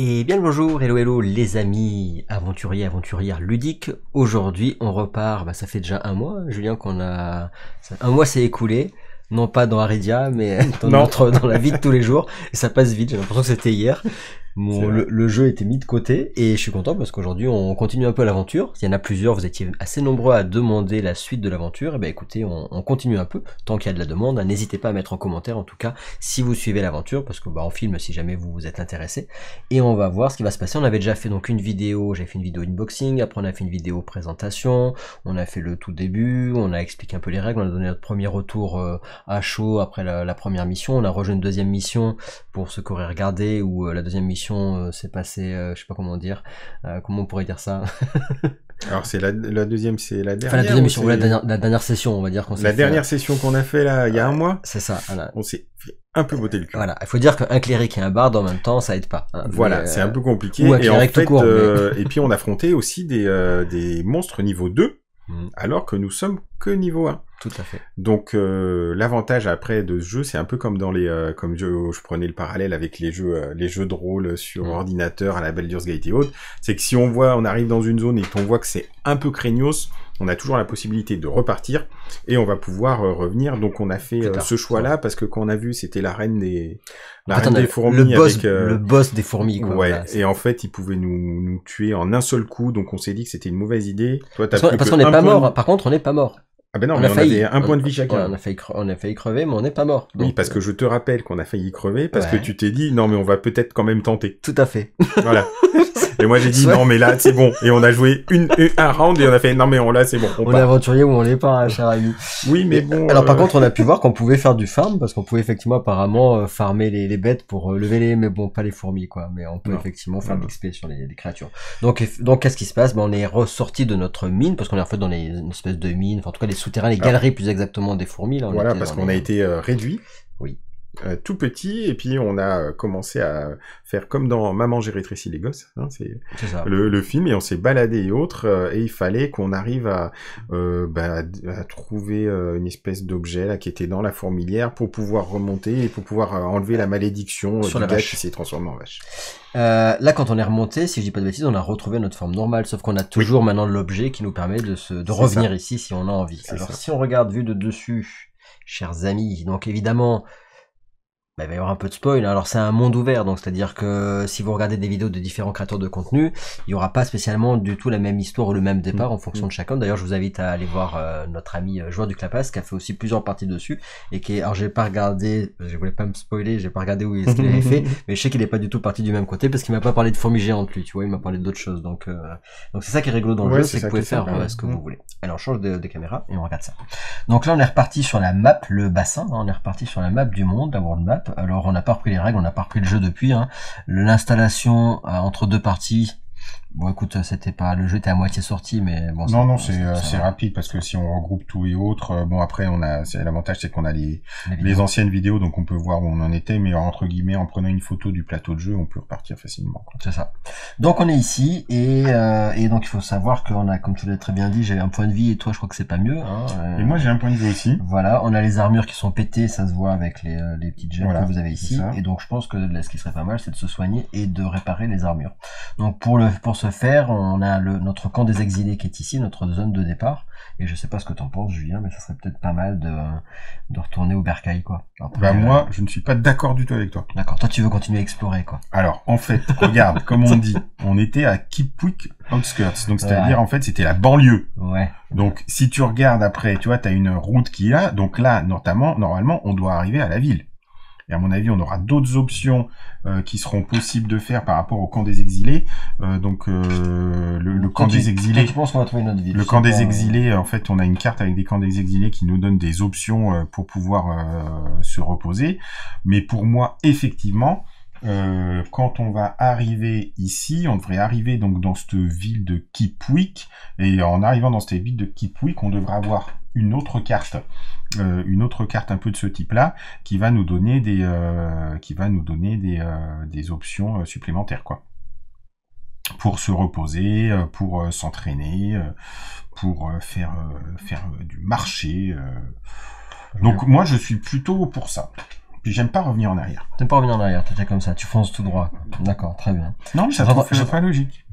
Et bien le bonjour, hello hello les amis aventuriers, aventurières ludiques. Aujourd'hui on repart, ça fait déjà un mois Julien un mois s'est écoulé, non pas dans Aridia mais Non, dans la vie de tous les jours. Et ça passe vite, j'ai l'impression que c'était hier. c'est vrai. Le jeu était mis de côté et je suis content parce qu'aujourd'hui on continue un peu l'aventure. Il y en a plusieurs, vous étiez assez nombreux à demander la suite de l'aventure. Et ben écoutez, on continue un peu tant qu'il y a de la demande. N'hésitez pas à mettre en commentaire en tout cas si vous suivez l'aventure parce que on filme si jamais vous êtes intéressé. Et on va voir ce qui va se passer. On avait déjà fait donc une vidéo, j'ai fait une vidéo unboxing, après on a fait une vidéo présentation, on a fait le tout début, on a expliqué un peu les règles, on a donné notre premier retour à chaud après la première mission. On a rejoint une deuxième mission pour ceux qui auraient regardé où la deuxième mission s'est passée, je sais pas comment dire, comment on pourrait dire ça. Alors c'est la deuxième, c'est la Enfin la dernière deuxième ou mission, c'est la dernière session on va dire qu'on s'est la fait, dernière session qu'on a fait là il y a un mois? c'est ça, voilà. On s'est fait un peu botter le cul. Voilà, il faut dire qu'un cléric et un barde en même temps ça aide pas. Hein, Voilà, mais, c'est un peu compliqué. ou un Et en cléric tout fait, court. et puis on affrontait aussi des monstres niveau 2, alors que nous sommes que niveau 1. Tout à fait. Donc l'avantage après de ce jeu, c'est un peu comme dans les comme je prenais le parallèle avec les jeux de rôle sur ordinateur à la Baldur's Gate et autres, c'est que si on arrive dans une zone et qu'on voit que c'est un peu craignos, on a toujours la possibilité de repartir et on va pouvoir revenir. Donc on a fait ce choix-là parce que quand on a vu c'était la reine des fourmis le boss des fourmis quoi. Ouais, Voilà, et en fait, il pouvait nous tuer en un seul coup, donc on s'est dit que c'était une mauvaise idée. Toi, parce qu'on n'est pas mort. Par contre, on n'est pas mort. Ah ben non, mais on avait un point de vie chacun. Ouais, on a failli crever, mais on n'est pas mort. Donc, oui, parce que je te rappelle qu'on a failli crever, parce que tu t'es dit, non, mais on va peut-être quand même tenter. Tout à fait. Voilà. Et moi, j'ai dit, non, mais là, c'est bon. Et on a joué un round et on a fait, non, mais là, c'est bon. On est aventurier ou on l'est pas, hein, cher ami. Oui, mais bon. Alors, par contre, on a pu voir qu'on pouvait faire du farm, parce qu'on pouvait effectivement, apparemment, farmer les bêtes pour lever mais bon, pas les fourmis, quoi. Mais on peut effectivement faire de l'XP sur les créatures. Donc, qu'est-ce qui se passe? On est ressorti de notre mine, parce qu'on est en fait dans une espèce de mine, enfin, en tout cas, les souterrains, les galeries plus exactement des fourmis, là. Voilà, parce qu'on a été réduit. Oui. Tout petit, et puis on a commencé à faire comme dans Maman j'ai rétréci les gosses, hein, c'est ça. Le film, et on s'est baladé et autres, et il fallait qu'on arrive à trouver une espèce d'objet là qui était dans la fourmilière pour pouvoir remonter et pour pouvoir enlever la malédiction sur du la gars vache qui s'est transformé en vache. Là, quand on est remonté, si je dis pas de bêtises, on a retrouvé notre forme normale, sauf qu'on a toujours maintenant l'objet qui nous permet de revenir ici si on a envie. Alors, si on regarde vu de dessus, chers amis, donc évidemment, il va y avoir un peu de spoil. Alors c'est un monde ouvert, donc c'est-à-dire que si vous regardez des vidéos de différents créateurs de contenu, il n'y aura pas spécialement du tout la même histoire ou le même départ en fonction de chacun. D'ailleurs, je vous invite à aller voir notre ami joueur du Clapas qui a fait aussi plusieurs parties dessus et qui est, alors j'ai pas regardé, je voulais pas me spoiler, j'ai pas regardé où ce qu'il avait fait, mais je sais qu'il est pas du tout parti du même côté parce qu'il m'a pas parlé de fourmis géantes lui, tu vois, il m'a parlé d'autres choses. Donc c'est ça qui est rigolo dans le jeu, c'est que vous pouvez faire ce que vous voulez. Alors on change de caméra et on regarde ça. Donc là on est reparti sur la map, le bassin, hein, on est reparti sur la map du monde, la world map. Alors on n'a pas repris les règles, on n'a pas repris le jeu depuis. Hein. L'installation entre deux parties, bon écoute, c'était pas, le jeu était à moitié sorti, mais bon. Non, c'est rapide parce que si on regroupe tout et autres, bon après l'avantage c'est qu'on a les anciennes vidéos, donc on peut voir où on en était, mais entre guillemets en prenant une photo du plateau de jeu, on peut repartir facilement. C'est ça. Donc on est ici et donc il faut savoir qu'on a, comme tu l'as très bien dit, j'ai un point de vie et toi je crois que c'est pas mieux. Hein, et moi j'ai un point de vie aussi. Voilà, on a les armures qui sont pétées, ça se voit avec les petites gemmes que vous avez ici. Et donc je pense que ce qui serait pas mal, c'est de se soigner et de réparer les armures. Donc pour ce faire, on a notre camp des exilés qui est ici, notre zone de départ. Et je sais pas ce que t'en penses, Julien, mais ça serait peut-être pas mal de retourner au bercail, quoi. Après, moi, je ne suis pas d'accord du tout avec toi. D'accord, toi tu veux continuer à explorer, quoi. Alors, en fait, regarde, comme on dit, on était à Keepwick Outskirts, donc c'est-à-dire, en fait, c'était la banlieue. Ouais. Donc, si tu regardes après, tu vois, t'as une route qui est là, donc là, normalement, on doit arriver à la ville. Et à mon avis, on aura d'autres options qui seront possibles de faire par rapport au camp des exilés. Le camp des exilés. Je pense qu'on va trouver une autre ville. Le camp des exilés, en fait, on a une carte avec des camps des exilés qui nous donne des options pour pouvoir se reposer. Mais pour moi, effectivement, quand on va arriver ici, on devrait arriver donc dans cette ville de Keepwick. Et en arrivant dans cette ville de Keepwick, on devrait avoir une autre carte un peu de ce type-là, qui va nous donner des options supplémentaires, quoi. Pour se reposer, pour s'entraîner, pour faire du marché. Donc moi, je suis plutôt pour ça. Puis j'aime pas revenir en arrière. T'aimes pas revenir en arrière, t'étais comme ça, tu fonces tout droit. D'accord, très bien. Non, mais ça fait pas logique.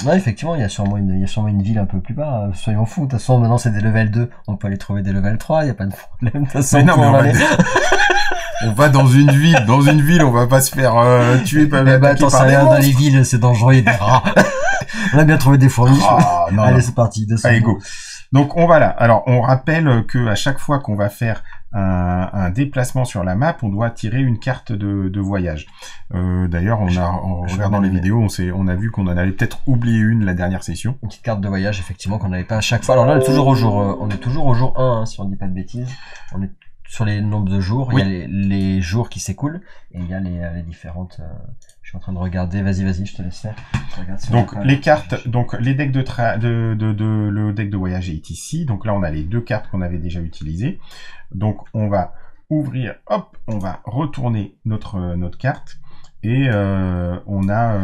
Non, effectivement, il y a sûrement une ville un peu plus bas. Soyons fous. De toute façon, maintenant, c'est des level 2. On peut aller trouver des level 3, il n'y a pas de problème. De toute façon, on va dans une ville. Dans une ville, on va pas se faire tuer par attends, ça rien, dans les villes, c'est dangereux, il y a des rats. On a bien trouvé des fourmis. Allez, c'est parti. Allez, go. Donc, on va là. Alors, on rappelle que à chaque fois qu'on va faire un déplacement sur la map, on doit tirer une carte de voyage. D'ailleurs, en regardant les vidéos, on a vu qu'on en avait peut-être oublié une la dernière session. Une petite carte de voyage, effectivement, qu'on n'avait pas à chaque fois. Alors là, on est toujours au jour 1, hein, si on dit pas de bêtises. On est sur les nombres de jours. Oui. Il y a les jours qui s'écoulent et il y a les différentes. Je suis en train de regarder. Vas-y, je te laisse faire. Si donc les cartes, donc les decks le deck de voyage est ici. Donc là, on a les deux cartes qu'on avait déjà utilisées. Donc on va ouvrir, hop, on va retourner notre carte et on a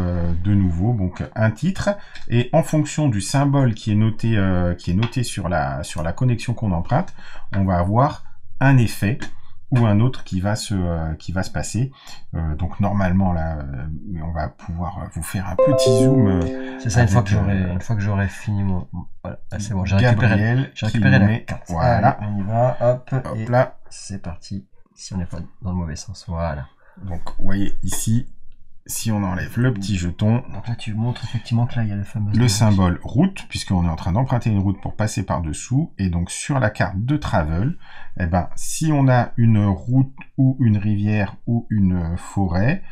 de nouveau donc un titre et en fonction du symbole qui est noté sur la connexion qu'on emprunte, on va avoir un effet ou un autre qui va se passer. Donc normalement là, on va pouvoir vous faire un petit zoom. C'est ça, une fois que j'aurai fini mon... Voilà, c'est bon, j'ai récupéré la carte. Voilà. Allez, on y va, hop et là. C'est parti. Si on n'est pas dans le mauvais sens, voilà. Donc vous voyez ici, si on enlève le petit jeton. Donc là tu montres effectivement que là il y a le symbole route, puisqu'on est en train d'emprunter une route pour passer par-dessous. Et donc sur la carte de travel, eh ben, si on a une route ou une rivière ou une forêt,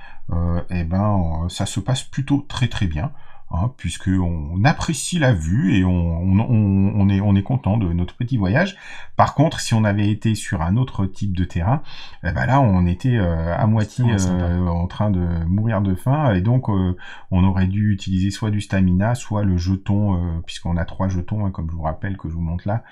eh ben, ça se passe plutôt très très bien. Hein, puisque on apprécie la vue et on est content de notre petit voyage. Par contre, si on avait été sur un autre type de terrain, eh ben là on était à moitié en train de mourir de faim et donc on aurait dû utiliser soit du stamina, soit le jeton, puisqu'on a 3 jetons, hein, comme je vous rappelle que je vous montre là,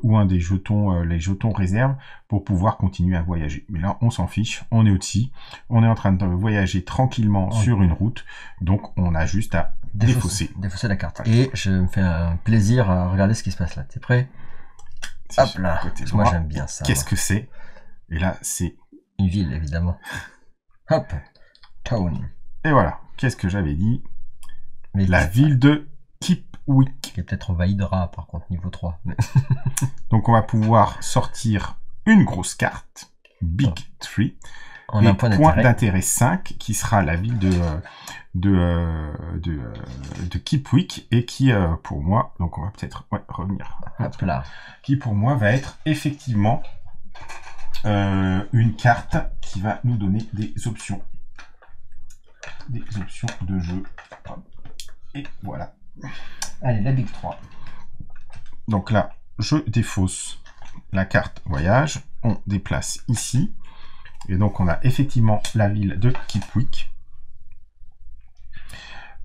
ou un des jetons, les jetons réserve pour pouvoir continuer à voyager. Mais là on s'en fiche, on est au-dessus, on est en train de voyager tranquillement sur une route, donc on a juste à défausser la carte. Et je me fais un plaisir à regarder ce qui se passe là. T'es prêt? Hop là. Moi j'aime bien ça. Qu'est-ce que c'est? Et là c'est une ville évidemment. Hop. Town. Et voilà. Qu'est-ce que j'avais dit? Mais la ville de Kipwick. Qui est peut-être envahie de rats par contre niveau 3. Mais... Donc on va pouvoir sortir une grosse carte. Big Tree. On a un point d'intérêt 5 qui sera la ville de Kipwick et qui pour moi, donc on va peut-être revenir. Hop là. Qui pour moi va être effectivement une carte qui va nous donner des options de jeu. Et voilà. Allez, la Big 3. Donc là, je défausse la carte voyage. On déplace ici. Et donc on a effectivement la ville de Kipwick.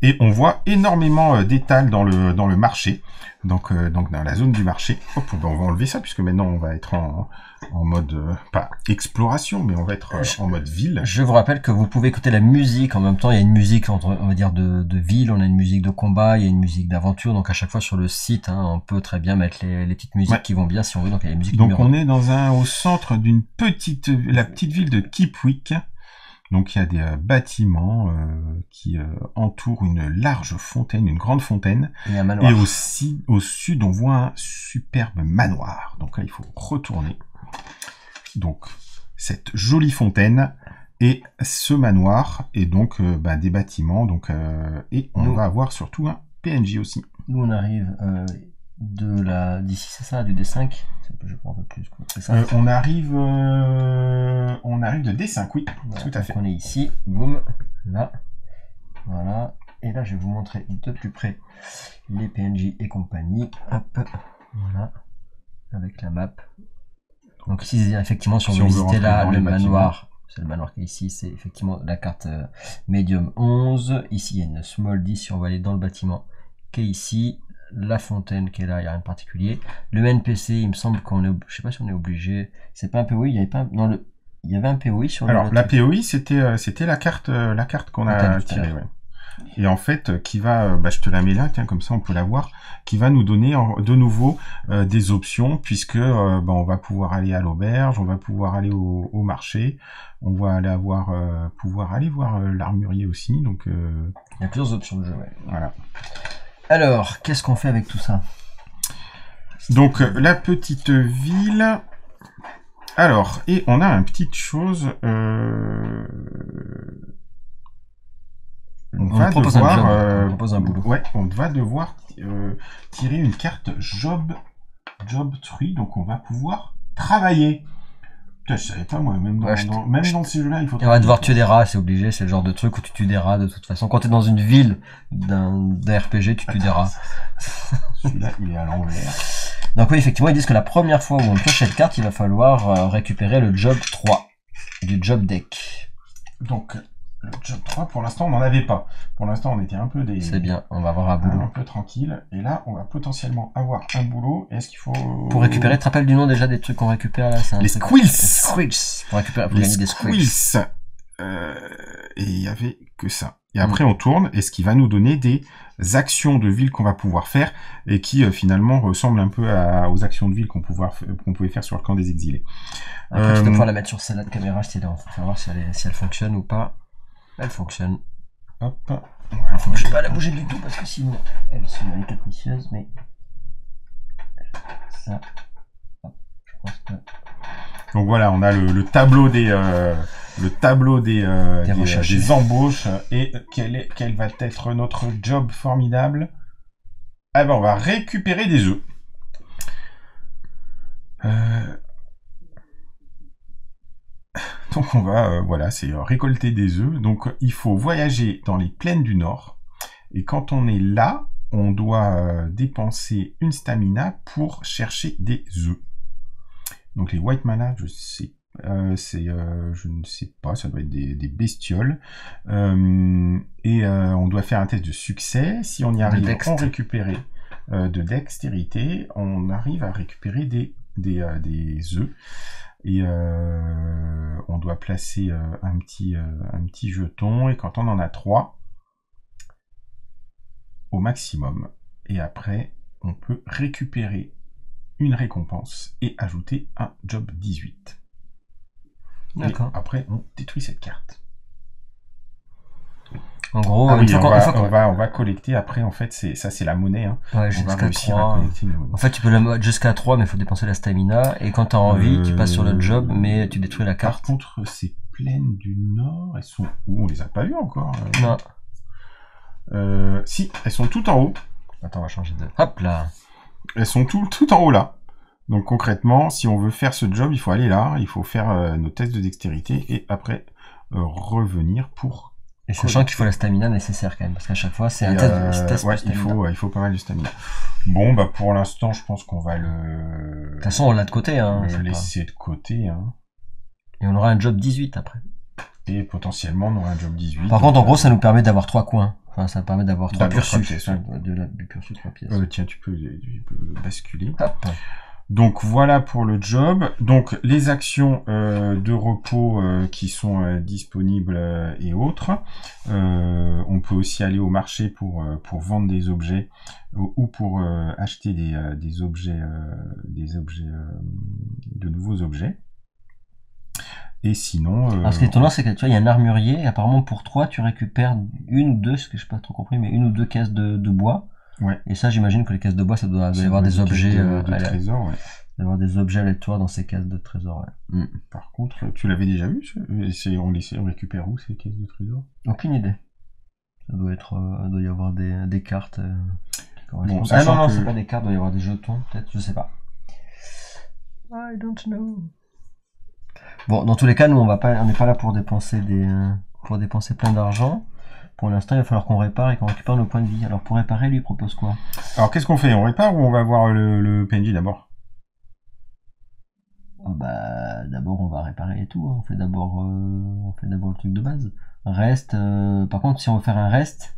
Et on voit énormément d'étals dans le marché. Donc dans la zone du marché. Hop, on va enlever ça puisque maintenant on va être en mode, pas exploration, mais on va être en mode ville. Je vous rappelle que vous pouvez écouter la musique en même temps. Il y a une musique, on va dire, de ville, on a une musique de combat, il y a une musique d'aventure. Donc à chaque fois sur le site, hein, on peut très bien mettre les petites musiques qui vont bien si on veut. Donc il y a les musiques donc on est au centre d'une la petite ville de Kipwick. Donc il y a des bâtiments qui entourent une large fontaine, une grande fontaine. Et un manoir. Et aussi au sud, on voit un superbe manoir. Donc là, il faut retourner. Donc cette jolie fontaine et ce manoir et donc des bâtiments. Donc et on va avoir surtout un PNJ aussi. Nous on arrive d'ici, c'est ça, du D5. Je prends un peu plus. Ça. On arrive de D5, oui, voilà, tout à fait. On est ici, boum, là, voilà. Et là, je vais vous montrer de plus près les PNJ et compagnie. Hop, voilà, avec la map. Donc ici, effectivement, si on veut visiter là le manoir, c'est le manoir qui est ici, c'est effectivement la carte Medium 11. Ici, il y a une Small 10 si on va aller dans le bâtiment qui est ici. La fontaine qui est là, il n'y a rien de particulier. Le NPC, il me semble qu'on est, je sais pas si on est obligé. C'est pas un POI, il y avait pas, il y avait un POI sur. Alors la POI, c'était la carte qu'on a tirée. Ouais. et en fait qui va, je te la mets là, tiens, comme ça on peut la voir, qui va nous donner de nouveau des options, puisque on va pouvoir aller à l'auberge, on va pouvoir aller au marché, on va aller pouvoir aller voir l'armurier aussi, donc il y a plusieurs options de jeu, ouais. Voilà. Alors, qu'est-ce qu'on fait avec tout ça? Donc la petite ville. Alors, et on a une petite chose. On va propose devoir, on propose un boulot. Ouais, on va devoir tirer une carte job tree, donc on va pouvoir travailler. Putain, je savais pas moi, même dans ces jeux-là, il faut. On va devoir tuer des rats, c'est obligé, c'est le genre de truc où tu tues des rats de toute façon. Quand t'es dans une ville d'un RPG, tu tues des rats. Celui-là, il est à l'envers. Donc oui, effectivement, ils disent que la première fois où on pioche cette carte, il va falloir récupérer le job 3 du job deck. Donc, le job 3, pour l'instant, on n'en avait pas. Pour l'instant, on était un peu des... C'est bien, on va avoir un boulot. Un peu tranquille. Et là, on va potentiellement avoir un boulot. Est-ce qu'il faut... Pour récupérer, tu te rappelles du nom déjà des trucs qu'on récupère là? Les squills. Les squills. Pour récupérer, pour gagner des squills. Et il y avait que ça. Et après, on tourne, et ce qui va nous donner des actions de ville qu'on va pouvoir faire, et qui finalement ressemblent un peu aux actions de ville qu'on pouvait faire sur le camp des exilés. Après, tu peux pouvoir la mettre sur celle-là de caméra, si on va voir si elle fonctionne ou pas. Elle fonctionne. Hop. Voilà, faut que je ne vais pas la bouger du tout, parce que sinon, elle se met capricieuse, mais... Ça... Hop, je pense que... Donc voilà, on a le tableau des embauches, et quel va être notre job formidable? Ah ben on va récupérer des œufs. Donc on va, voilà, c'est récolter des œufs. Donc il faut voyager dans les plaines du Nord. Et quand on est là, on doit dépenser une stamina pour chercher des œufs. Donc les white mana, je ne sais pas, ça doit être des bestioles. On doit faire un test de succès. Si on y arrive, on récupère de dextérité. On arrive à récupérer des œufs. Et on doit placer un petit jeton. Et quand on en a 3, au maximum. Et après, on peut récupérer une récompense et ajouter un job 18. D'accord. Après, on détruit cette carte. En gros, on va collecter. Après, en fait, c'est la monnaie. Hein. Ouais, on va réussir à collecter une monnaie. En fait, tu peux la mettre jusqu'à 3, mais il faut dépenser la stamina. Et quand tu as envie, tu passes sur le job, mais tu détruis la carte. Par contre, ces plaines du Nord, elles sont où? On les a pas vues encore. Non. Si, elles sont toutes en haut. Attends, on va changer de... Hop là. Elles sont tout en haut là. Donc concrètement, si on veut faire ce job, il faut aller là, il faut faire nos tests de dextérité et après revenir pour... Et sachant qu'il faut la stamina nécessaire quand même, parce qu'à chaque fois c'est un test ouais, il faut pas mal de stamina. Bon, bah pour l'instant, je pense qu'on va le... De toute façon, on l'a de côté. Hein, le laisser de côté. Hein. Et on aura un job 18 après. Et potentiellement, on aura un job 18. Par contre, en gros, ça nous permet d'avoir 3 coins. Enfin, ça permet d'avoir 3 pièces. Du cursus 3 pièces. Tiens, tu peux basculer. Hop. Donc voilà pour le job. Donc les actions de repos qui sont disponibles et autres. On peut aussi aller au marché pour vendre des objets ou pour acheter des objets, de nouveaux objets. Et sinon... Alors ce qui est étonnant, c'est que tu vois, il y a un armurier, et apparemment pour 3, tu récupères une ou deux, ce que je n'ai pas trop compris, mais une ou deux caisses de bois. Ouais. Et ça, j'imagine que les caisses de bois, ça doit y avoir des objets de trésor, ouais. Il doit y avoir des objets aléatoires dans ces caisses de trésor, ouais. Par contre, tu l'avais déjà vu, on récupère où ces caisses de trésor? Aucune idée. Ça doit être, doit y avoir des cartes qui correspondent. Bon, non, c'est pas des cartes, il doit y avoir des jetons, peut-être, je sais pas. I don't know. Bon, dans tous les cas, nous, on n'est pas là pour dépenser plein d'argent. Pour l'instant, il va falloir qu'on répare et qu'on récupère nos points de vie. Alors, pour réparer, lui, il propose quoi? Alors, qu'est-ce qu'on fait? On répare ou on va voir le PNJ d'abord? Bah, d'abord, on va réparer et tout. Hein. On fait d'abord le truc de base. Reste. Par contre, si on veut faire un reste,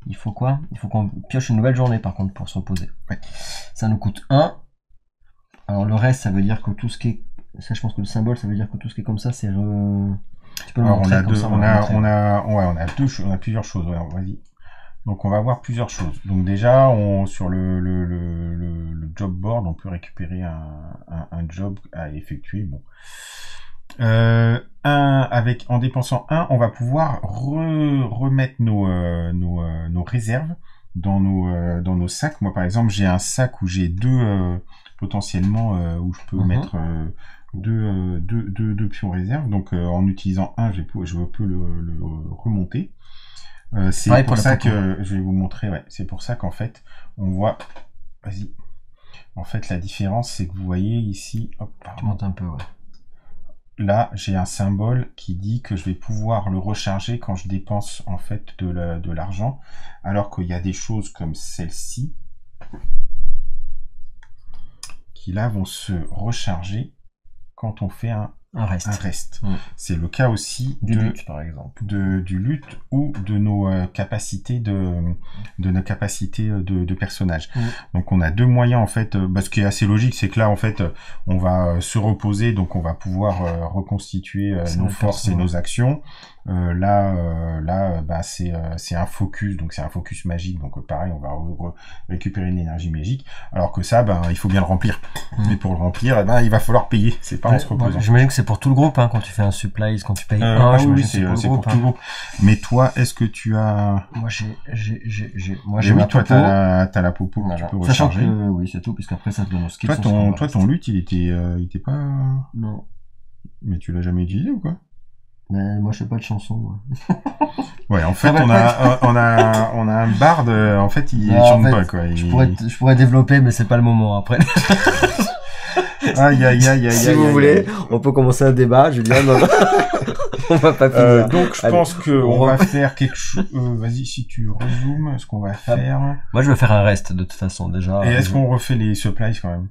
il faut quoi? Il faut qu'on pioche une nouvelle journée, par contre, pour se reposer. Ouais. Ça nous coûte 1. Alors, le reste, ça veut dire que tout ce qui est... Ça, je pense que le symbole, ça veut dire que tout ce qui est comme ça, c'est... Tu peux le montrer comme ça, on a plusieurs choses. Ouais, vas-y. Donc on va voir plusieurs choses. Donc déjà, sur le job board, on peut récupérer un job à effectuer. Bon. En dépensant 1, on va pouvoir remettre nos réserves dans nos sacs. Moi, par exemple, j'ai un sac où j'ai potentiellement, où je peux mettre deux pions réserves. Donc, en utilisant un, je peux le remonter. C'est pour ça que je vais vous montrer. Ouais, c'est pour ça qu'en fait, on voit. Vas-y. En fait, la différence, c'est que vous voyez ici. Hop, tu montes un peu, ouais. Là, j'ai un symbole qui dit que je vais pouvoir le recharger quand je dépense en fait de l'argent, alors qu'il y a des choses comme celle-ci qui là vont se recharger quand on fait un reste. C'est le cas aussi du lutte, par exemple, du lutte ou de nos capacités de personnages. Donc on a deux moyens en fait. Ce qui est assez logique, c'est que là en fait on va se reposer, donc on va pouvoir reconstituer nos forces et nos actions. C'est un focus, donc c'est un focus magique, donc pareil, on va récupérer de l'énergie magique, alors que ça, il faut bien le remplir. Mais pour le remplir, il va falloir payer, c'est pas en se reposant. J'imagine que c'est pour tout le groupe, hein, quand tu fais un supplies, quand tu payes oui, c'est pour tout le groupe. Mais toi, est-ce que tu as... Moi, j'ai toi, t'as la popo que tu peux recharger. Sachant que, oui, c'est tout, puisqu'après, ça te donne au skill. Toi, ton lutte, il était pas... Non. Mais tu l'as jamais utilisé ou quoi? Mais moi, je fais pas de chanson, moi. Ouais, en fait, on a un bard, en fait, il chante pas, quoi. Je pourrais développer, mais c'est pas le moment, après. Aïe. Si vous voulez, on peut commencer un débat, Julien. Non. On va pas finir. Donc, je pense qu'on va faire quelque chose. Vas-y, si tu rezoomes, ce qu'on va faire. Moi, je vais faire un reste, de toute façon, déjà. Et est-ce qu'on refait les supplies, quand même?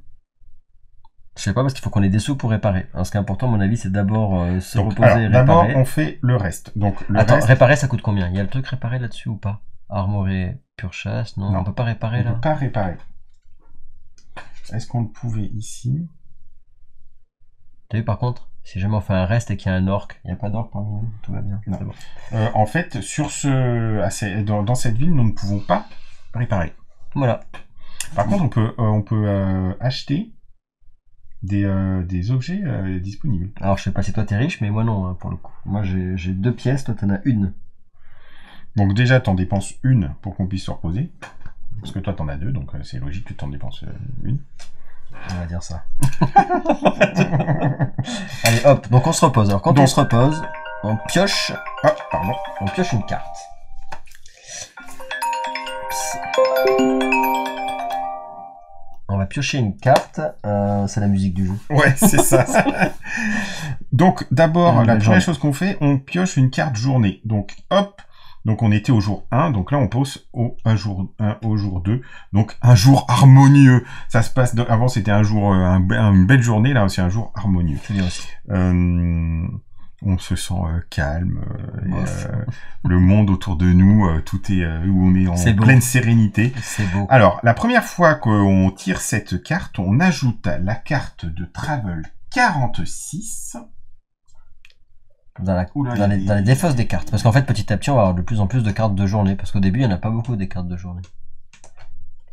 Je sais pas, parce qu'il faut qu'on ait des sous pour réparer. Alors, ce qui est important, à mon avis, c'est d'abord se reposer et réparer. D'abord, on fait le reste. Donc, réparer, ça coûte combien? Il y a le truc réparer là-dessus ou pas? Armorer, pure chasse, non? On peut pas réparer, là? On peut pas réparer. Est-ce qu'on le pouvait ici? T'as vu, par contre, si jamais on fait un reste et qu'il y a un orc, il n'y a pas d'orc parmi nous, tout va bien. Non. Bon. En fait, dans cette ville, nous ne pouvons pas réparer. Voilà. Par contre, on peut acheter des objets disponibles. Alors, je sais pas si toi t'es riche, mais moi non, hein, pour le coup. Moi, j'ai 2 pièces, toi t'en as une. Donc déjà, t'en dépenses une pour qu'on puisse se reposer. Parce que toi, t'en as 2, donc c'est logique que t'en dépenses une. On va dire ça. Allez, hop, donc on se repose. Alors, quand on se repose, on pioche... Ah, pardon. On pioche une carte. On va piocher une carte. C'est la musique du jeu. Ouais, c'est ça. Donc, d'abord, la première chose qu'on fait, on pioche une carte journée. Donc, hop. Donc, on était au jour 1. Donc là, on pose au jour 1 au jour 2. Donc, un jour harmonieux. Ça se passe... Avant, c'était un jour... une belle journée. Là, c'est un jour harmonieux. C'est bien aussi. On se sent calme. Le monde autour de nous, tout est... où on est en pleine sérénité. C'est beau. Alors, la première fois qu'on tire cette carte, on ajoute la carte de Travel 46... Dans les défausses des cartes. Parce qu'en fait, petit à petit, on va avoir de plus en plus de cartes de journée. Parce qu'au début, il n'y en a pas beaucoup des cartes de journée.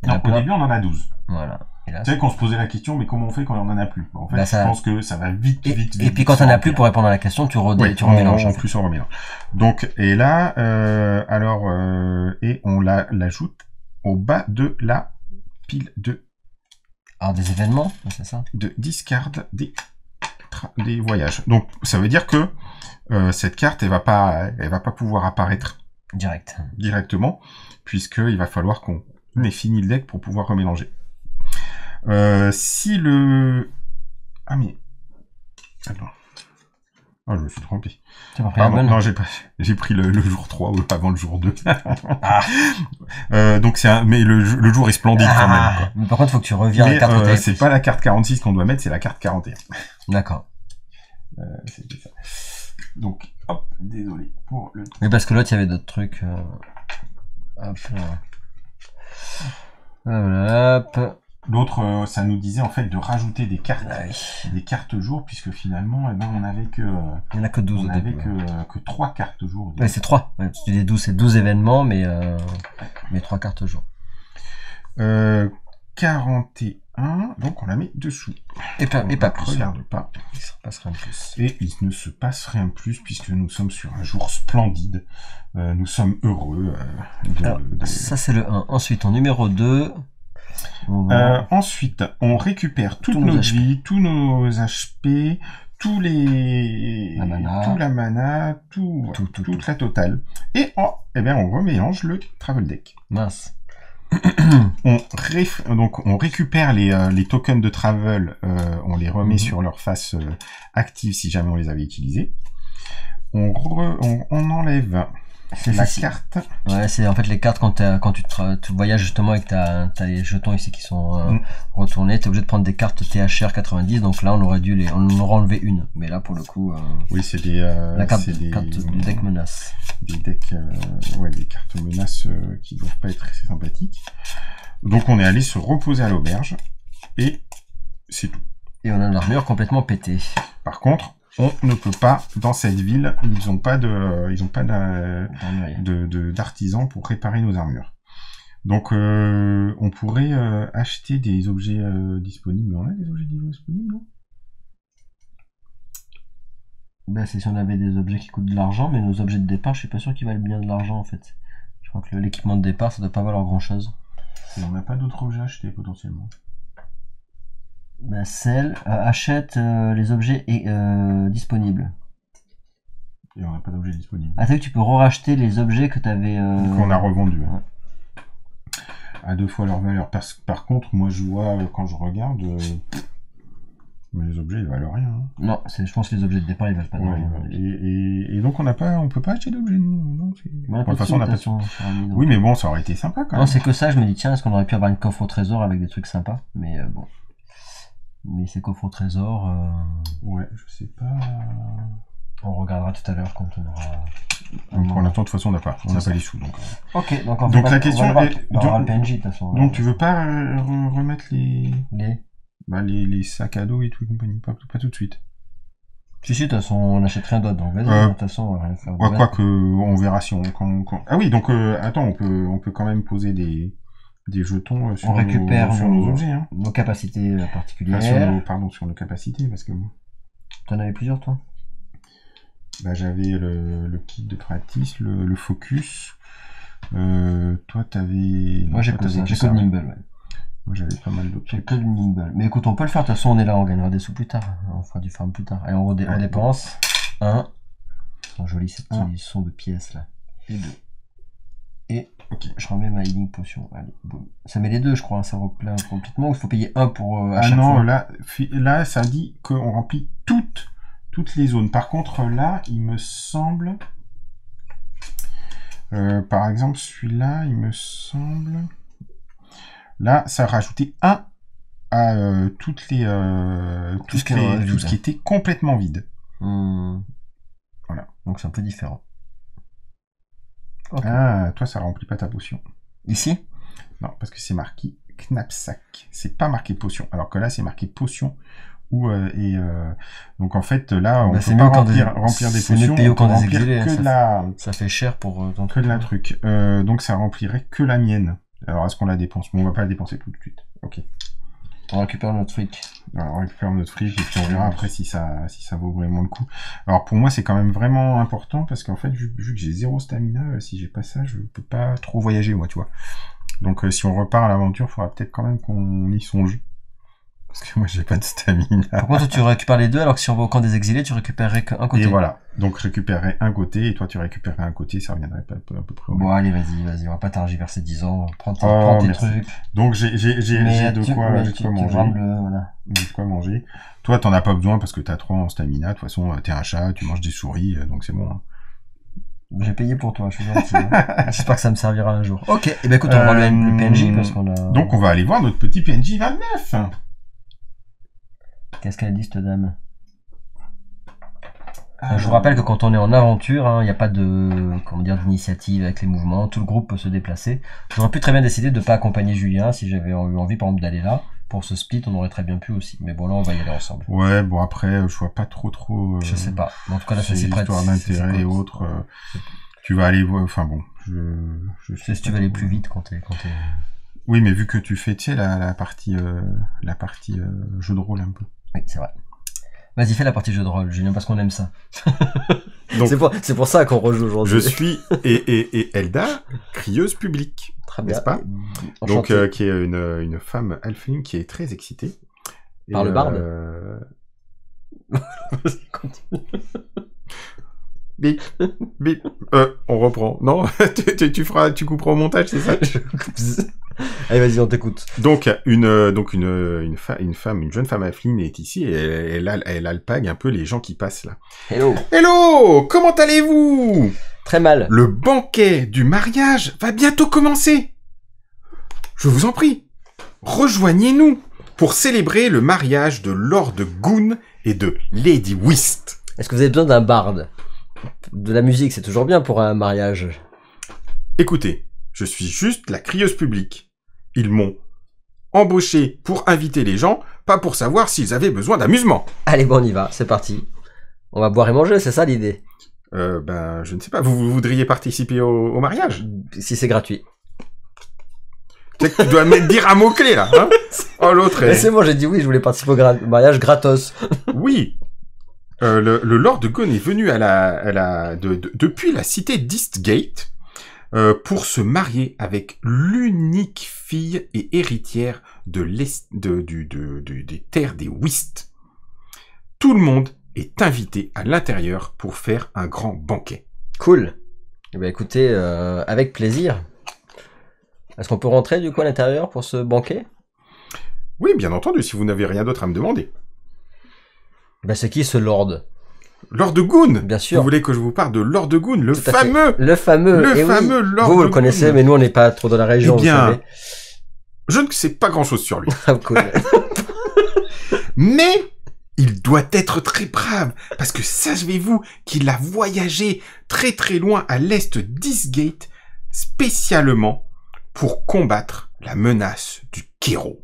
Non, au début, on en a 12. Voilà. Tu sais qu'on se posait la question, mais comment on fait quand on en a plus? En fait, je pense que ça va vite. Et puis quand on en a plus, pour répondre à la question, tu remélanges. En plus, on remélange. Donc, et là, et on l'ajoute au bas de la pile de... Alors, des événements, c'est ça? De discard des voyages. Donc, ça veut dire que cette carte, elle va pas pouvoir apparaître directement, puisqu'il va falloir qu'on ait fini le deck pour pouvoir remélanger. Si le... Ah mais... Attends. Ah, je me suis trompé. Non, j'ai pris le jour 3 avant le jour 2. Donc mais le jour est splendide quand même. Quoi. Mais par contre, il faut que tu reviens à la carte. C'est pas la carte 46 qu'on doit mettre, c'est la carte 41. D'accord. C'était ça. Donc, hop, désolé pour le... Oui, parce que l'autre, il y avait d'autres trucs. Hop là. Hop. L'autre, ça nous disait en fait de rajouter des cartes, Ah oui. des cartes jours, puisque finalement, eh ben, on avait que, Il n'y en a que 12 on au avait début. que 3 cartes jours. Ouais, c'est 3. Ouais, tu dis 12, c'est 12 événements, mais 3 cartes jour. 41, donc on la met dessous. Et pas plus. Regarde pas. Il se passe rien de plus. Et il ne se passe rien de plus puisque nous sommes sur un jour splendide. Nous sommes heureux. Alors, ça c'est le 1. Ensuite, en numéro 2... ensuite, on récupère toutes nos vies, tous nos HP, toute la mana, toute la totale. Et eh bien, on remélange le travel deck. Mince. Donc on récupère les tokens de travel, on les remet sur leur face active si jamais on les avait utilisés. On enlève la carte. Ouais, c'est en fait les cartes quand tu voyages justement et que t'as les jetons ici qui sont retournés, t'es obligé de prendre des cartes THR 90, donc là on aurait enlevé une, mais là pour le coup oui, c'est la carte du deck menace. Des decks des cartes menaces qui doivent pas être très sympathiques. Donc on est allé se reposer à l'auberge et c'est tout. Et on a l'armure complètement pétée. Par contre, on ne peut pas, dans cette ville, ils n'ont pas d'artisans pour réparer nos armures. Donc, on pourrait acheter des objets disponibles. Mais on a des objets disponibles, non? Ben, c'est si on avait des objets qui coûtent de l'argent, mais nos objets de départ, je suis pas sûr qu'ils valent bien de l'argent, en fait. Je crois que l'équipement de départ, ça doit pas valoir grand-chose. Et on n'a pas d'autres objets à acheter, potentiellement. Ben, achète les objets disponibles. Et on n'a pas d'objets disponibles. Ah, t'as vu que tu peux racheter les objets que t'avais... qu'on a revendus. Ouais. À 2 fois leur valeur. Par contre, moi je vois, quand je regarde, mais les objets ils valent rien. Hein. Non, je pense que les objets de départ ils valent pas rien. Et donc on peut pas acheter d'objets, nous. Non, de toute façon, on a pas de... Oui, mais bon, ça aurait été sympa quand même. Non, c'est que ça, je me dis, tiens, est-ce qu'on aurait pu avoir une coffre au trésor avec des trucs sympas? Mais bon. Mais ces coffres au trésor... Ouais, je sais pas... On regardera tout à l'heure quand on aura... Pour l'instant, de toute façon, on n'a pas les sous. Donc, ok, donc la question est... On aura le PNJ, de toute façon. Donc tu veux pas remettre les sacs à dos et tout et compagnie, pas tout de suite. Si, de toute façon, on n'achète rien d'autre, donc vas-y, de toute façon, on va rien faire. Quoique, on verra si on... Ah oui, donc, attends, on peut quand même poser des jetons sur, sur nos objets. Hein. Nos capacités particulières. Sur nos capacités, parce que... T'en avais plusieurs, toi? Bah, j'avais le kit de practice, le focus. Toi, t'avais... Moi, j'ai que de Nimble, ouais. Moi, j'avais pas mal d'autres. J'ai que de Nimble. Mais écoute, on peut le faire, de toute façon, on est là, on gagnera des sous plus tard. On fera du farm plus tard. Allez, on dépense. 1. Ils sont jolis, ces petits sons de pièces, là. Et 2. Et je remets ma healing potion. Allez, boum. Ça met les deux, je crois. Hein. Ça replein complètement. Il faut payer 1 pour à chaque fois. Là, ça dit qu'on remplit toutes les zones. Par contre, là, il me semble... par exemple, celui-là, il me semble... Là, ça a rajouté 1 à tout ce qui était complètement vide. Voilà. Donc c'est un peu différent. Okay. Ah, toi, ça remplit pas ta potion. Ici? Non, parce que c'est marqué knapsack. C'est pas marqué potion. Alors que là, c'est marqué potion. Donc en fait, là, on peut pas remplir des potions. On peut remplir que de la... Ça fait cher pour... que de la truc. Donc ça remplirait que la mienne. Alors, est-ce qu'on la dépense? Bon, on va pas la dépenser tout de suite. Ok. On récupère notre fric. Alors, on récupère notre fric et puis on verra après si ça vaut vraiment le coup. Alors, pour moi, c'est quand même vraiment important parce qu'en fait, vu que j'ai 0 stamina, si j'ai pas ça, je peux pas trop voyager, moi, tu vois. Donc, si on repart à l'aventure, il faudra peut-être quand même qu'on y songe. Parce que moi, j'ai pas de stamina. Par contre, tu récupères les deux, alors que si on va au camp des exilés, tu récupérerais qu'un côté. Et voilà. Donc, je récupérerais un côté, et toi, tu récupérerais un côté, ça reviendrait à peu près au même. Bon, allez, vas-y, on va pas tergiverser 10 ans. Prends tes trucs. Donc, j'ai de quoi manger. Voilà. De quoi manger. Toi, t'en as pas besoin parce que t'as 3 en stamina. De toute façon, t'es un chat, tu manges des souris, donc c'est bon. Hein. J'ai payé pour toi, je suis gentil. Hein. J'espère que ça me servira un jour. Ok, et ben écoute, on va le PNJ parce qu'on a... Donc, on va aller voir notre petit PNJ 29. Qu'est-ce qu'elle dit, cette dame? Je vous rappelle que quand on est en aventure, il n'y a pas d'initiative avec les mouvements, tout le groupe peut se déplacer. J'aurais pu très bien décider de ne pas accompagner Julien si j'avais eu envie par exemple d'aller là. pour ce split, on aurait très bien pu aussi. Mais bon, là, on va y aller ensemble. Ouais, bon, après, je vois pas trop... Je sais pas. En tout cas, là, ça c'est histoire d'intérêt et autres. Tu vas aller voir... Enfin bon, je sais si tu vas aller plus vite quand t'es... Oui, mais vu que tu fais, tu sais, la partie jeu de rôle un peu. Oui, c'est vrai. Vas-y, fais la partie jeu de rôle, Julien, parce qu'on aime ça. Donc, c'est pour ça qu'on rejoue aujourd'hui. Je suis et Elda, crieuse publique. Très bien. N'est-ce pas? Donc, qui est une femme alpheline qui est très excitée. Par le barde. Bip, bip. On reprend. Non, tu couperas au montage, c'est ça? Allez, vas-y, on t'écoute. Donc, une jeune femme alpheline est ici et elle alpague un peu les gens qui passent là. Hello. Hello, comment allez-vous? Très mal. Le banquet du mariage va bientôt commencer. Je vous en prie, rejoignez-nous pour célébrer le mariage de Lord Goon et de Lady Whist. Est-ce que vous avez besoin d'un barde? De la musique, c'est toujours bien pour un mariage. Écoutez, je suis juste la crieuse publique. Ils m'ont embauché pour inviter les gens, pas pour savoir s'ils avaient besoin d'amusement. Allez, bon, on y va, c'est parti. On va boire et manger, c'est ça l'idée? Je ne sais pas. Vous voudriez participer au mariage? Si c'est gratuit. Tu sais que tu dois me dire un mot-clé, là, hein? Oh, l'autre est... C'est moi, j'ai dit oui, je voulais participer au mariage gratos. Oui. Le Lord Goon est venu depuis la cité d'Eastgate pour se marier avec l'unique fille et héritière des terres des Whist. Tout le monde est invité à l'intérieur pour faire un grand banquet. Cool. Eh bien, écoutez, avec plaisir. Est-ce qu'on peut rentrer du coup à l'intérieur pour ce banquet? Oui, bien entendu, si vous n'avez rien d'autre à me demander. Ben, c'est qui ce Lord? Lord Goon. Bien sûr. Vous voulez que je vous parle de Lord Goon, le fameux Lord Vous le connaissez, mais nous on n'est pas trop dans la région. Eh bien, vous savez. Je ne sais pas grand-chose sur lui. Ah, cool. Mais il doit être très brave, parce que savez-vous qu'il a voyagé très très loin à l'est d'Eastgate, spécialement pour combattre la menace du Kero.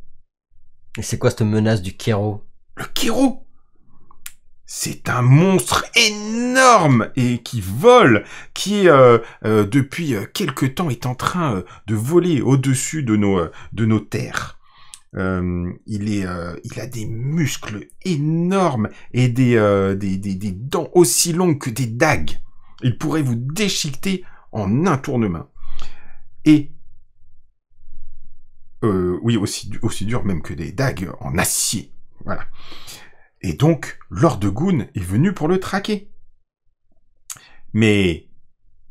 Et c'est quoi cette menace du Kero? Le Kero, c'est un monstre énorme et qui vole, qui depuis quelque temps est en train de voler au-dessus de nos terres. Il a des muscles énormes et des dents aussi longues que des dagues. Il pourrait vous déchiqueter en un tournement. Et oui, aussi dur même que des dagues en acier. Voilà. Et donc, Lord Goon est venu pour le traquer. Mais,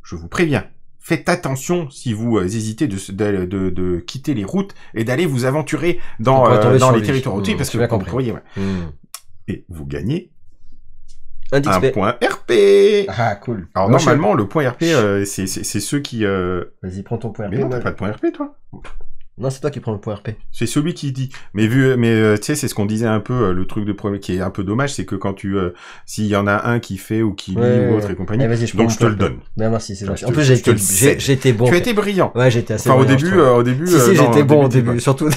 je vous préviens, faites attention si vous hésitez de quitter les routes et d'aller vous aventurer dans les territoires routiers, parce que vous pourriez... Ouais. Et vous gagnez un point RP. Ah, cool. Alors, moi, normalement, le point RP, c'est ceux qui... Vas-y, prends ton point RP. Mais non, t'as pas de point RP, toi? Non, c'est toi qui prends le point RP. C'est celui qui dit. Mais tu sais, c'est ce qu'on disait un peu, le truc de premier qui est un peu dommage, c'est que quand s'il y en a un qui fait ou qui lit ou autre et compagnie, donc je te le donne. Ben merci, c'est gentil. En plus, j'ai été bon. Tu as été brillant. Ouais, j'étais assez bon. Enfin, au début. Si, j'étais bon au début, surtout.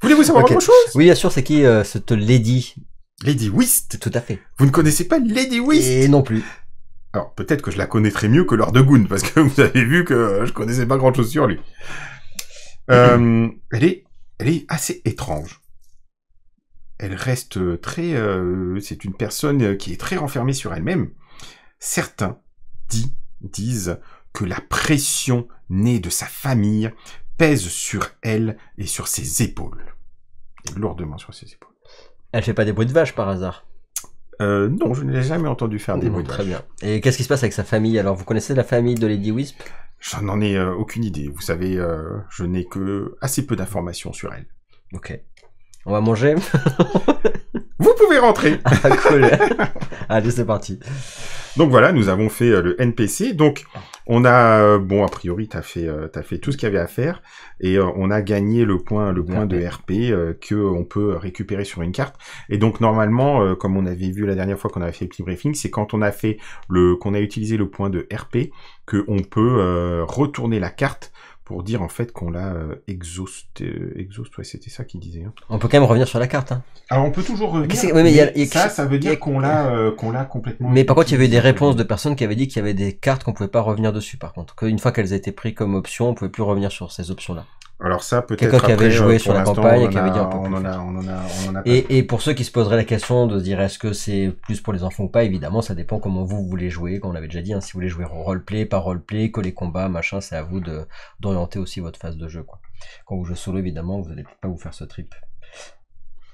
Voulez-vous savoir autre chose? Oui, bien sûr, c'est qui cette Lady? Lady Whist. Tout à fait. Vous ne connaissez pas Lady Whist? Et non plus. Alors, peut-être que je la connaîtrais mieux que Lord Goon, parce que vous avez vu que je connaissais pas grand-chose sur lui. Elle est assez étrange. Elle reste très... c'est une personne qui est très renfermée sur elle-même. Certains disent que la pression née de sa famille pèse sur elle et sur ses épaules. Et lourdement sur ses épaules. Elle fait pas des bruits de vache par hasard? Non, je ne l'ai jamais entendu faire des bruits de vache. Très bien. Et qu'est-ce qui se passe avec sa famille? Alors, vous connaissez la famille de Lady Wisp? J'en ai aucune idée. Vous savez, je n'ai que assez peu d'informations sur elle. Ok. On va manger? Vous pouvez rentrer. Ah, cool. Allez, c'est parti. Donc voilà, nous avons fait le NPC. Donc on a, bon, a priori, t'as fait tout ce qu'il y avait à faire et on a gagné le point de RP que on peut récupérer sur une carte. Et donc normalement, comme on avait vu la dernière fois qu'on avait fait le petit briefing, c'est quand on a fait qu'on a utilisé le point de RP que on peut retourner la carte pour dire en fait qu'on l'a exhausté. Ouais, c'était ça qu'il disait. Hein. On peut quand même revenir sur la carte. Hein. Alors on peut toujours revenir. Oui, mais ça veut dire qu'on l'a complètement. Mais par contre, il y avait eu des réponses de personnes qui avaient dit qu'il y avait des cartes qu'on pouvait pas revenir dessus. Par contre, qu'une fois qu'elles étaient prises comme option, on pouvait plus revenir sur ces options-là. Alors ça, peut-être quelqu'un qui avait joué sur la campagne et qui avait dit on en a. Et pour ceux qui se poseraient la question de se dire est-ce que c'est plus pour les enfants ou pas, évidemment, ça dépend comment vous voulez jouer, comme on l'avait déjà dit. Hein, si vous voulez jouer roleplay, pas roleplay, que les combats, machin, c'est à vous d'orienter aussi votre phase de jeu, quoi. Quand vous jouez solo, évidemment, vous n'allez pas vous faire ce trip.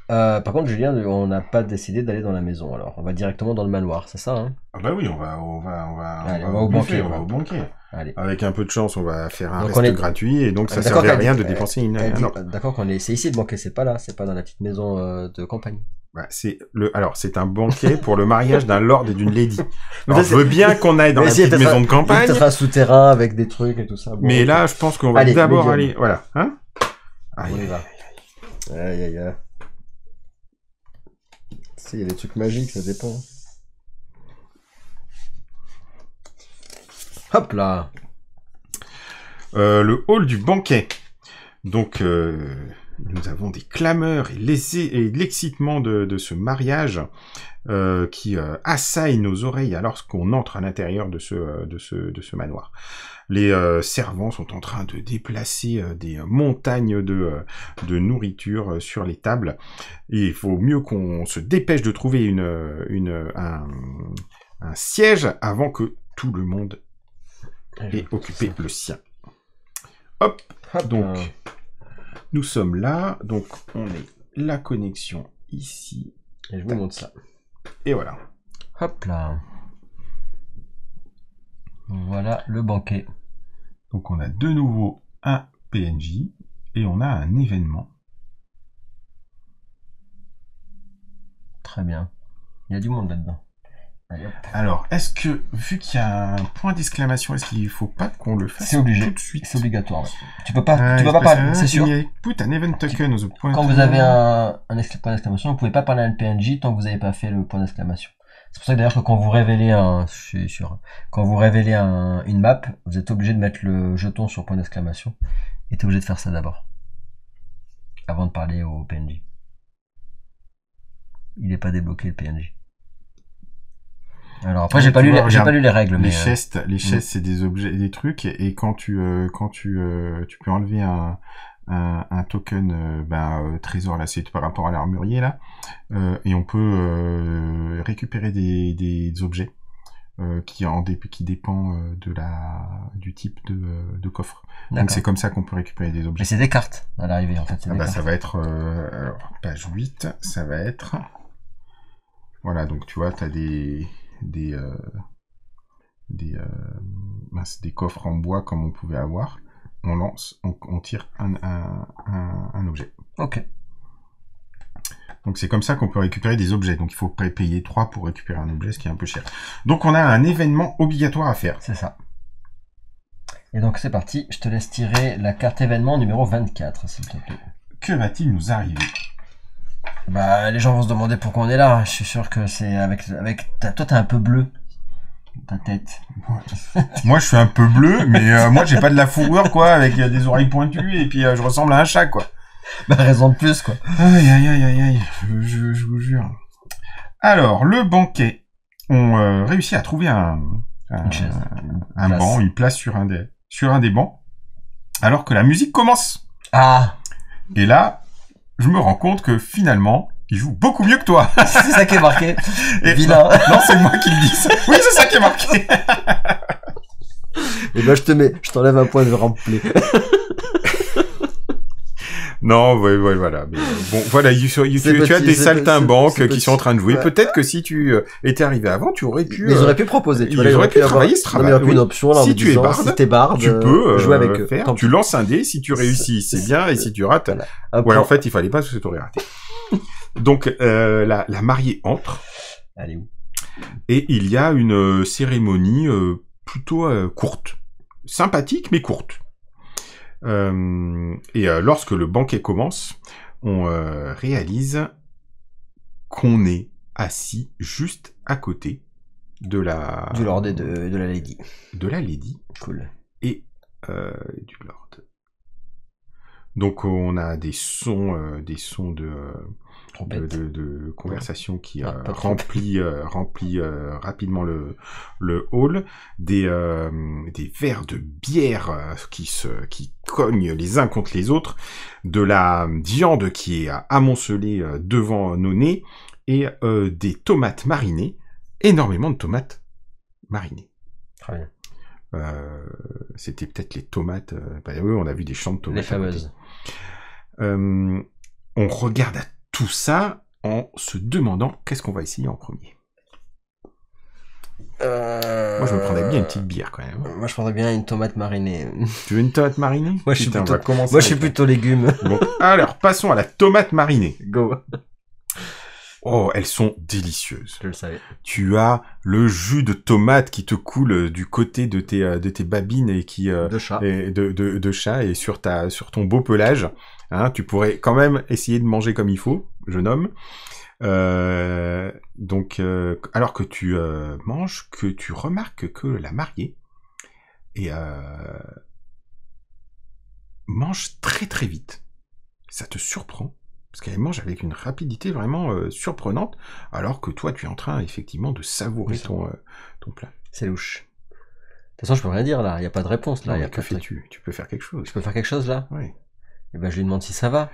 Par contre, Julien, on n'a pas décidé d'aller dans la maison, alors on va directement dans le manoir, c'est ça, hein? Ah bah oui, on va au banquet. On va au banquet. Allez. Avec un peu de chance, on va faire un donc reste gratuit, et donc ça servait à rien de dépenser une... D'accord c'est ici le banquet, c'est pas là, c'est pas dans la petite maison de campagne. Bah, c'est un banquet pour le mariage d'un lord et d'une lady. Alors, je veux bien qu'on aille dans la petite maison de campagne. Peut-être un souterrain avec des trucs et tout ça. Bon, mais okay. Là, je pense qu'on va d'abord aller, voilà, hein? On y va. Aïe. Il y a des trucs magiques, ça dépend. Hop là. Le hall du banquet. Donc, nous avons des clameurs et l'excitement de ce mariage qui assaillent nos oreilles alors qu'on entre à l'intérieur de ce manoir. Les servants sont en train de déplacer des montagnes de nourriture sur les tables. Et il faut mieux qu'on se dépêche de trouver un siège avant que tout le monde ait occupé le sien. Hop, donc nous sommes là. Donc on est la connexion ici. Et je vous montre ça. Et voilà. Hop là. Voilà le banquet. Donc on a de nouveau un PNJ et on a un événement. Très bien. Il y a du monde là-dedans. Alors, est-ce que, vu qu'il y a un point d'exclamation, est-ce qu'il ne faut pas qu'on le fasse tout de suite? C'est obligatoire. Ouais. Tu peux pas parler, c'est sûr. Put an event token as a point. Quand vous avez un point d'exclamation, vous pouvez pas parler à un PNJ tant que vous n'avez pas fait le point d'exclamation. C'est pour ça que d'ailleurs que quand vous révélez une map, vous êtes obligé de mettre le jeton sur point d'exclamation. Et t'es obligé de faire ça d'abord. Avant de parler au PNJ. Il n'est pas débloqué le PNJ. Alors après, j'ai pas lu les règles, mais les chaises, c'est des objets, des trucs, et quand tu peux enlever un token, trésor là, c'est par rapport à l'armurier là, et on peut récupérer des objets qui dépend du type de coffre. Donc c'est comme ça qu'on peut récupérer des objets. Mais c'est des cartes à l'arrivée en fait. Ça va être alors, page 8, ça va être voilà, donc tu vois, t'as des coffres en bois comme on pouvait avoir. On lance, on tire un objet. Ok. Donc c'est comme ça qu'on peut récupérer des objets. Donc il faut payer 3 pour récupérer un objet, ce qui est un peu cher. Donc on a un événement obligatoire à faire. C'est ça. Et donc c'est parti, je te laisse tirer la carte événement numéro 24, s'il te plaît. Que va-t-il nous arriver? Bah les gens vont se demander pourquoi on est là. Je suis sûr que c'est toi t'es un peu bleu. Ta tête. Moi je suis un peu bleu, mais moi j'ai pas de la fourrure quoi, avec des oreilles pointues et puis je ressemble à un chat quoi. Bah raison de plus quoi. Aïe, je vous jure. Alors le banquet, on réussit à trouver un banc, une place sur un des bancs, alors que la musique commence. Ah. Et là, je me rends compte que finalement, il joue beaucoup mieux que toi. C'est ça qui est marqué. Vilain. Non, c'est moi qui le dis. Oui, c'est ça qui est marqué. Et ben je t'enlève un point de rempli. Non, ouais, voilà. Mais bon, voilà, tu as des saltimbanques qui sont en train de jouer. Ouais. Peut-être que si tu étais arrivé avant, tu aurais pu... Mais ils auraient pu proposer. Ils auraient pu travailler ce travail. Il y aurait pu une option, là, si tu es barde, tu peux jouer avec eux. Tu lances un dé, si tu réussis, c'est bien, et si tu rates... Voilà. Ouais, en fait, il fallait pas, parce que tu aurais raté. Donc, la mariée entre. Elle est où? Et il y a une cérémonie plutôt courte. Sympathique, mais courte. Et lorsque le banquet commence, on réalise qu'on est assis juste à côté de du lord et de la lady. De la lady. Cool. Et du lord. Donc on a des sons Trompette. de conversation qui pas de remplit rapidement le hall, des verres de bière qui cognent les uns contre les autres, de la viande qui est amoncelée devant nos nez, et des tomates marinées, énormément de tomates marinées. Très bien. C'était peut-être les tomates. Oui, on a vu des champs de tomates. Les fameuses. On regarde à tout ça en se demandant qu'est-ce qu'on va essayer en premier. Moi, je me prendrais bien une petite bière quand même. Moi, je prendrais bien une tomate marinée. Tu veux une tomate marinée? Moi, je suis plutôt légumes. Bon, alors, passons à la tomate marinée. Go. Oh, elles sont délicieuses. Je le savais. Tu as le jus de tomate qui te coule du côté de tes babines et qui De chat. et de chat, et sur ton beau pelage. Hein, tu pourrais quand même essayer de manger comme il faut, jeune homme. Donc, alors que tu manges, que tu remarques que la mariée mange très très vite. Ça te surprend. Parce qu'elle mange avec une rapidité vraiment surprenante, alors que toi, tu es en train, effectivement, de savourer ton plat. C'est louche. De toute façon, je peux rien dire, là. Il n'y a pas de réponse, là. Non, Y a que pas fais-tu? Tu peux faire quelque chose. Je peux faire quelque chose, là? Oui. Eh ben, je lui demande si ça va.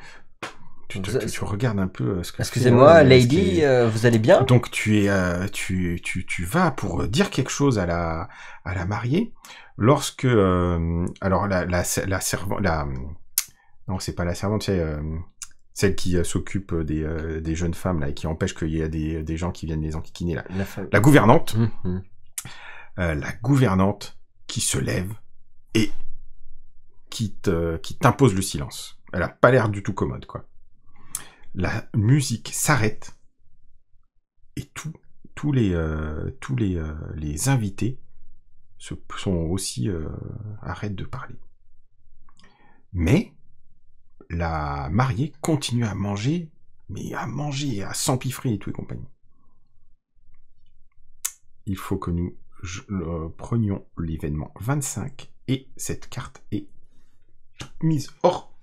Tu regardes un peu ce que Excusez-moi, Lady, vous allez bien? Donc, tu vas pour dire quelque chose à la mariée, lorsque... alors, la servante... Non, c'est pas la servante, c'est... celle qui s'occupe des jeunes femmes là, et qui empêche qu'il y ait des gens qui viennent les enquiquiner là. La gouvernante. La gouvernante qui se lève et qui t'impose le silence. Elle a pas l'air du tout commode, quoi. La musique s'arrête et tous les invités sont aussi arrêtent de parler. Mais la mariée continue à manger, mais à s'empiffrer et tout et compagnie. Il faut que nous prenions l'événement 25 et cette carte est mise hors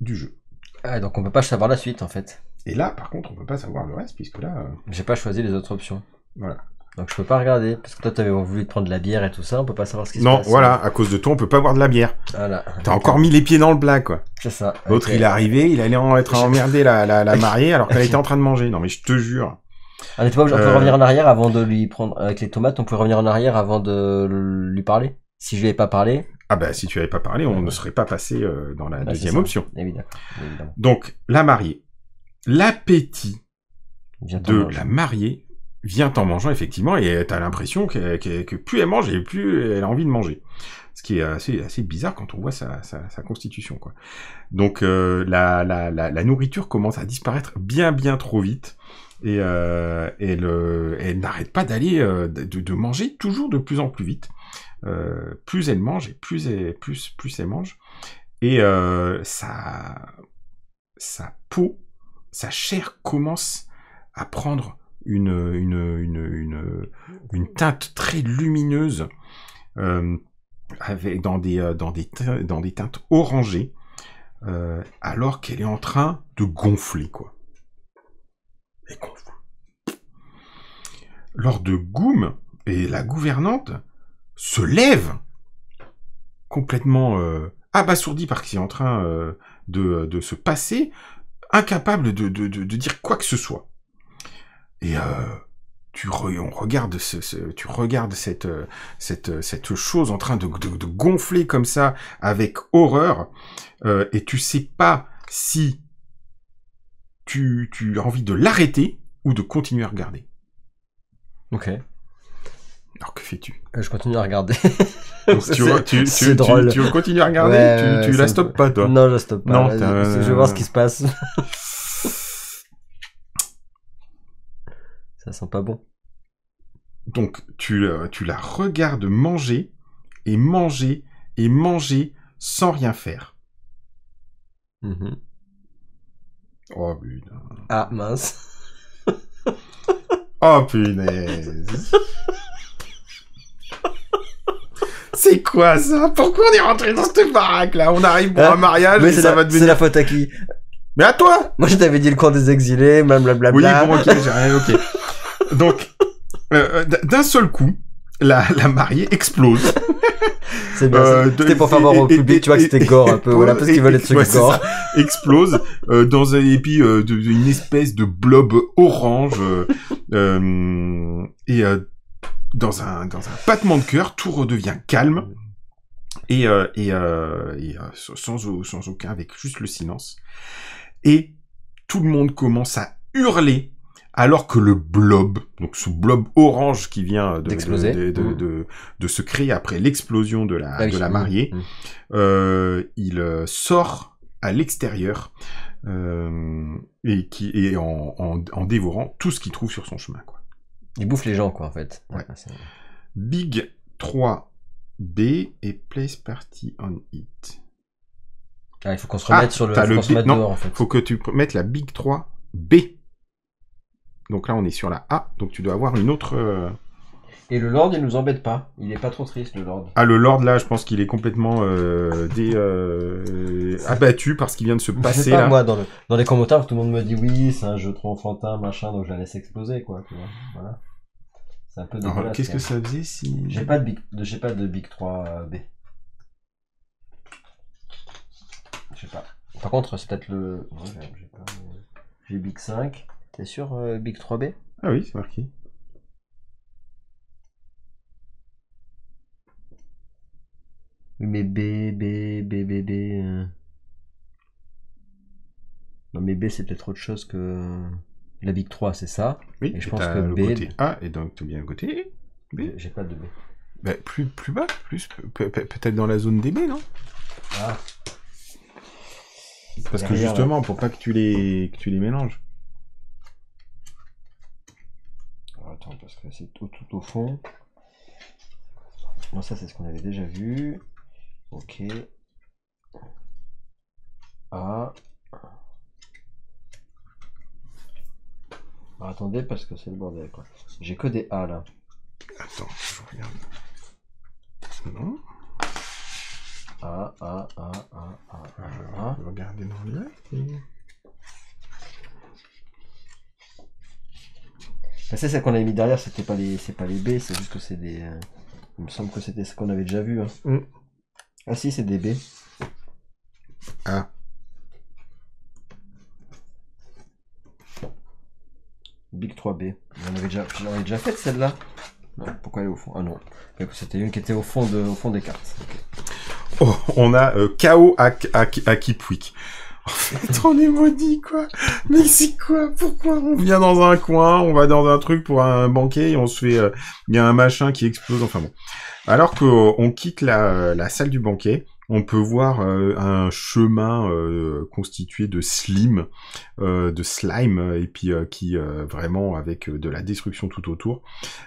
du jeu. Ah, donc on peut pas savoir la suite en fait. Et là, par contre, on peut pas savoir le reste puisque là... J'ai pas choisi les autres options. Voilà. Donc je peux pas regarder, parce que toi t'avais voulu te prendre de la bière et tout ça, on peut pas savoir ce qui se Non, passe. voilà, à cause de toi, on peut pas boire de la bière. Voilà. T'as encore mis les pieds dans le plat, quoi. C'est ça. L'autre, Ok. il est arrivé, il allait être emmerdé la mariée alors qu'elle était en train de manger. Non, mais je te jure. On était pas obligé, on peut revenir en arrière avant de lui prendre, avec les tomates, on peut revenir en arrière avant de lui parler. Si je lui avais pas parlé. Ah bah, si tu avais pas parlé, on ne serait pas passé dans la deuxième option. Évidemment. Donc, la mariée. L'appétit de manger. la mariée vient en mangeant, effectivement, et t'as l'impression que plus elle mange et plus elle a envie de manger. Ce qui est assez bizarre quand on voit sa constitution, quoi. Donc, la nourriture commence à disparaître bien trop vite. Et elle n'arrête pas d'aller de manger toujours de plus en plus vite. Plus elle mange et plus elle mange. Et sa peau, sa chair commence à prendre une teinte très lumineuse, avec dans des teintes orangées, alors qu'elle est en train de gonfler, quoi. Elle gonfle. Lord de Goum et la gouvernante se lèvent complètement abasourdis par ce qui est en train de se passer, incapables de dire quoi que ce soit. Et tu regardes cette chose en train de gonfler comme ça avec horreur, et tu sais pas si tu as envie de l'arrêter ou de continuer à regarder. Ok. Alors que fais-tu? Je continue à regarder. C'est drôle. Tu continues à regarder? Ouais, tu la stoppes pas, toi? Non, je la stoppe pas. Non, je vais voir ce qui se passe. Ça sent pas bon. Donc, tu la regardes manger, et manger, et manger, sans rien faire. Mm-hmm. Oh, putain. Ah, mince. Oh, punaise. C'est quoi ça? Pourquoi on est rentré dans cette baraque là? On arrive pour un mariage mais et ça va devenir... C'est la faute à qui? Mais à toi! Moi je t'avais dit le camp des exilés, blablabla. Oui, bon, ok, j'ai rien, ok. Donc, d'un seul coup, la mariée explose. C'est bien, c'était pour faire voir au public, tu vois, que c'était gore un peu, voilà, parce qu'ils veulent être trucs gore. Explose, dans un, et puis, une espèce de blob orange, dans un battement de cœur, tout redevient calme, sans aucun, avec juste le silence. Et tout le monde commence à hurler, alors que le blob, donc ce blob orange qui vient de se créer après l'explosion de la mariée, il sort à l'extérieur et en dévorant tout ce qu'il trouve sur son chemin, quoi. Il bouffe les gens, quoi, en fait. Ouais. Big 3B et place party on it. Ah, il faut qu'on se remette sur le... dehors, en fait. Faut que tu mettes la Big 3B. Donc là, on est sur la A, donc tu dois avoir une autre... Et le Lord, il nous embête pas. Il est pas trop triste, le Lord. Ah, le Lord, là, je pense qu'il est complètement abattu par ce qui vient de se passer, là. Moi, dans les commentaires, tout le monde me dit oui, c'est un jeu trop enfantin, machin, donc je la laisse exploser, quoi. Tu vois, voilà. C'est un peu dégueulasse. Alors, qu'est-ce que ça faisait si... J'ai pas de Big 3B. Je sais pas. Par contre, c'est peut-être le... Non, j'ai pas... J'ai Big 5. T'es sûr, Big 3B? Ah oui, c'est marqué. Oui, mais B. Non, mais B, c'est peut-être autre chose que... La Big 3, c'est ça. Oui, et je pense que le B... côté A, et donc tu viens le côté B. J'ai pas de B. Bah, plus bas, peut-être dans la zone des B, non? Ah. Parce que justement, pour pas que tu les mélanges. Attends, parce que c'est tout au fond. Non, ça c'est ce qu'on avait déjà vu. Ok. A. Alors, attendez, parce que c'est le bordel, quoi. J'ai que des A là. Attends, je regarde. Non. A. Je vais regarder dans le live. C'est celle qu'on avait mis derrière, c'est pas les B, c'est juste que c'est des... Il me semble que c'était ce qu'on avait déjà vu. Hein. Ah si, c'est des B. Ah. Big 3B. J'en avais déjà fait celle-là. Non, pourquoi elle est au fond? Ah non. C'était une qui était au fond des cartes. Okay. Oh, on a KO à Keep Week. En fait, on est maudit, quoi. Mais c'est quoi? Pourquoi on vient dans un coin, on va dans un truc pour un banquet, et on se fait... Il y a un machin qui explose, enfin bon. Alors qu'on quitte la salle du banquet, on peut voir un chemin constitué de slime, et puis qui vraiment avec de la destruction tout autour.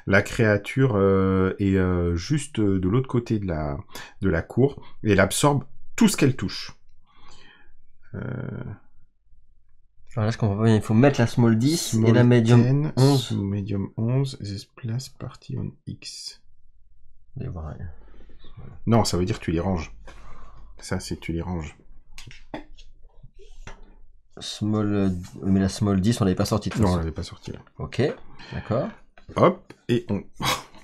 La créature est juste de l'autre côté de la cour, et elle absorbe tout ce qu'elle touche. Alors là, ce qu'on va, il faut mettre la small 10 et la medium 11. Medium 11, this place party on X. Non, ça veut dire que tu les ranges. Ça, c'est que tu les ranges. Mais la small 10, on l'avait pas sortie. Non, on l'avait pas sortie là. Ok, d'accord. Hop, et on...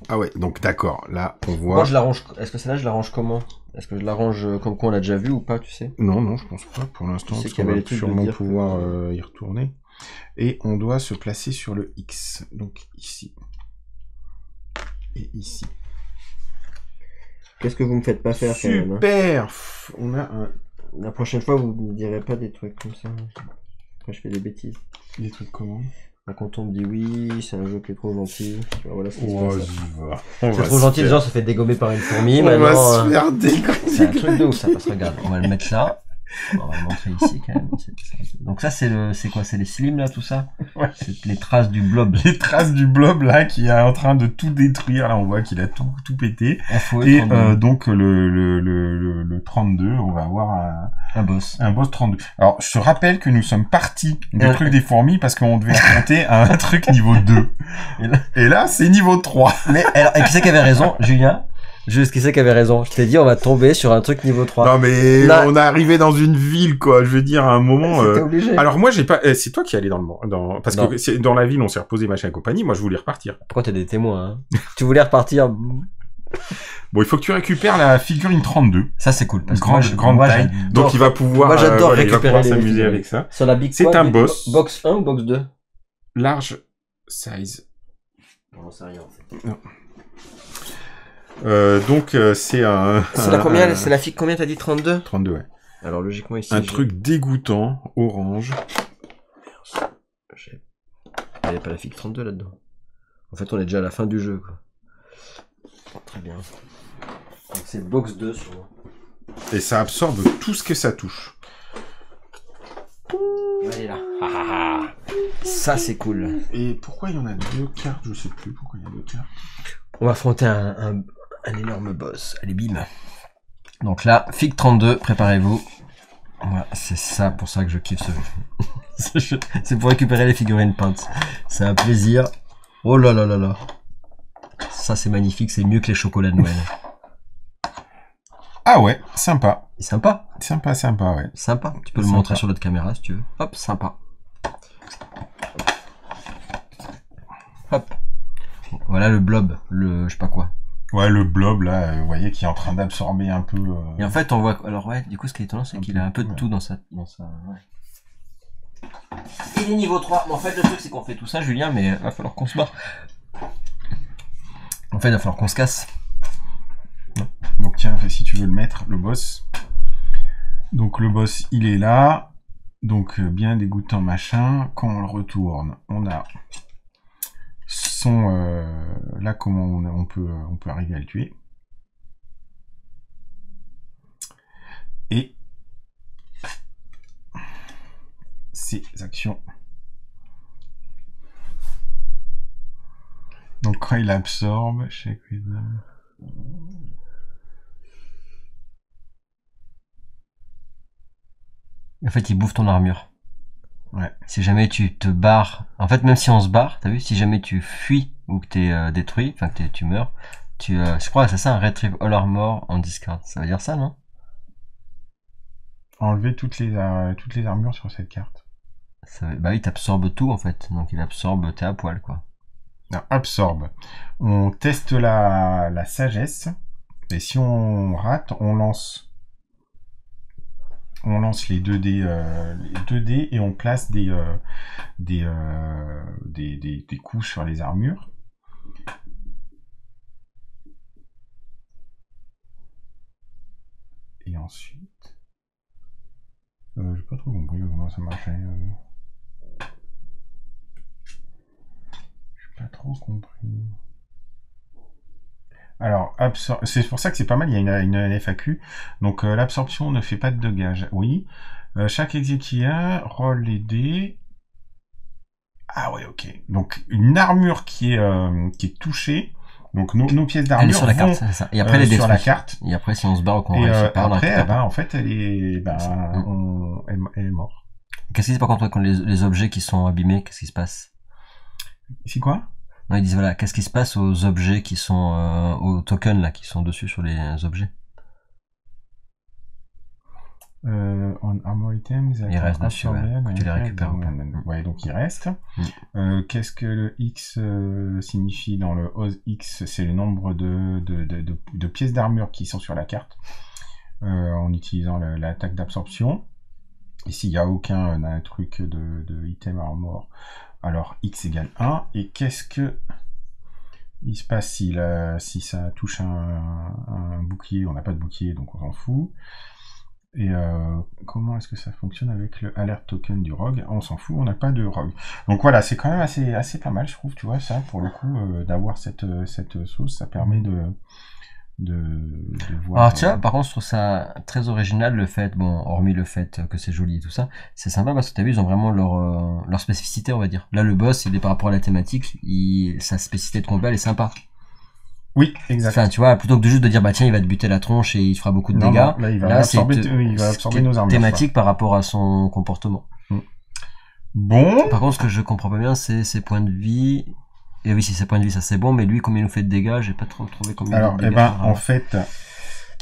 Ah ouais, donc d'accord, là, on voit... Moi, je la range... Est-ce que celle-là, je la range comment? Est-ce que je la range comme quoi on l'a déjà vu ou pas, tu sais? Non, je pense pas pour l'instant, parce qu'on va sûrement pouvoir y retourner. Et on doit se placer sur le X, donc ici. Et ici. Qu'est-ce que vous me faites pas faire? Super quand même, hein. On a un... La prochaine fois, vous ne me direz pas des trucs comme ça. Après, je fais des bêtises. Des trucs comment? Quand on me dit oui, c'est un jeu qui est trop gentil. Tu vois, voilà ce qui se passe. C'est trop gentil, les gens se fait dégommer par une fourmi. On va se faire dégommer. C'est un truc de ouf, ça passe. Regarde, on va le mettre là. On va le montrer ici quand même. Donc ça, c'est quoi? C'est les slimes là, tout ça? Ouais. C'est les traces du blob. Les traces du blob là qui est en train de tout détruire. Là, on voit qu'il a tout pété. Et donc le 32, on va avoir un boss. Un boss 32. Alors, je te rappelle que nous sommes partis du truc des fourmis parce qu'on devait affronter un truc niveau 2. Et là c'est niveau 3. Mais alors, et qui c'est qui avait raison, Julien? Juste, qui c'est qui avait raison? Je t'ai dit, on va tomber sur un truc niveau 3. Non, mais Là- on est arrivé dans une ville, quoi. Je veux dire, à un moment... C'était obligé. Alors moi, j'ai pas... c'est toi qui allais parce Non. que dans la ville, on s'est reposé, machin et compagnie. Moi, je voulais repartir. Pourquoi t'es des témoins, hein? Tu voulais repartir? Bon, il faut que tu récupères la figurine 32. Ça, c'est cool. Parce que Grande moi, taille. j'adore- Donc, il va pouvoir... Moi, j'adore voilà, il va récupérer pouvoir les s'amuser figurines. avec ça. Sur la Big C'est Quad, un boss. Box 1 ou box 2? Large size. On sait rien, en fait. Non. Donc, c'est un... C'est la combien? C'est la figue combien t'as dit? 32? 32, ouais. Alors, logiquement, ici. Un truc dégoûtant, orange. Il n'y avait pas la figue 32 là-dedans. En fait, on est déjà à la fin du jeu, quoi. Très bien. Donc, c'est box 2 sur moi. Et ça absorbe tout ce que ça touche. Allez là. Ça, c'est cool. Et pourquoi il y en a 2 cartes? Je sais plus pourquoi il y a 2 cartes. On va affronter un énorme boss. Allez, bim. Donc là, figue 32, préparez-vous. Voilà, c'est ça pour ça que je kiffe ce jeu. C'est pour récupérer les figurines peintes. C'est un plaisir. Oh là là là là. Ça, c'est magnifique. C'est mieux que les chocolats de Noël. Ah ouais, sympa. C'est sympa. Sympa, sympa, ouais. Sympa. Tu peux le Sympa. montrer sur l'autre caméra si tu veux. Hop, sympa. Hop. Voilà le blob. Le je sais pas quoi. Ouais, le blob, là, vous voyez, qui est en train d'absorber un peu... Et en fait, on voit... Alors ouais, du coup, ce qui est étonnant, c'est qu'il a un peu de tout dans sa... Ouais. Il est niveau 3. Mais en fait, le truc, c'est qu'on fait tout ça, Julien, mais il va falloir qu'on se barre. En fait, il va falloir qu'on se casse. Donc tiens, si tu veux le mettre, le boss. Donc le boss, il est là. Donc bien dégoûtant, machin. Quand on le retourne, on a son... là, comment on peut arriver à le tuer. Et ses actions. Donc quand il absorbe, En fait, il bouffe ton armure. Ouais. Si jamais tu te barres... En fait, même si on se barre, t'as vu, si jamais tu fuis ou que t'es détruit, enfin que tu meurs, je crois que c'est ça, un retrieve all armor en discard. Ça veut dire ça, non? Enlever toutes les armures sur cette carte. Bah, il t'absorbe tout, en fait. Donc, il absorbe, t'es à poil, quoi. Non, absorbe. On teste la sagesse. Et si on rate, on lance les 2 dés et on place des coups sur les armures. Et ensuite... j'ai pas trop compris comment ça marchait. J'ai pas trop compris. Alors, c'est pour ça que c'est pas mal, il y a une FAQ. Donc, l'absorption ne fait pas de dégâts. Oui. Chaque exécuteur roule les dés. Ah ouais, ok. Donc, une armure qui est touchée. Donc, nos pièces d'armure Elle est sur la carte, c'est ça. Et après, elle est sur la détruite. carte. Et après, si on se barre ou qu'on Et réussit pas, on après, récupère pas. en fait, elle est morte. Qu'est-ce qui se passe par contre quand les objets qui sont abîmés, qu'est-ce qui se passe? C'est quoi? Non, ils disent voilà, qu'est-ce qui se passe aux objets qui sont aux tokens là qui sont dessus sur les objets? On armor items, Il reste dessus, ouais. Tu les récupères ou pas. Ouais, donc il reste. Qu'est-ce que le X signifie dans le X? C'est le nombre de pièces d'armure qui sont sur la carte en utilisant l'attaque d'absorption. Ici, il n'y a aucun truc de item armor. Alors, X égale 1. Et qu'est-ce que il se passe si ça touche un bouclier? On n'a pas de bouclier, donc on s'en fout. Et comment est-ce que ça fonctionne avec le alert token du rogue? On s'en fout, on n'a pas de rogue. Donc voilà, c'est quand même assez pas mal, je trouve, tu vois, ça, pour le coup, d'avoir cette sauce, ça permet de voir... Alors tu vois, par contre, je trouve ça très original le fait, bon, hormis le fait que c'est joli et tout ça, c'est sympa parce que t'as vu, ils ont vraiment leur spécificité, on va dire. Là, le boss, il est par rapport à la thématique, sa spécificité de combat, elle est sympa. Oui, exact. Enfin, tu vois, plutôt que de juste de dire, bah tiens, il va te buter la tronche et il fera beaucoup de dégâts. Non, là, il va absorber nos armures. Thématique par rapport à son comportement. Bon. Par contre, ce que je comprends pas bien, c'est ses points de vie. Et oui, si c'est point de vie, ça c'est bon, mais lui, combien il nous fait de dégâts? J'ai pas trop trouvé combien Alors, il nous fait de dégâts. en fait,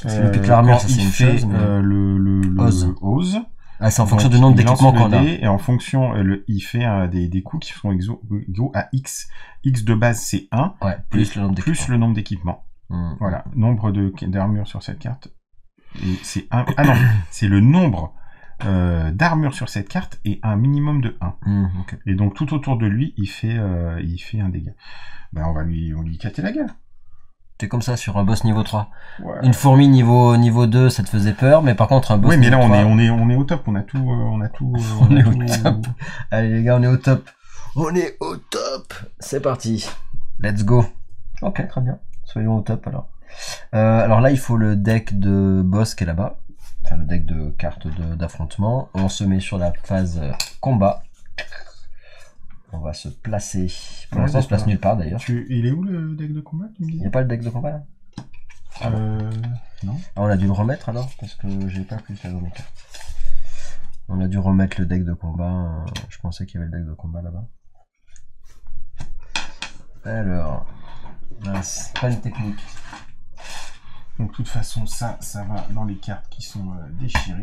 le pic l'armure, quand ça il c'est une fait chose. Mais... le ose, Ah, c'est en fonction donc, du nombre il lance d'équipements le qu'on a. dé, et en fonction, il fait des coups qui sont égaux à X. X de base, c'est 1, Ouais, plus le nombre d'équipements. plus le nombre d'équipements. Voilà, nombre d'armures sur cette carte. Et c'est 1. Ah non, c'est le nombre d'armures sur cette carte et un minimum de 1. Okay. Et donc tout autour de lui, il fait un dégât. Ben, on va lui éclater la gueule. C'est comme ça sur un boss niveau 3. Ouais. Une fourmi niveau 2, ça te faisait peur, mais par contre un boss niveau 3... Oui, mais là 3... on est au top, on est au top. Allez les gars, on est au top. On est au top. C'est parti. Let's go. Ok, très bien. Soyons au top alors. Alors là, il faut le deck de boss qui est là-bas. Enfin, le deck de cartes d'affrontement. On se met sur la phase combat. On va se placer. Pour l'instant, on se place nulle part d'ailleurs. Il est où le deck de combat? Il n'y a pas le deck de combat là? Non. Ah, on a dû le remettre alors? Parce que j'ai pas pu faire dans mes cartes. On a dû remettre le deck de combat. Je pensais qu'il y avait le deck de combat là-bas. Alors. Mince, pas une technique. Donc de toute façon, ça va dans les cartes qui sont déchirées.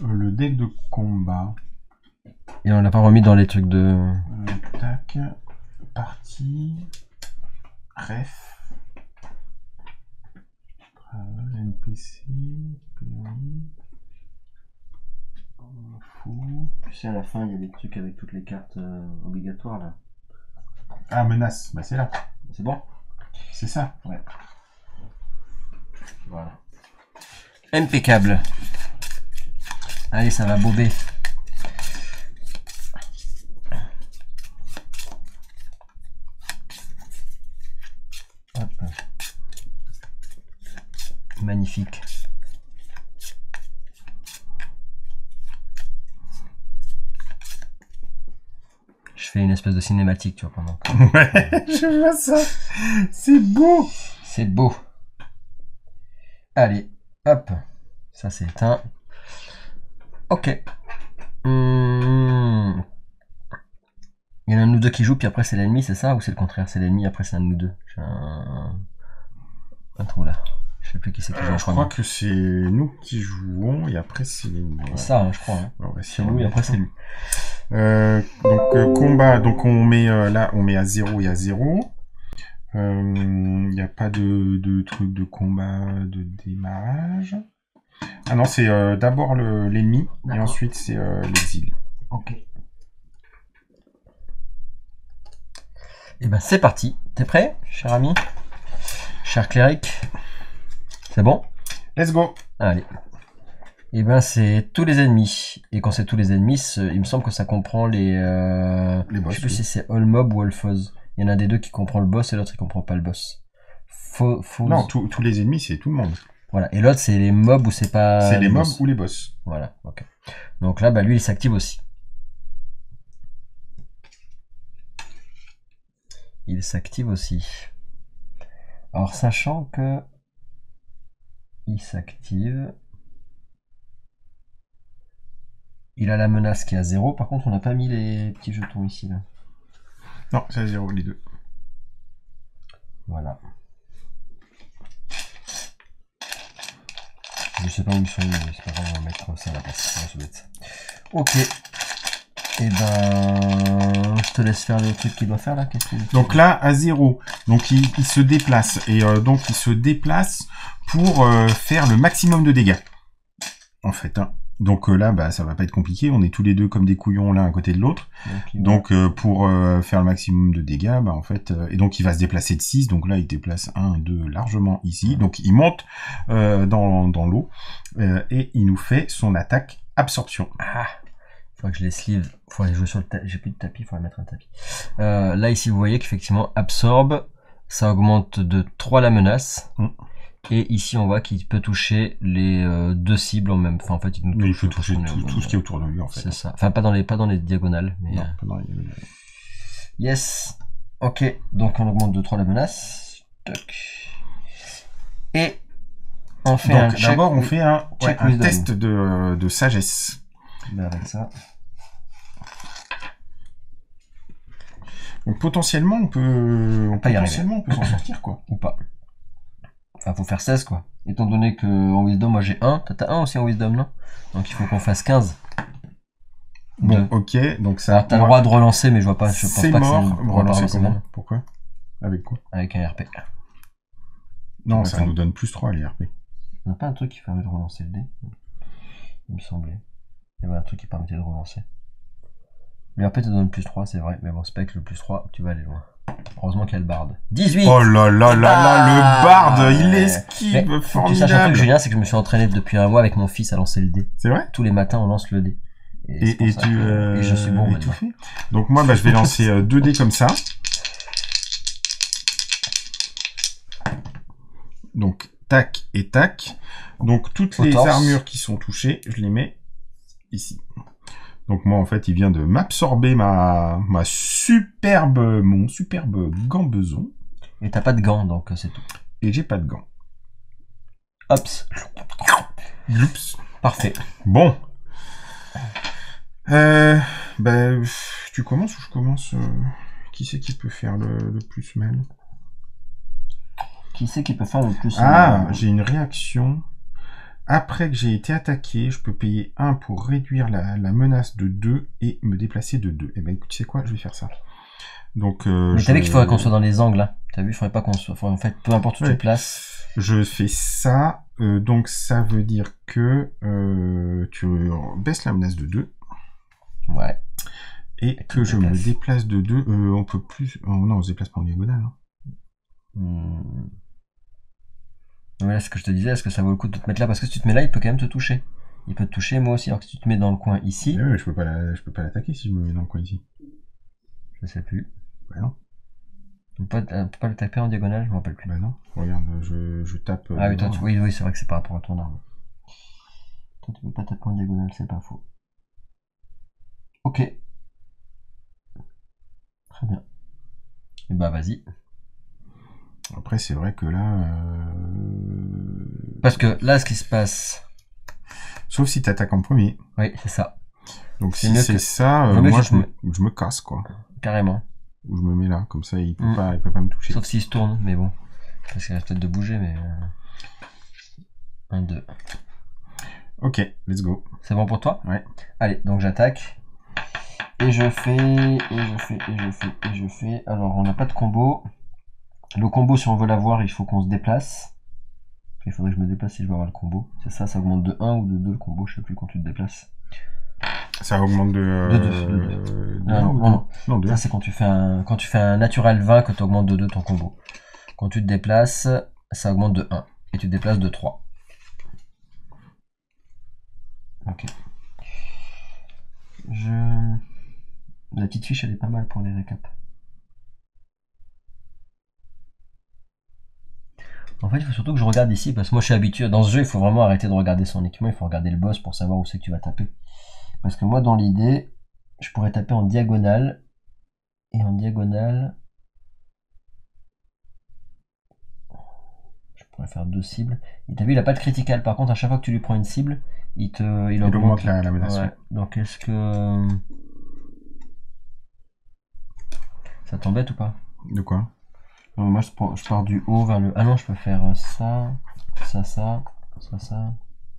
Le deck de combat. Et on l'a pas remis dans les trucs de... tac. Partie. Ref. NPC. PNI. Fou. Tu sais, à la fin, il y a des trucs avec toutes les cartes obligatoires là. Ah, menace. Bah c'est là. C'est bon? C'est ça. Ouais. Voilà. Impeccable. Allez, ça va bober. Hop. Magnifique. Je fais une espèce de cinématique, tu vois, pendant que... Ouais, je vois ça. C'est beau. C'est beau. Allez, hop. Ça, c'est éteint. Ok. Il y en a un de nous deux qui joue, puis après c'est l'ennemi, c'est ça? Ou c'est le contraire? C'est l'ennemi, après c'est un de nous deux. J'ai un trou là. Je sais plus qui c'est qui joue. Je crois que c'est nous qui jouons, et après c'est l'ennemi. C'est ça, hein, je crois. Hein. Ouais, c'est nous, et après c'est lui. Donc combat, donc on met là, on met à 0 et à 0. Il n'y a pas de truc de combat de démarrage. Ah non, c'est d'abord l'ennemi, et ensuite c'est l'exil. Ok. Et ben c'est parti. T'es prêt, cher ami? Cher cléric? C'est bon? Let's go. Allez. Et ben c'est tous les ennemis. Et quand c'est tous les ennemis, il me semble que ça comprend les boss. Je sais plus si c'est all mob ou all foes. Il y en a des deux qui comprend le boss et l'autre qui comprend pas le boss. Non, tous les ennemis, c'est tout le monde. Voilà. Et l'autre, c'est les mobs ou c'est pas... C'est les mobs ou les boss. Voilà, ok. Donc là, bah, lui, il s'active aussi. Il s'active aussi. Alors, sachant que... il s'active... il a la menace qui est à 0. Par contre, on n'a pas mis les petits jetons ici, là. Non, c'est à 0, les deux. Voilà. Je sais pas où ils sont, mais c'est pas grave, on va mettre ça à la place. Ok. Et ben, je te laisse faire le truc qu'il doit faire là. Donc là, à 0, donc il se déplace. Et donc il se déplace pour faire le maximum de dégâts. En fait, hein. Donc là, bah, ça va pas être compliqué. On est tous les deux comme des couillons l'un à côté de l'autre. Donc pour faire le maximum de dégâts, bah, en fait, et donc il va se déplacer de 6. Donc là, il déplace 1, 2 largement ici. Donc il monte dans l'eau et il nous fait son attaque absorption. Ah, faut que je les sleeve. Faut aller jouer sur le tapis. J'ai plus de tapis, faut aller mettre un tapis. Là ici, vous voyez qu'effectivement absorbe, ça augmente de 3 la menace. Et ici, on voit qu'il peut toucher les deux cibles en même. Enfin, en fait, il peut toucher tout ce qui est autour de lui, en fait. C'est ça. Enfin, pas dans les diagonales. Mais, non, pas dans les diagonales. Yes. Ok. Donc, on augmente de 3 la menace. Toc. Et on fait un check. D'abord, on fait un test de sagesse. Ben, avec ça. Donc potentiellement, on peut s'en sortir, quoi. Ou pas. Enfin, faut faire 16, quoi. Étant donné que en Wisdom, moi j'ai 1. T'as 1 aussi en Wisdom, non? Donc il faut qu'on fasse 15. Bon, 2. ok, donc ça... Alors t'as le droit de relancer, mais je vois pas, je pense pas mort. que c'est... Relancer comment? Pourquoi? Avec quoi? Avec un RP. Non, ça nous donne plus 3, les RP. On n'a pas un truc qui permet de relancer le dé? Il me semblait. Il y avait un truc qui permettait de relancer. Le RP te donne plus 3, c'est vrai, mais bon, spec, le plus 3, tu vas aller loin. Heureusement qu'il y a le barde. 18! Oh là là là là, le barde, il esquive, formidable! Tu saches un truc, Julien, c'est que je me suis entraîné depuis un mois avec mon fils à lancer le dé. C'est vrai? Tous les matins, on lance le dé. Et je suis bon maintenant. Donc moi, bah, je vais lancer 2 dés comme ça. Donc, tac et tac. Donc, toutes les armures qui sont touchées, je les mets ici. Donc moi, en fait, il vient de m'absorber mon superbe gambeson. Et t'as pas de gants, donc c'est tout. Et j'ai pas de gants. Hops. Oups. Parfait. Bon. Tu commences ou je commence Qui c'est qui peut faire le plus mal? Qui c'est qui peut faire le plus mal? Ah, j'ai une réaction. Après que j'ai été attaqué, je peux payer 1 pour réduire la menace de 2 et me déplacer de 2. Eh ben écoute, tu sais quoi, je vais faire ça. Donc, mais t'as vu qu'il faudrait qu'on soit dans les angles, là. T'as vu, il faudrait pas qu'on soit... En fait, peu importe où tu te places. Je fais ça, donc ça veut dire que tu baisses la menace de 2. Ouais. Et que je me déplace de 2. On peut plus... Oh, non, on se déplace pas en diagonale. Hein. Mais là, ce que je te disais, est-ce que ça vaut le coup de te mettre là? Parce que si tu te mets là, il peut quand même te toucher. Il peut te toucher, moi aussi. Alors que si tu te mets dans le coin ici... Mais je peux pas l'attaquer si je me mets dans le coin ici. Je sais plus. Bah non. On peut pas le taper en diagonale, je me rappelle plus. Bah non, regarde, je tape... Ah oui, toi, oui, c'est vrai que c'est par rapport à ton arme. Toi, tu peux pas taper en diagonale, c'est pas faux. Ok. Très bien. Et bah vas-y. Après, c'est vrai que là... Parce que là, ce qui se passe... Sauf si t'attaques en premier. Oui, c'est ça. Donc si c'est ça, moi je me casse, quoi. Carrément. Ou je me mets là, comme ça il peut pas me toucher. Sauf s'il se tourne, mais bon. Parce qu'il a peut-être de bouger, mais... 1, 2. Ok, let's go. C'est bon pour toi? Ouais. Allez, donc j'attaque. Et je fais... Alors, on n'a pas de combo. Le combo, si on veut l'avoir, il faut qu'on se déplace. Il faudrait que je me déplace si je veux avoir le combo. C'est ça, ça augmente de 1 ou de 2 le combo, je sais plus quand tu te déplaces. Ça augmente de 2. Non, 2. Ça, c'est quand tu fais un natural 20 que tu augmentes de 2 ton combo. Quand tu te déplaces, ça augmente de 1. Et tu te déplaces de 3. Ok. La petite fiche, elle est pas mal pour les récaps. En fait, il faut surtout que je regarde ici, parce que moi je suis habitué, dans ce jeu, il faut vraiment arrêter de regarder son équipement, il faut regarder le boss pour savoir où c'est que tu vas taper. Parce que moi, dans l'idée, je pourrais taper en diagonale, et en diagonale, je pourrais faire 2 cibles. Et t'as vu, il a pas de critical, par contre, à chaque fois que tu lui prends une cible, il augmente la menace. Ouais. Donc est-ce que... Ça t'embête ou pas? De quoi? Donc, moi je pars du haut vers le... Ah non, je peux faire ça, ça.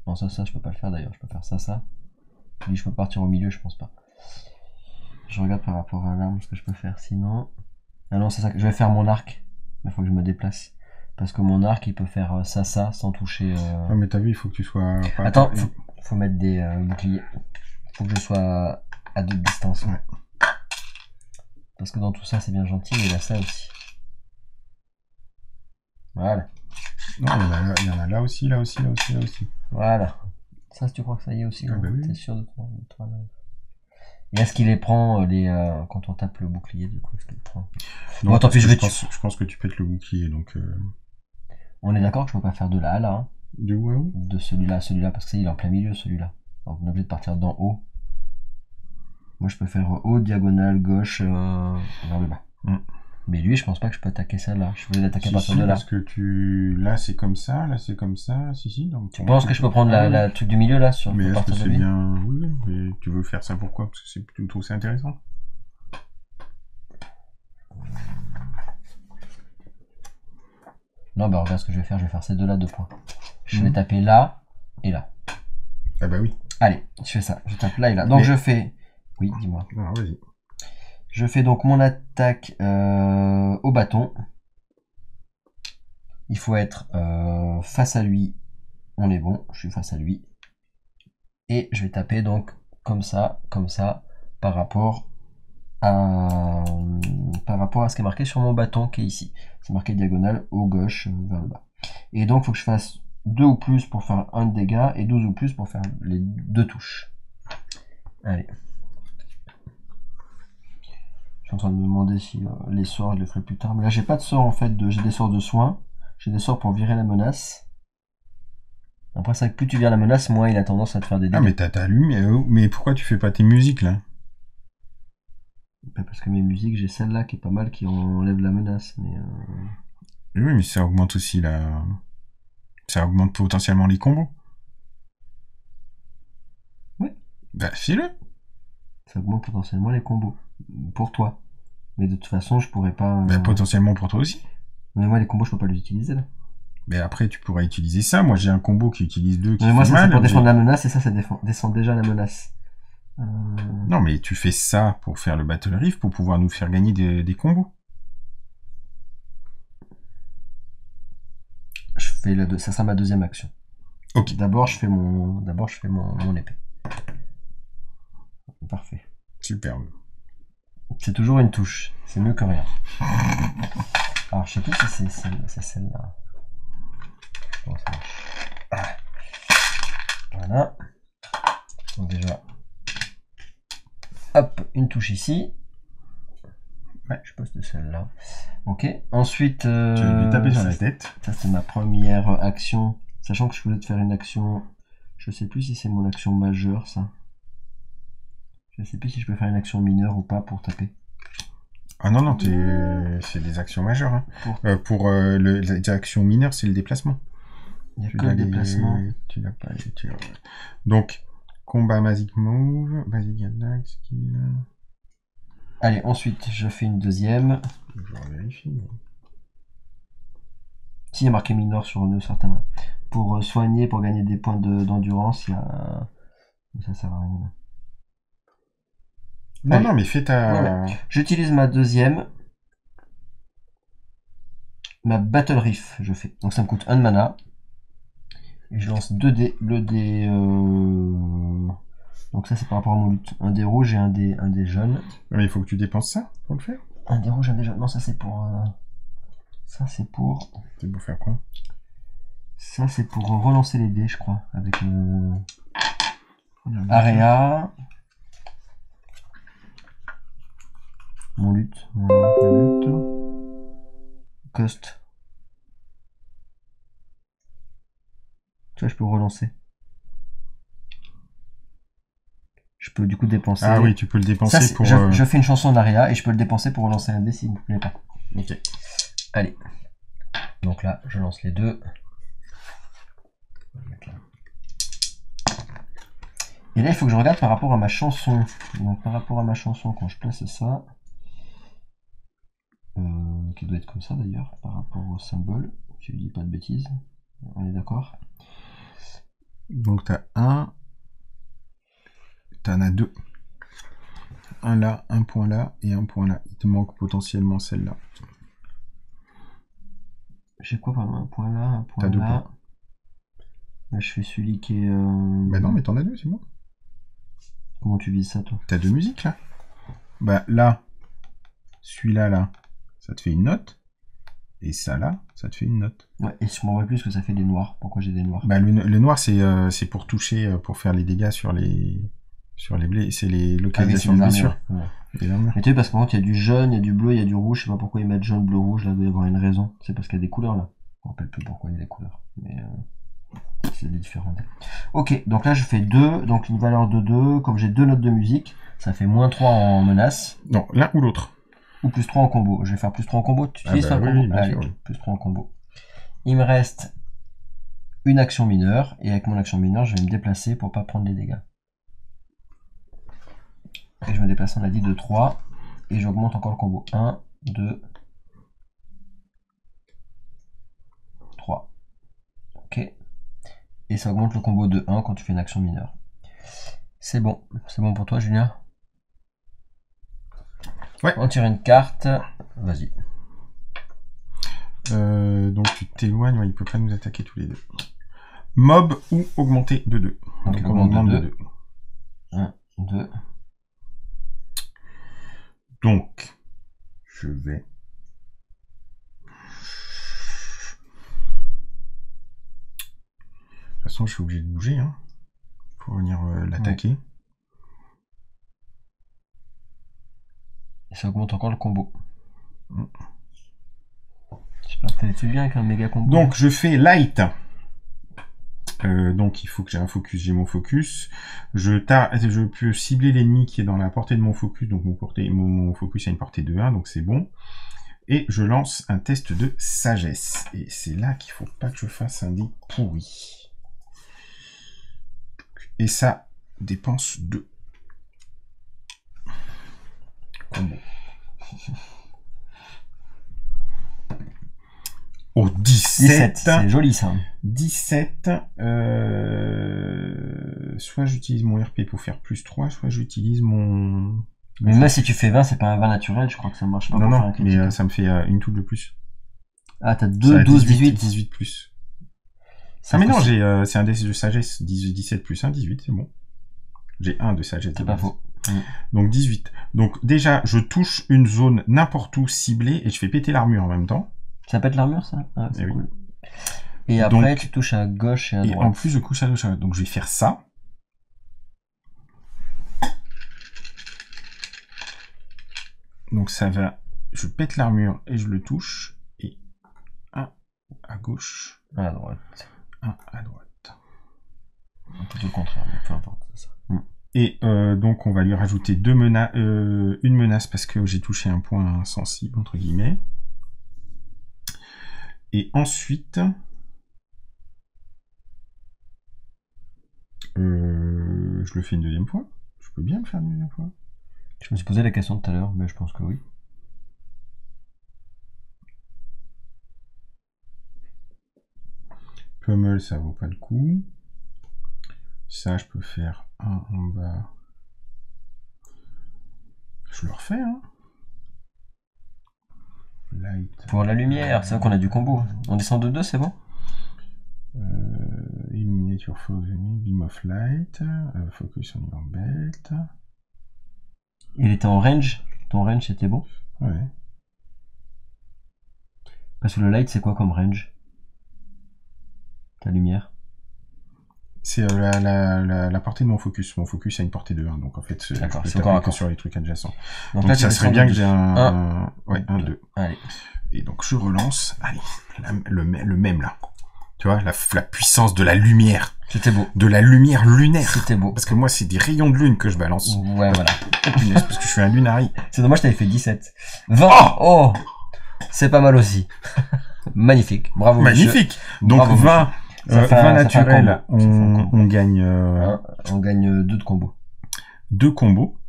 Non, ça je peux pas le faire d'ailleurs, je peux faire ça. Puis je peux partir au milieu, je pense pas. Je regarde par rapport à l'arme ce que je peux faire, sinon... Ah non, c'est ça, je vais faire mon arc, il faut que je me déplace. Parce que mon arc, il peut faire ça sans toucher... Ah mais t'as vu, il faut que tu sois... Attends, faut mettre des boucliers. Faut que je sois à 2 de distance. Ouais. Parce que dans tout ça, c'est bien gentil, mais il y a ça aussi. Voilà. Non, il y en a là aussi. Voilà. Ça, si tu crois que ça y est aussi, bah oui. T'es sûr de toi là. Et est-ce qu'il les prend quand on tape le bouclier, du coup, est-ce qu'il prend? Non, bon, tant pis, je pense que tu pètes le bouclier, donc... On est d'accord que je peux pas faire de là à là, hein. De où à où? De celui-là à celui-là, parce que il est en plein milieu, celui-là. Donc on est obligé de partir d'en haut. Moi, je peux faire haut, diagonale, gauche, vers le bas. Mais lui, je pense pas que je peux attaquer ça là. Je suis obligé d'attaquer à partir de là. Parce que là c'est comme ça, si. Donc, tu penses que je peux prendre la truc du milieu là sur mais est-ce que c'est bien? Oui, mais tu veux faire ça pourquoi? Parce que tu trouves ça intéressant? Non, bah regarde ce que je vais faire ces deux-là, 2 points. Je vais taper là et là. Ah bah oui. Allez, je fais ça. Je tape là et là. Donc je fais... Oui, dis-moi. Non, vas-y. Je fais donc mon attaque au bâton. Il faut être face à lui. On est bon, je suis face à lui. Et je vais taper donc comme ça, par rapport à ce qui est marqué sur mon bâton qui est ici. C'est marqué diagonale haut gauche vers le bas. Et donc il faut que je fasse 2 ou plus pour faire 1 de dégâts et 12 ou plus pour faire les 2 touches. Allez. Je suis en train de me demander si les sorts je les ferai plus tard. Mais là j'ai pas de sort en fait, j'ai des sorts de soins. J'ai des sorts pour virer la menace. Après c'est vrai que plus tu vires la menace, moins il a tendance à te faire des dégâts. Ah mais t'as ta lumière, mais pourquoi tu fais pas tes musiques là? Parce que mes musiques, j'ai celle-là qui est pas mal, qui enlève la menace. Mais Oui, mais ça augmente aussi la... Ça augmente potentiellement les combos. Oui. Bah fais-le. Ça augmente potentiellement les combos. Pour toi. Mais de toute façon, je pourrais pas... Bah potentiellement pour toi aussi. Mais moi, les combos, je peux pas les utiliser là. Mais après, tu pourrais utiliser ça. Moi, j'ai un combo qui utilise 2 qui Mais moi, fait ça c'est mal. pour défendre la menace, et ça descend déjà la menace. Non, mais tu fais ça pour faire le Battle Rift, pour pouvoir nous faire gagner des combos. Je fais ça sera ma deuxième action. Ok. D'abord, je fais mon épée. Parfait. Superbe. C'est toujours une touche. C'est mieux que rien. Alors, je sais plus si c'est celle-là. Comment ça marche? Voilà. Donc déjà, hop, une touche ici. Ouais, je poste celle-là. Ok. Ensuite, Tu vas lui taper sur la tête. Ça, c'est ma première action. Sachant que je voulais te faire une action. Je sais plus si c'est mon action majeure, ça. Je sais plus si je peux faire une action mineure ou pas pour taper. Ah non, non, c'est des actions majeures. Hein. Pour les actions mineures, c'est le déplacement. Il y a que le déplacement. Tu l'as pas. Donc, combat Basic Move, Basic Attack, Skill. Allez, ensuite, je fais une deuxième. Je vérifie. Si, il y a marqué mineur sur eux, certains. Pour soigner, pour gagner des points d'endurance, il y a... Ça sert à rien. Non, allez. Non, mais fais ta... Ouais. J'utilise ma deuxième. Ma Battle Rift, je fais. Donc ça me coûte 1 de mana. Et je lance 2 dés. Le dé... Donc ça c'est par rapport à mon lutte. Un dé rouge et un dé jaune. Mais il faut que tu dépenses ça pour le faire. Un dé rouge, un dé jaune. Non, ça c'est pour... Ça c'est pour... C'est pour faire quoi? Ça c'est pour relancer les dés, je crois. Avec le... Area... Mon lutte. Voilà, mon lutte. Cost. Tu vois, je peux relancer. Je peux du coup dépenser. Ah oui, tu peux le dépenser ça, pour... Je fais une chanson en aria et je peux le dépenser pour relancer un dé s'il ne vous plaît pas. Ok. Allez. Donc là, je lance les deux. Et là, il faut que je regarde par rapport à ma chanson. Donc par rapport à ma chanson, quand je place ça... qui doit être comme ça d'ailleurs, par rapport au symbole. Si je dis pas de bêtises. On est d'accord? Donc t'as un... T'en as 2. Un là, un point là et un point là. Il te manque potentiellement celle-là. J'ai quoi par un point là, un point là. T'as 2 points. Là, je fais celui qui est... Bah non, mais t'en as 2, c'est bon. Comment tu vises ça, toi? T'as 2 musiques là. Bah là, celui-là là, ça te fait une note. Et ça là, ça te fait une note. Ouais, et je m'en vois plus que ça fait des noirs. Pourquoi j'ai des noirs? Bah le noir c'est pour toucher, pour faire les dégâts sur les blés. C'est les localisations de blessures. Ouais. Mais tu sais, parce qu'en fait, il y a du jaune, il y a du bleu, il y a du rouge. Je sais pas pourquoi ils mettent jaune, bleu, rouge. Là, il doit y avoir une raison. C'est parce qu'il y a des couleurs là. Je me rappelle plus pourquoi il y a des couleurs. Mais c'est des différents. Ok, donc là, je fais 2. Donc une valeur de 2. Comme j'ai 2 notes de musique, ça fait -3 en menace. Non, l'un ou l'autre. Ou +3 en combo. Je vais faire +3 en combo. Tu utilises un combo? Allez, sûr, oui. +3 en combo. Il me reste une action mineure. Et avec mon action mineure, je vais me déplacer pour pas prendre les dégâts. Et je me déplace, on a dit, de 3. Et j'augmente encore le combo. 1, 2. Et ça augmente le combo de 1 quand tu fais une action mineure. C'est bon pour toi, Julien? Ouais. On tire une carte. Vas-y. Donc tu t'éloignes, ouais, il peut pas nous attaquer tous les deux. Mob ou augmenter de 2. Donc il augmente de 2. 1, 2. Donc, je vais... De toute façon, je suis obligé de bouger, hein, pour venir l'attaquer. Et ça augmente encore le combo. J'espère que t'as fait bien avec un méga combo. Donc, je fais light. Donc, il faut que j'ai un focus. J'ai mon focus. Je peux cibler l'ennemi qui est dans la portée de mon focus. Donc, mon focus a une portée de 1, donc c'est bon. Et je lance un test de sagesse. Et c'est là qu'il faut pas que je fasse un dé pourri. Et ça dépense 2. Combo. Au 17. C'est joli ça. 17. Soit j'utilise mon RP pour faire plus 3, soit j'utilise mon... Mais là, si tu fais 20, c'est pas un 20 naturel, je crois que ça marche pas. Non, mais ça me fait une touche de plus. Ah, t'as 2, 12, 18. 18 plus. Ah mais non, c'est un dé de sagesse. 17 plus 1, 18, c'est bon. J'ai 1 de sagesse. C'est pas faux. Donc 18. Donc déjà, je touche une zone n'importe où ciblée et je fais péter l'armure en même temps. Ça pète l'armure, ça? Ah, c'est cool. Oui. Et donc, après, tu touches à gauche et à droite. Et en plus, je touche à gauche. Donc je vais faire ça. Donc ça va... Je pète l'armure et je le touche. Et 1 à gauche. À droite. 1 à droite. Un peu tout le contraire, mais peu importe. Ça. Et donc on va lui rajouter une menace parce que j'ai touché un point sensible, entre guillemets. Et ensuite... je le fais une deuxième fois. Je peux bien le faire une deuxième fois. Je me suis posé la question tout à l'heure, mais je pense que oui. Pummel, ça vaut pas le coup. Ça, je peux faire un en bas. Je le refais, hein. Light. Pour la lumière, c'est vrai qu'on a du combo. On descend de 2, c'est bon? Illuminate your foe enemy, beam of light, focus on your belt. Il était en range. Ton range c'était bon? Ouais. Parce que le light c'est quoi comme range? Ta lumière? C'est la portée de mon focus. Mon focus a une portée de 1, donc en fait je peux taper que sur les trucs adjacents. Donc là, ça serait bien que j'ai un 2. Allez. Et donc je relance. Allez, le même là. Tu vois, la puissance de la lumière. C'était beau. De la lumière lunaire. C'était beau. Parce que moi, c'est des rayons de lune que je balance. Ouais, voilà. Parce que je suis un lunari. C'est dommage, t'avais fait 17. 20. Oh, c'est pas mal aussi. Magnifique. Bravo, magnifique. Monsieur. Donc, bravo, 20, 20 naturel, on gagne... on gagne 2 de combos. 2 combos.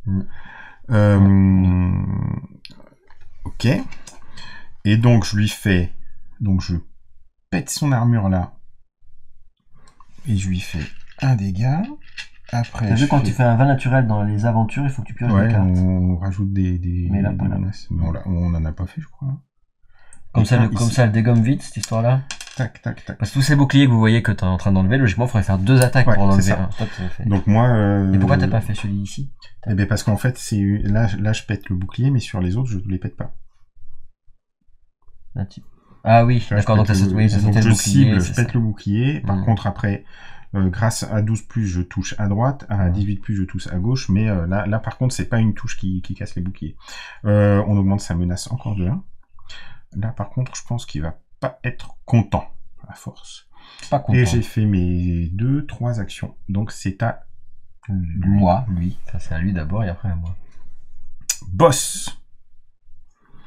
Ok. Et donc, je lui fais... Donc, je pète son armure là. Et je lui fais un dégât. Après, t'as vu quand tu fais un 20 naturel dans les aventures, il faut que tu pioches des cartes. On rajoute des menaces. Mais on en a pas fait, je crois. Comme ça, elle dégomme vite, cette histoire-là. Tac, tac, tac. Parce que tous ces boucliers que vous voyez que tu es en train d'enlever, logiquement, il faudrait faire 2 attaques pour en enlever un. Toi, donc moi... Et pourquoi t'as pas fait celui ici? Eh bien parce qu'en fait, là, je pète le bouclier, mais sur les autres, je ne les pète pas. Ah oui, d'accord, donc ça sauté le bouclier. Je pète le bouclier. Par contre, après, grâce à 12+, je touche à droite, à 18+, je touche à gauche, mais là, par contre, c'est pas une touche qui casse les boucliers. On augmente sa menace encore de 1. Là, par contre, je pense qu'il va pas être content, à force. Pas content. Et j'ai fait mes 2-3 actions. Donc, c'est à lui. Enfin, c'est à lui d'abord et après à moi. Boss.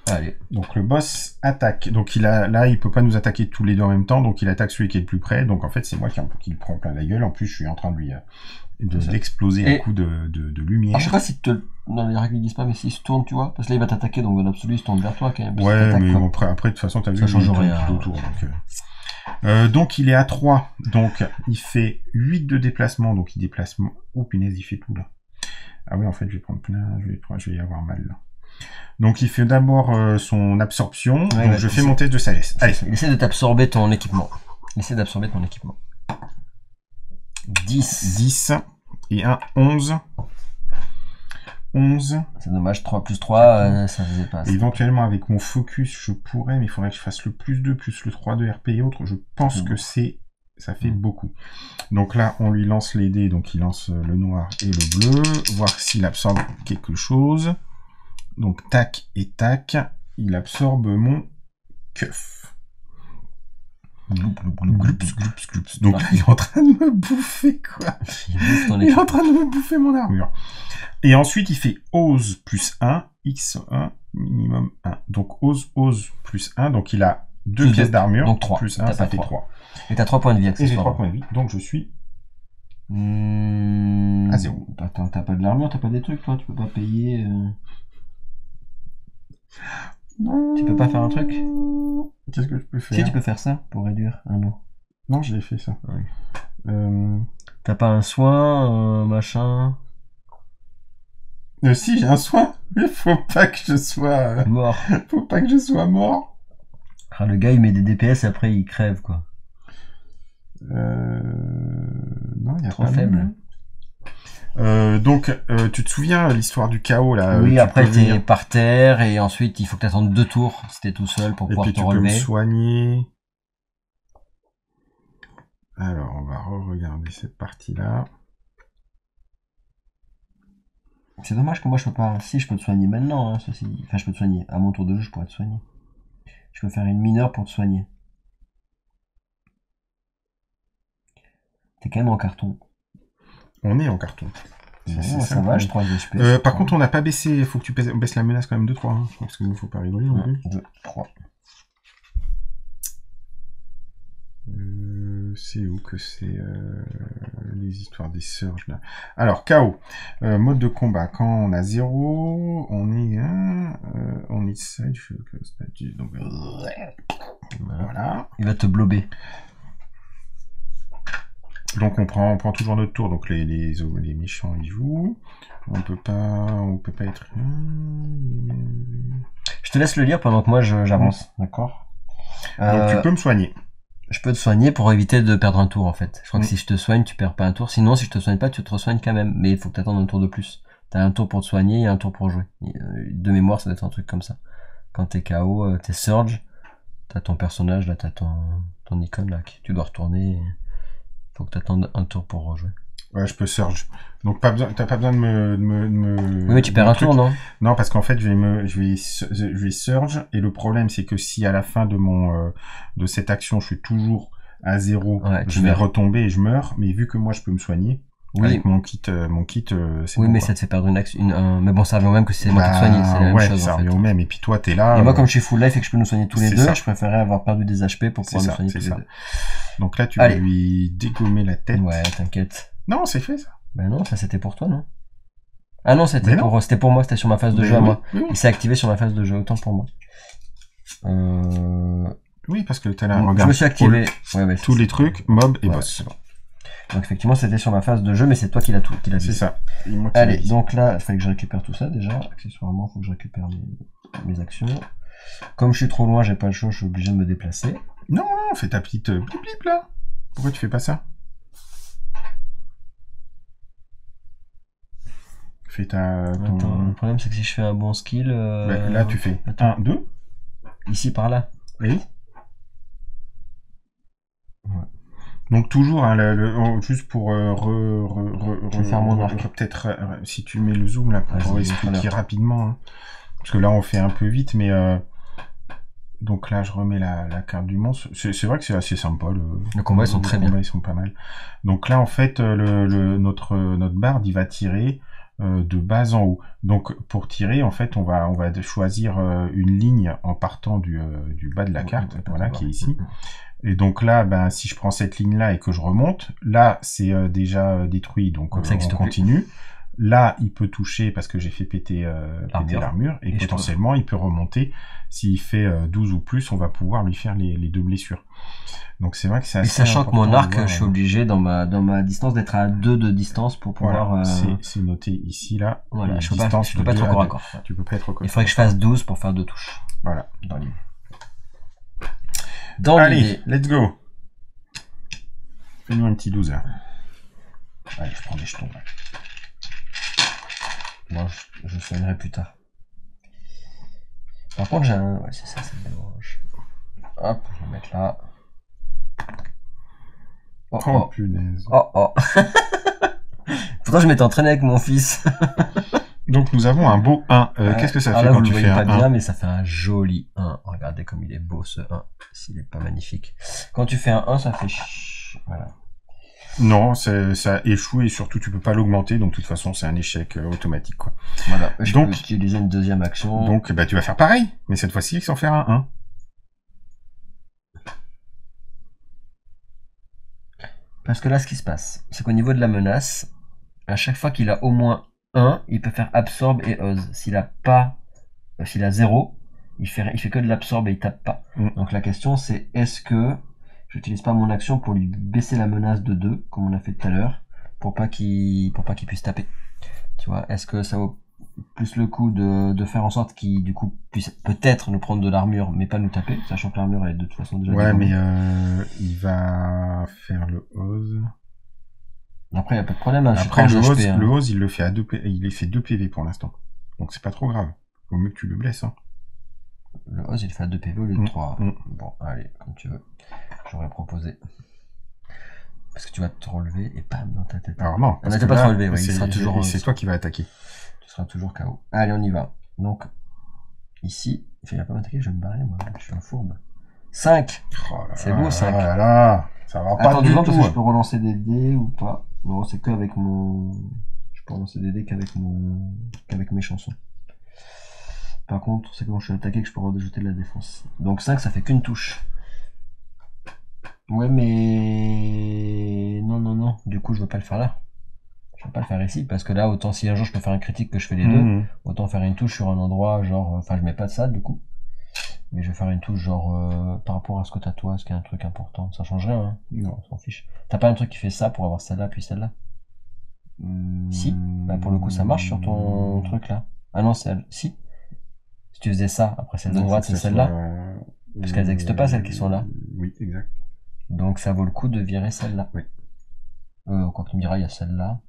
Allez. Donc le boss attaque. Donc là, il peut pas nous attaquer tous les deux en même temps, donc il attaque celui qui est le plus près. Donc en fait, c'est moi qui le prend plein la gueule. En plus, je suis en train de lui d'exploser un coup de lumière. Alors, je sais pas si dans les règles ils disent pas, mais s'il se tourne, tu vois, parce que là il va t'attaquer, donc dans l'absolu il se tourne vers toi quand même. Ouais, mais après de toute façon, t'as vu, ça change rien tout autour. Donc, Donc il est à 3, donc il fait 8 de déplacement, donc il déplace... Oh punaise, il fait tout là. Ah oui, en fait, je vais prendre plein, je vais y avoir mal là. Donc il fait d'abord son absorption, Ouais, donc je fais mon test de sagesse. Allez. Il essaie de t'absorber ton équipement. Il essaie d'absorber ton équipement. 10 et 1, 11. 11. C'est dommage, 3 plus 3, ça faisait pas. Et éventuellement, avec mon focus, je pourrais, mais il faudrait que je fasse le plus 2, plus le 3 de RP et autres. Je pense que ça fait beaucoup. Donc là, on lui lance les dés, donc il lance le noir et le bleu, voir s'il absorbe quelque chose. Donc tac et tac, il absorbe mon keuf. Gloups, gloups, gloups. Donc là, il est en train de me bouffer, quoi. Il est en train de me bouffer mon armure. Et ensuite, il fait ose plus 1, x1, minimum 1. Donc ose plus 1. Donc il a 2 pièces d'armure. Donc 3. Plus 1, ça fait 3. Et t'as 3 points de vie, et j'ai 3 points de vie. Donc je suis à 0. Attends, t'as pas de l'armure, t'as pas des trucs, toi? Tu peux pas payer... Tu peux pas faire un truc? Qu'est-ce que je peux faire? Si, tu peux faire ça pour réduire un eau. Non, je l'ai fait ça. Ouais. T'as pas un soin, un machin? Si, j'ai un soin. Mais faut pas que je sois mort. Faut pas que je sois mort. Ah, le gars il met des DPS et après il crève quoi. Non, il y a trop pas faible. Donc, tu te souviens l'histoire du chaos là? Oui, après t'es par terre et ensuite il faut que t'attendes 2 tours si t'es tout seul pour pouvoir te relever. Et puis tu peux me soigner. Alors, on va re-regarder cette partie-là. C'est dommage que moi je peux pas... Si, je peux te soigner maintenant, hein, ceci... Enfin, je peux te soigner. À mon tour de jeu, je pourrais te soigner. Je peux faire une mineure pour te soigner. T'es quand même en carton. On est en carton. Bon, ça va, je 3 HP. Par contre, on n'a pas baissé. Il faut que tu baisses la menace quand même 2-3. Hein, parce qu'il ne faut pas rigoler non plus. 2, 3. C'est où que c'est les histoires des surges là. Alors, KO. Mode de combat. Quand on a 0, on est side, statut. Donc, voilà. Il va te blober. Donc on prend toujours notre tour. Donc les méchants ils jouent. On peut pas être. Je te laisse le lire pendant que moi j'avance. D'accord. Donc tu peux me soigner. Je peux te soigner pour éviter de perdre un tour en fait. Je crois que si je te soigne, tu perds pas un tour. Sinon, si je te soigne pas, tu te resoignes quand même. Mais il faut que tu attendes un tour de plus. T'as un tour pour te soigner et un tour pour jouer. De mémoire, ça doit être un truc comme ça. Quand t'es KO, t'es Surge, t'as ton personnage, là t'as ton icône là, que tu dois retourner. Faut que t'attendes un tour pour rejouer. Ouais, je peux Surge. Donc t'as pas besoin de me... Oui, mais tu perds un tour, non? Non, parce qu'en fait, je vais Surge, et le problème, c'est que si à la fin de cette action, je suis toujours à 0, ouais, je vais retomber et je meurs, mais vu que moi, je peux me soigner, oui. Avec mon kit, c'est oui, bon, mais quoi. Ça te fait perdre une action, mais bon, ça revient au même que si c'est moi qui te soigne, c'est la même chose. Ça revient au même, et puis toi, t'es là. Et moi, comme je suis full life et que je peux nous soigner tous les deux, je préférais avoir perdu des HP pour pouvoir nous soigner tous les deux. Donc là, tu vas lui dégommer la tête. Ouais, t'inquiète. Non, c'est fait, ça. Ben non, ça c'était pour toi, non? Ah non, c'était pour moi, c'était sur ma phase de jeu à moi. Oui. Il s'est activé sur ma phase de jeu, autant pour moi. Oui, parce que t'as là, regarde. Je me suis activé. Tous les trucs, mob et boss, c'est bon. Donc effectivement, c'était sur ma phase de jeu, mais c'est toi qui l'as C'est ça. Allez, donc là, il fallait que je récupère tout ça déjà. Accessoirement, il faut que je récupère mes actions. Comme je suis trop loin, j'ai pas le choix, je suis obligé de me déplacer. Non, fais ta petite blip blip là. Pourquoi tu fais pas ça? Fais ta... Attends, le problème c'est que si je fais un bon skill... là tu fais 1, 2. Ici par là. Oui. Ouais. Donc toujours, hein, juste pour faire mon arc. Peut-être si tu mets le zoom là pour expliquer rapidement. Hein. Parce que là on fait un peu vite, mais... Donc là je remets la carte du monstre. C'est vrai que c'est assez sympa. Le combat ils sont très bien. Ils sont pas mal. Donc là en fait, notre barde il va tirer... de bas en haut. Donc pour tirer, en fait, on va choisir une ligne en partant du bas de la carte, voilà, qui est ici. Et donc là, ben, si je prends cette ligne-là et que je remonte, là, c'est déjà détruit, donc on continue. Là, il peut toucher parce que j'ai fait péter l'armure. Et potentiellement, il peut remonter. S'il fait 12 ou plus, on va pouvoir lui faire les 2 blessures. Donc c'est vrai que c'est assez sachant que mon arc, je suis obligé dans ma distance d'être à 2 de distance pour pouvoir... Voilà, c'est noté ici, là. Voilà, je peux pas être au corps à corps. Tu peux pas être au corps à corps. Il faudrait que je fasse 12 pour faire 2 touches. Voilà. Allez, let's go. Fais-nous un petit 12 là. Allez, je prends des jetons là. Bon, je soignerai plus tard. Par contre, j'ai un... Ouais, c'est ça, ça me dérange. Hop, je vais mettre là. Oh, punaise. Oh. Pourtant, je m'étais entraîné avec mon fils. Donc, nous avons un beau 1. Qu'est-ce que ça fait là, quand tu fais un 1? Vous le voyez pas bien, mais ça fait un joli 1. Regardez comme il est beau, ce 1. S'il est pas magnifique. Quand tu fais un 1, ça fait... Voilà. Non, ça échoue et surtout tu peux pas l'augmenter, donc de toute façon c'est un échec automatique quoi. Voilà, je peux utiliser une deuxième action. Donc bah, tu vas faire pareil, mais cette fois-ci sans faire un 1. Parce que là ce qui se passe, c'est qu'au niveau de la menace, à chaque fois qu'il a au moins 1, il peut faire absorbe et ose. S'il a 0, il fait que de l'absorbe et il tape pas. Donc la question c'est est-ce que j'utilise pas mon action pour lui baisser la menace de 2, comme on a fait tout à l'heure, pour pas qu'il puisse taper. Tu vois, est-ce que ça vaut plus le coup de faire en sorte qu'il, du coup, puisse peut-être nous prendre de l'armure, mais pas nous taper, sachant que l'armure est de toute façon déjà... Ouais, mais il va faire le ose... Après, il n'y a pas de problème. Hein, après, le ose, il le fait à 2 PV, il fait 2 PV pour l'instant. Donc c'est pas trop grave. Vaut mieux que tu le blesses. Hein. Le ose, il fait à 2 PV au lieu de 3. Bon, allez, comme tu veux. J'aurais proposé. Parce que tu vas te relever et bam, dans ta tête. Alors non, on n'a pas te relever, ouais, il sera toujours... C'est toi qui vas attaquer. Tu seras toujours KO. Allez, on y va. Donc, ici, il va pas m'attaquer, je vais me barrer, moi. Je suis un fourbe. 5 c'est beau, 5. Oh là là, ça va pas du tout. Parce que je peux relancer des dés ou pas. Non, c'est qu'avec mon... Je peux relancer des dés qu'avec mes chansons. Par contre, c'est quand je suis attaqué que je peux rajouter de la défense. Donc 5, ça fait qu'une touche. Ouais, mais... Non. Du coup, je veux pas le faire là. Je veux pas le faire ici, parce que là, autant si un jour je peux faire un critique que je fais les deux, autant faire une touche sur un endroit, genre... Enfin, je mets pas de ça, du coup. Mais je vais faire une touche, genre, par rapport à ce que t'as toi, ce qui est un truc important. Ça change rien, hein. Non, on s'en fiche. T'as pas un truc qui fait ça pour avoir celle-là, puis celle-là? Si. Bah, pour le coup, ça marche sur ton truc, là. Ah non, c'est... Si. Si tu faisais ça, après celle de droite, c'est celle-là. Parce qu'elles n'existent pas, celles qui sont là. Oui, exact. Donc ça vaut le coup de virer celle-là. Oui. Quand tu me diras, il y a celle-là.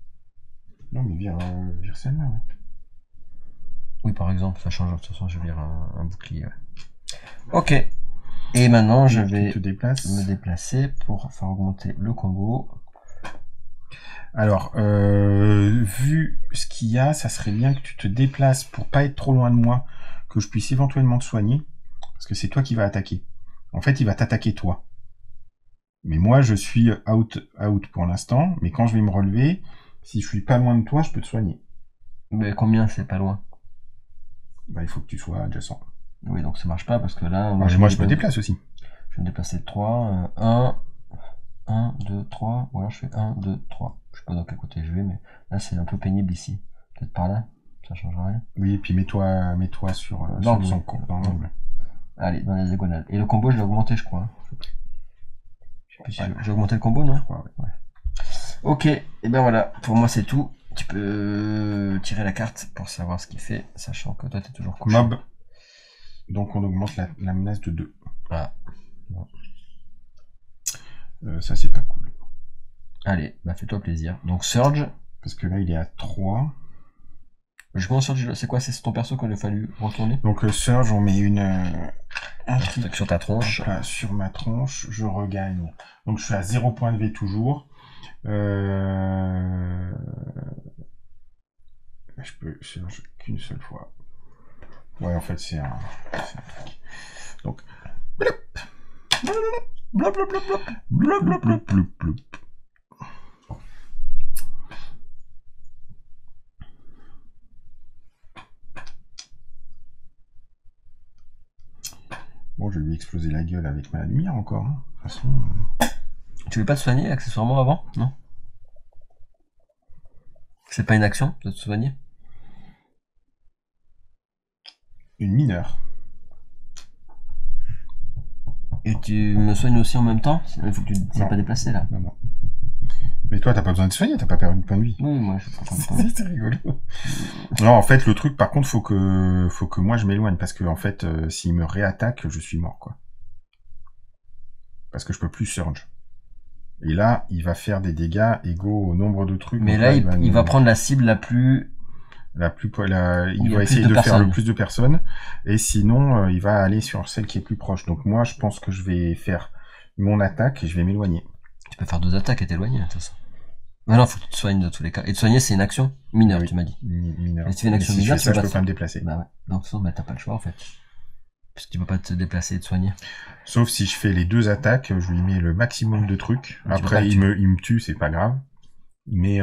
Non, mais vire celle-là, ouais. Oui, par exemple, ça change. De toute façon, je vire un bouclier. Ouais. Ok. Et maintenant, je vais me déplacer pour faire augmenter le combo. Alors, vu ce qu'il y a, ça serait bien que tu te déplaces pour pas être trop loin de moi, que je puisse éventuellement te soigner, parce que c'est toi qui vas attaquer. En fait, il va t'attaquer toi. Mais moi, je suis out pour l'instant, mais quand je vais me relever, si je suis pas loin de toi, je peux te soigner. Mais combien c'est pas loin? Bah, il faut que tu sois adjacent. Oui, donc ça marche pas, parce que là... Moi, je me déplace aussi. Je vais me déplacer de 3. 1, 2, 3. Ou alors je fais 1, 2, 3. Je sais pas dans quel côté je vais, mais là, c'est un peu pénible ici. Peut-être par là, ça changera rien. Oui, et puis mets-toi sur son compte, dans l'angle. Allez, dans les diagonales. Et le combo, je l'ai augmenté, je crois. J'ai augmenté le combo, non? Ouais. Ok, et ben voilà, pour moi c'est tout. Tu peux tirer la carte pour savoir ce qu'il fait, sachant que toi t'es toujours couché. Mob. Donc on augmente la menace de 2. Ah. Bon. Ça c'est pas cool. Allez, bah fais-toi plaisir. Donc Surge. Parce que là il est à 3. Je commence Surge, c'est quoi? C'est ton perso qu'il a fallu retourner? Donc Surge, on met un truc sur ta tronche. Là, sur ma tronche, je regagne. Donc je suis à 0 point de V toujours. Je peux Surge qu'une seule fois. Ouais, en fait c'est un truc. Donc blop blop blop blop blop blop blop blop blop. Bon, je vais lui exploser la gueule avec ma lumière encore. Hein. De toute façon. Tu veux pas te soigner accessoirement avant? Non? C'est pas une action de te soigner? Une mineure. Et tu me soignes aussi en même temps? Il faut que tu ne t'es pas déplacé là. Non. Mais toi, t'as pas besoin de soigner, t'as pas perdu de point de vie. Oui, moi je comprends. C'est rigolo. Non, en fait, le truc, par contre, faut que moi je m'éloigne parce que en fait, s'il me réattaque, je suis mort, quoi. Parce que je peux plus surge. Et là, il va faire des dégâts égaux au nombre de trucs. Mais là, il va prendre la cible la plus... il va essayer de faire le plus de personnes. Et sinon, il va aller sur celle qui est plus proche. Donc moi, je pense que je vais faire mon attaque et je vais m'éloigner. Tu peux faire 2 attaques et t'éloigner, de toute façon. Mais non, faut que tu te soignes dans tous les cas. Et te soigner, c'est une action mineure, Oui. tu m'as dit. Mineure. Et si tu fais une action si mineure, je fais ça, tu je peux pas me déplacer. Bah ouais. Donc, de toute façon, t'as pas le choix, en fait. Parce que tu peux pas te déplacer et te soigner. Sauf si je fais les 2 attaques, je lui mets le maximum de trucs. Mais après, il me tue, c'est pas grave. Mais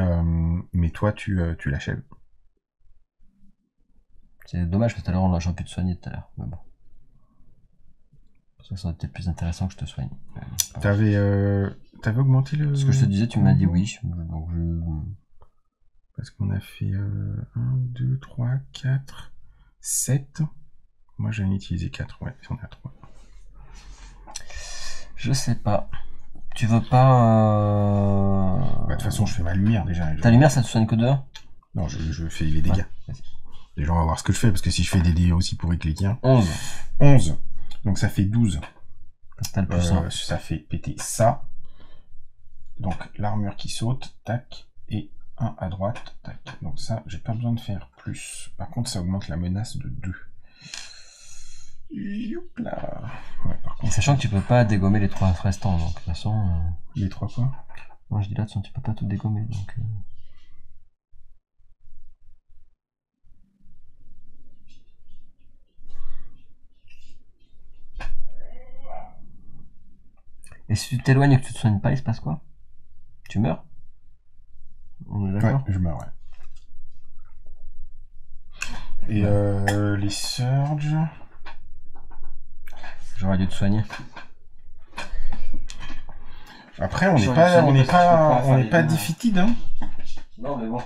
toi, tu l'achèves. C'est dommage, parce que tout à l'heure, j'aurais pu te soigner tout à l'heure. Mais bon. Ça aurait été plus intéressant que je te soigne. T'avais augmenté le... Ce que je te disais, tu m'as dit oui. Donc Parce qu'on a fait 1, 2, 3, 4, 7. Moi, j'en ai utilisé 4, ouais, on est à 3. Je sais pas. Tu veux pas... De toute façon, je fais ma lumière, déjà. Ta lumière, ça te soigne que 2? Non, je fais les dégâts. Ouais, déjà, on va voir ce que je fais, parce que si je fais des dégâts aussi pour éclairer... 11. 11. Donc, ça fait 12. T'as le plus 1. Ça fait péter ça. Donc, l'armure qui saute, tac, et 1 à droite, tac. Donc ça, j'ai pas besoin de faire plus. Par contre, ça augmente la menace de 2. Youpla. Ouais, par contre, Et sachant que tu peux pas dégommer les 3 restants, donc de toute façon... Les 3 quoi? Non, je dis là, de toute façon, tu peux pas tout dégommer, donc... Et si tu t'éloignes et que tu te soignes pas, il se passe quoi? Tu meurs? On est d'accord? Ouais, je meurs, ouais. Et les surges... J'aurais dû te soigner. Après, on n'est pas defeated, hein. Non, mais bon.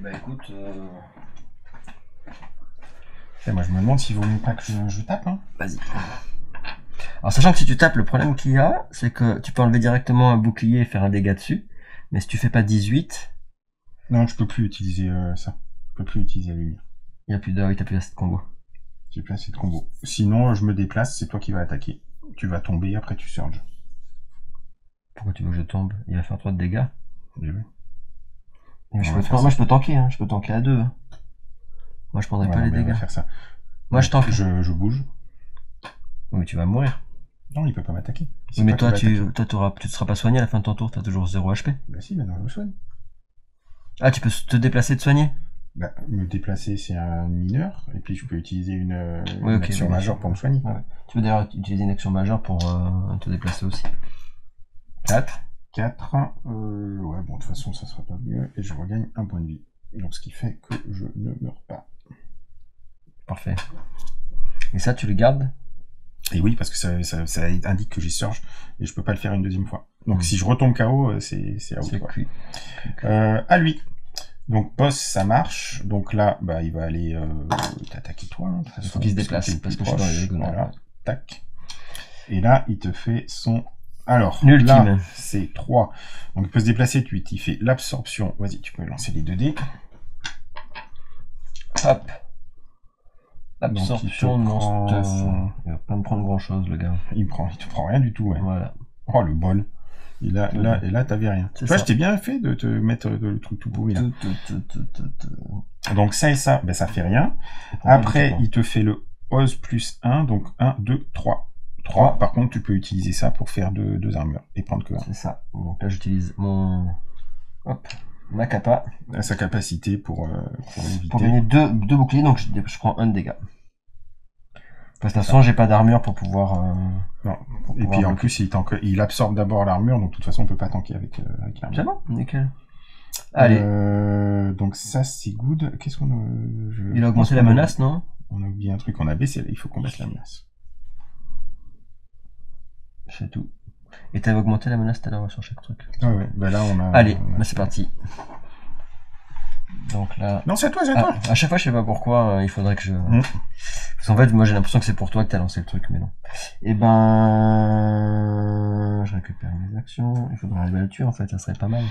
Bah écoute... Et moi, je me demande s'il vaut mieux pas que je tape, hein. Vas-y. Alors, sachant que si tu tapes, le problème qu'il y a, c'est que tu peux enlever directement un bouclier et faire un dégât dessus. Mais si tu fais pas 18... Non, je peux plus utiliser ça. Je peux plus utiliser la lumière. Il y a plus de... Oui, t'as plus assez de combo. J'ai plus assez de combo. Sinon, je me déplace, c'est toi qui vas attaquer. Tu vas tomber, après tu surges. Pourquoi tu veux que je tombe? Il va faire 3 de dégâts. J'ai vu. Moi, je peux tanker, hein. Je peux tanker à 2. Hein. Moi, je prendrai pas les dégâts. Faire ça. Moi, je tank. Je bouge. Oui, tu vas mourir. Non, il peut pas m'attaquer. Oui, mais toi, tu te seras pas soigné à la fin de ton tour, t'as toujours 0 HP. Bah si, maintenant je me soigne. Ah, tu peux te déplacer, te soigner? Bah, me déplacer, c'est un mineur, et puis je peux utiliser une okay, action majeure pour me soigner. Ouais. Tu peux d'ailleurs utiliser une action majeure pour te déplacer aussi. 4. 4. Ouais, bon, de toute façon, ça sera pas mieux, et je regagne un point de vie. Donc, ce qui fait que je ne meurs pas. Parfait. Et ça, tu le gardes? Et oui, parce que ça indique que j'ai surge, et je peux pas le faire une deuxième fois. Donc, si je retombe KO, c'est out. C'est cuit. À lui. Donc, boss, ça marche. Donc là, bah, il va aller t'attaquer toi. Hein, il faut qu'il se déplace, parce que je suis dans les diagonales. Voilà, tac. Et là, il te fait son... Alors, l'ultime. Là, c'est 3. Donc, il peut se déplacer, il fait l'absorption. Vas-y, tu peux lancer les 2 dés. Hop. Absorption de mon stuff. Il va pas me prendre grand chose, le gars. Il te prend rien du tout, ouais. Voilà. Oh, le bol. Et là, t'avais rien. Tu vois, je t'ai bien fait de te mettre le truc tout pourri, là. Donc, ça et ça, ben, ça fait rien. Après, il te fait le Oz plus 1, donc 1, 2, 3. 3, par contre, tu peux utiliser ça pour faire 2 armures et prendre que 1. C'est ça. Donc là, j'utilise mon... Hop. Ma capa. Sa capacité pour éviter. Pour gagner 2 boucliers, donc je prends 1 de dégâts. Parce que de toute façon, j'ai pas d'armure pour pouvoir... non. Et puis en plus, il absorbe d'abord l'armure, donc de toute façon, on peut pas tanker avec l'armure. C'est bon, nickel. Allez. Donc Donc ça, c'est good. Qu'est-ce qu'on a... Il a augmenté la menace, non? On a oublié un truc, on a baissé, il faut qu'on baisse la menace. C'est tout. Et t'avais augmenté la menace tout à l'heure sur chaque truc. Ah ouais, bah là on a... Allez, bah c'est parti. Donc là... Non, c'est à toi, c'est à toi. À chaque fois, je sais pas pourquoi, il faudrait que je... Parce qu'en fait, moi j'ai l'impression que c'est pour toi que t'as lancé le truc, mais non. Et ben... Je récupère les actions, il faudrait arriver à le tuer en fait, ça serait pas mal.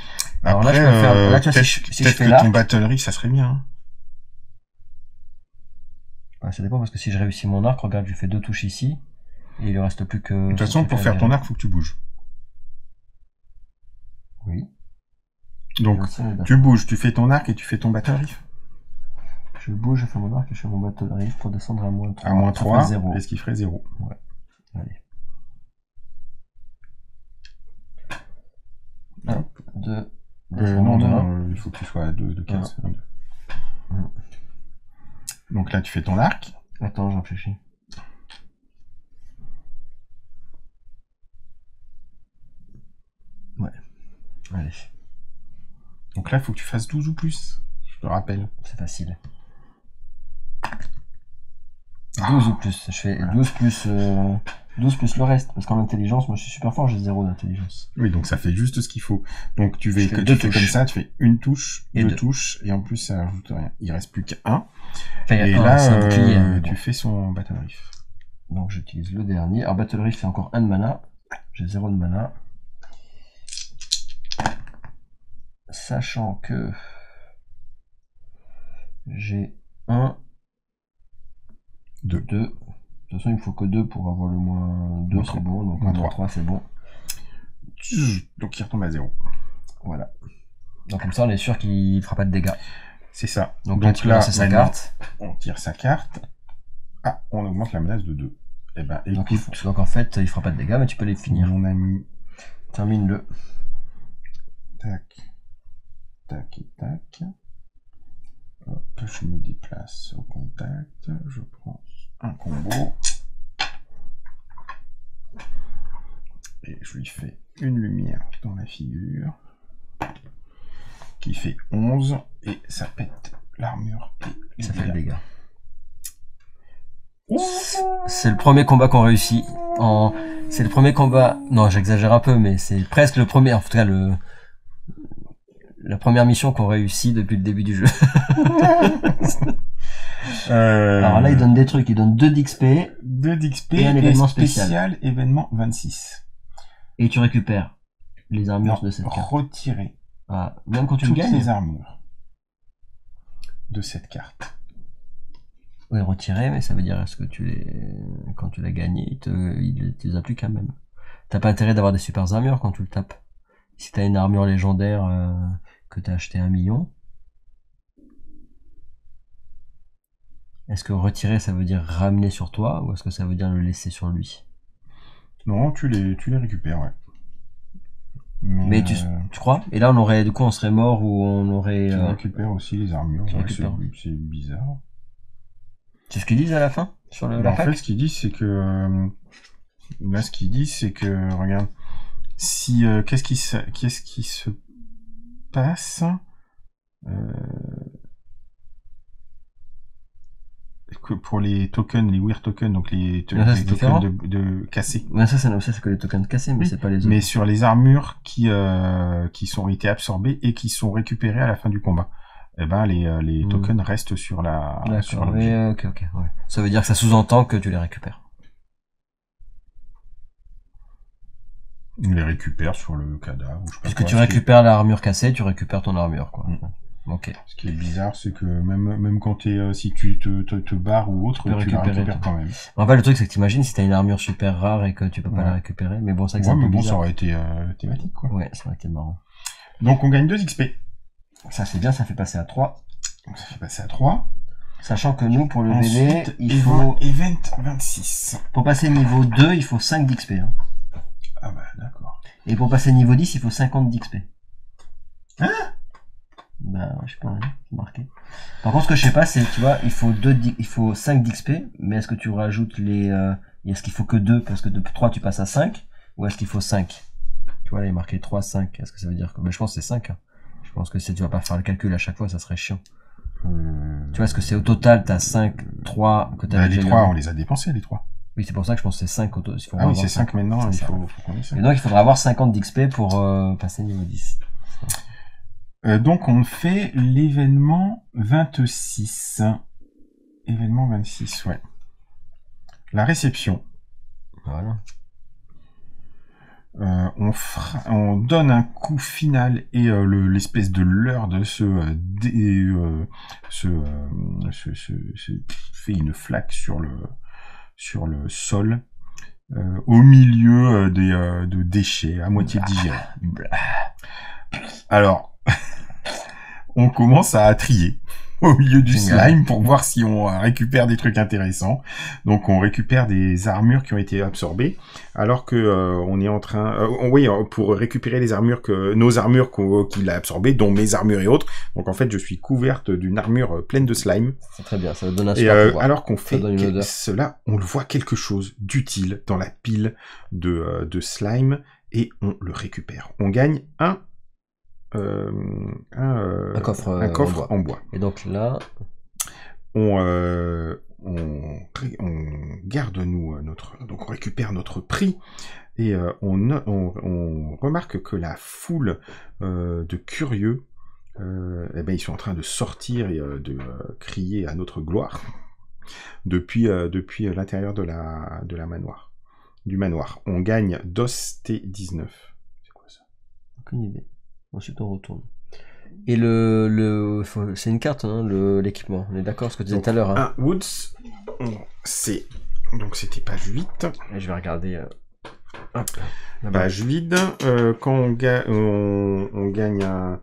Alors après, là, je peux faire... Là, tu vois, si je fais l'arc... ton battle riff, ça serait bien. Hein. Ouais, ça dépend, parce que si je réussis mon arc, regarde, je fais 2 touches ici, et il lui reste plus que... De toute façon, pour faire ton arc, faut que tu bouges. Oui. Donc, tu bouges, tu fais ton arc et tu fais ton battle riff. Je bouge, je fais mon arc et je fais mon battle riff pour descendre à moins 3. À moins 3, est-ce qu'il ferait 0? Ouais. Allez. 1, 2... non, il faut que tu sois à 2 de 15. Donc là, tu fais ton arc. Attends, j'en réfléchis. Ouais. Allez. Donc là, il faut que tu fasses 12 ou plus. Je te rappelle. C'est facile. 12 ou plus. Je fais 12 plus... 12 plus le reste, parce qu'en intelligence, moi je suis super fort, j'ai 0 d'intelligence. Oui, donc ça fait juste ce qu'il faut. Donc tu fais comme ça, tu fais une touche, deux touches, et en plus ça ajoute rien. Il reste plus qu'un. Enfin, et là, tu fais son battle riff. Donc j'utilise le dernier. Alors battle riff, c'est encore 1 de mana. J'ai 0 de mana. Sachant que j'ai 1, 2. De toute façon, il me faut que 2 pour avoir le moins 2, c'est bon. Donc moins 3, c'est bon. Donc il retombe à 0. Voilà. Donc comme ça, on est sûr qu'il ne fera pas de dégâts. C'est ça. Donc là, c'est sa carte. On tire sa carte. Ah, on augmente la menace de 2. Et ben, donc en fait, il ne fera pas de dégâts, mais tu peux les finir. Mon ami. Termine-le. Tac. Tac et tac. Hop, je me déplace au contact. Je prends un combo. Et je lui fais une lumière dans la figure. Qui fait 11. Et ça pète l'armure. Et ça fait le dégât. C'est le premier combat qu'on réussit. C'est le premier combat... Non, j'exagère un peu, mais c'est presque le premier... En tout cas, la première mission qu'on réussit depuis le début du jeu. Alors là, il donne des trucs. Il donne 2 d'XP. 2 d'XP et un événement spécial. Événement 26. Et tu récupères les armures de cette carte. Retirer. Ah, même quand tu toutes gagnes les armures de cette carte. Oui, retirer, mais ça veut dire est-ce que quand tu l'as gagné, il les a plus quand même. T'as pas intérêt d'avoir des super armures quand tu le tapes. Si t'as une armure légendaire que t'as acheté 1 million, est-ce que retirer ça veut dire ramener sur toi ou est-ce que ça veut dire le laisser sur lui? Non, tu les récupères, ouais. Mais tu crois? Et là on serait mort ou on aurait... Tu récupères aussi les armures, c'est bizarre. C'est ce qu'ils disent à la fin sur en fait, ce qu'ils disent, c'est que... Là, ce qu'ils disent, c'est que... Regarde. Si qu'est-ce qui se passe que pour les tokens, les weird tokens, donc les tokens de cassés. Ouais, ça c'est que les tokens cassés, mais c'est pas les autres. Mais sur les armures qui sont été absorbées et qui sont récupérées à la fin du combat. Eh ben les tokens restent sur la. D'accord. Ok. Ouais. Ça veut dire que ça sous-entend que tu les récupères. On les récupère sur le cadavre. Puisque tu récupères l'armure cassée, tu récupères ton armure, quoi. Ok. Ce qui est bizarre, c'est que même quand si tu te barres ou autre, tu la récupères quand même. En fait, le truc, c'est que t'imagines si t'as une armure super rare et que tu peux pas la récupérer. Mais bon, ça, c'est un peu bizarre. Ça aurait été thématique, quoi. Ouais, ça aurait été marrant. Donc, on gagne 2 XP. Ça, c'est bien, ça fait passer à 3. Donc, ça fait passer à 3. Sachant que nous, pour le VV, il faut... Event 26. Pour passer niveau 2, il faut 5 d'XP. Hein. Ah bah, d'accord. Et pour passer niveau 10, il faut 50 d'XP. Hein? Bah, je sais pas, c'est marqué. Par contre, ce que je sais pas, c'est, tu vois, il faut 5 d'XP, mais est-ce que tu rajoutes est-ce qu'il faut que 2, parce que de 3, tu passes à 5, ou est-ce qu'il faut 5? Tu vois, là, il est marqué 3, 5. Est-ce que ça veut dire que... Bah, je pense que c'est 5. Hein. Je pense que si tu vas pas faire le calcul à chaque fois, ça serait chiant. Tu vois, est-ce que c'est au total, t'as 5, 3 que t'avais les 3, on les a dépensés, les 3. Oui, c'est pour ça que je pense que c'est 5 auto. Ah oui, c'est 5 maintenant, il faut qu'on ait 5. Et donc, il faudra avoir 50 d'XP pour passer niveau 10. Donc, on fait l'événement 26. Événement 26, ouais. La réception. Voilà. On donne un coup final et l'espèce de leurre de fait une flaque sur le sol au milieu de déchets à moitié digérés. Alors, on commence à trier au milieu du slime pour voir si on récupère des trucs intéressants. Donc on récupère des armures qui ont été absorbées, alors que on est en train, pour récupérer les armures nos armures qu'il a absorbées, dont mes armures et autres. Donc en fait, je suis couverte d'une armure pleine de slime. C'est très bien, ça va donner un super pouvoir. Alors qu'on fait cela, on le voit quelque chose d'utile dans la pile de slime et on le récupère. On gagne un coffre en bois. Et donc là, on garde donc on récupère notre prix et on remarque que la foule de curieux, ils sont en train de sortir et de crier à notre gloire depuis l'intérieur du manoir. On gagne DOS T19. C'est quoi ça? Aucune idée. Ensuite, on retourne. Et c'est une carte, hein, l'équipement. On est d'accord, ce que tu disais tout à l'heure. Hein. Woods, donc c'était page 8. Et je vais regarder. Page vide. Quand on gagne un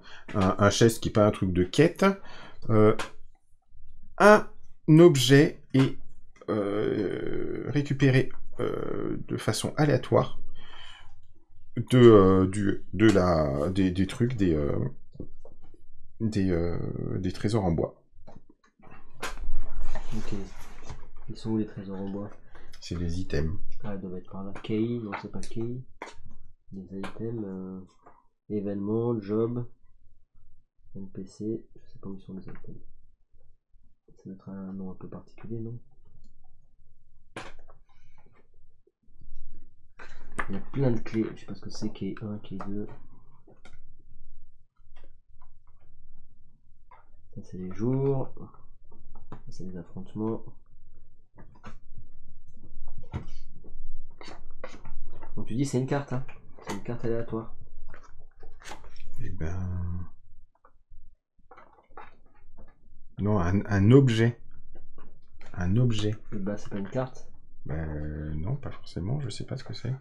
chest qui n'est pas un truc de quête, un objet est récupéré de façon aléatoire des trucs, des trésors en bois. Ok. Ils sont où les trésors en bois? C'est des items. Ah, ils doivent être par là. Key, non c'est pas Key. Des items, événements, job, NPC, je sais pas où sont les items. Ça doit être un nom un peu particulier, non? Il y a plein de clés, je sais pas ce que c'est, Key 1, Key 2. Ça c'est les jours. Ça c'est les affrontements. Donc tu dis c'est une carte, hein? C'est une carte aléatoire. Eh ben... Non, un objet. Un objet. Et bah c'est pas une carte? Ben non, pas forcément, je sais pas ce que c'est.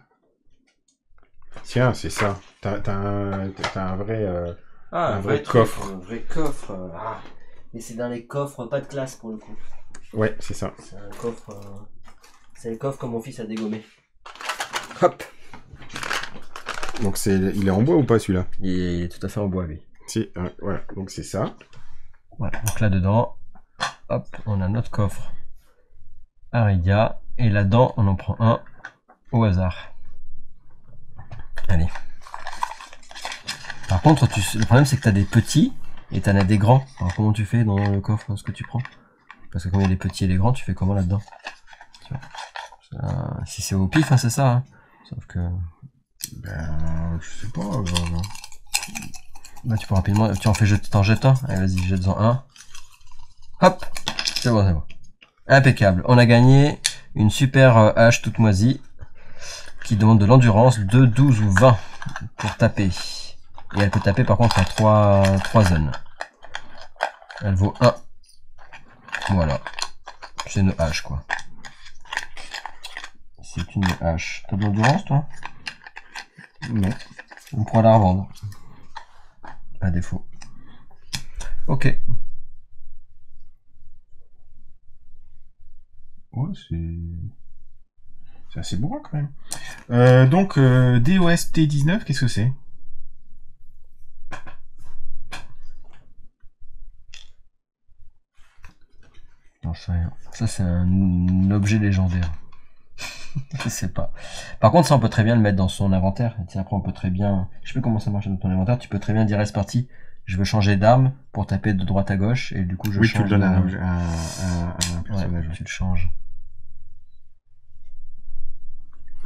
Tiens, c'est ça. T'as un vrai... un vrai coffre. Un vrai coffre. Mais c'est dans les coffres, pas de classe pour le coup. Ouais, c'est ça. C'est un coffre... C'est le coffre que mon fils a dégommé. Hop. Donc il est en bois ou pas celui-là? Il est tout à fait en bois, lui. Si, voilà, donc c'est ça. Voilà, donc là-dedans, hop, on a notre coffre Ariga. Et là-dedans, on en prend un au hasard. Allez. Par contre, le problème, c'est que tu as des petits et tu en as des grands. Alors, comment tu fais dans le coffre, ce que tu prends? Parce que comme il y a des petits et des grands, tu fais comment là-dedans? Si c'est au pif, hein, c'est ça. Hein. Sauf que... Ben, je sais pas. Bah, tu peux rapidement... Tu en fais t'en jettes un. Allez, vas-y, jette-en un. Hop. C'est bon, c'est bon. Impeccable. On a gagné une super hache toute moisie qui demande de l'endurance de 12 ou 20 pour taper. Et elle peut taper par contre à 3 zones. Elle vaut 1. Voilà. C'est une hache quoi. C'est une hache. T'as de l'endurance toi? Non. On pourra la revendre. À défaut. Ok. Ouais, c'est assez bourrin quand même. Donc, DOS T19, qu'est-ce que c'est? J'en sais rien. Ça, c'est un objet légendaire. Je sais pas. Par contre, ça, on peut très bien le mettre dans son inventaire. Et après, on peut très bien... Je sais pas comment ça marche dans ton inventaire. Tu peux très bien dire reste parti. je veux changer d'arme pour taper de droite à gauche, et du coup je Oui, change. tu le donnes à un personnage. Ouais, tu le changes.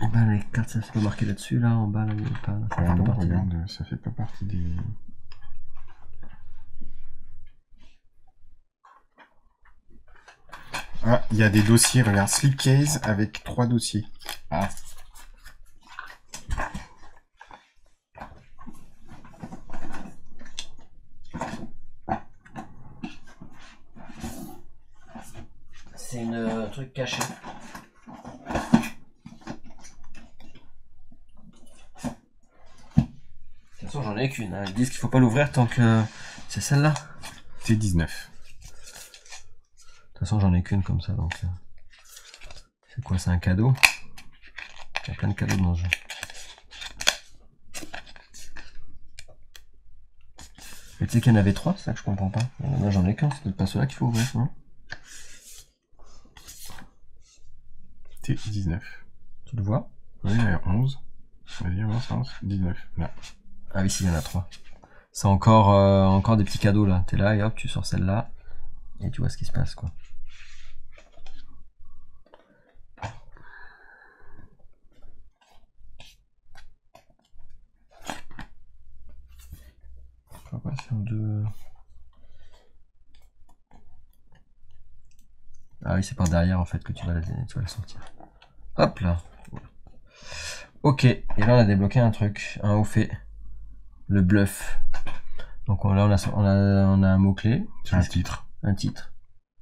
Et ben les cartes, ça c'est pas marqué là-dessus, là, en bas, là, il y a pas. Ça fait pas Non, partie. regarde, ça fait pas partie des... Ah, il y a des dossiers, regarde, slipcase avec 3 dossiers. Ah. C'est un truc caché. De toute façon, j'en ai qu'une. Hein. Ils disent qu'il faut pas l'ouvrir tant que c'est celle-là. C'est 19. De toute façon, j'en ai qu'une comme ça, donc. C'est quoi, c'est un cadeau? Il y a plein de cadeaux dans le jeu. Mais tu sais qu'il y en avait 3, c'est ça que je comprends pas. Là, j'en ai qu'un, c'est peut-être pas ceux-là qu'il faut ouvrir, non? C'est 19. Tu le vois? Oui, il y a 11. Vas-y, on va voir, 19. Là. Ah oui, si, il y en a 3. C'est encore des petits cadeaux là. T'es là et hop, tu sors celle-là. Et tu vois ce qui se passe, quoi. Ah oui, c'est par derrière en fait que tu vas la sortir. Hop là. Ok, et là on a débloqué un truc, un haut fait. Le bluff. Donc là on a un mot-clé. C'est un titre. Un titre.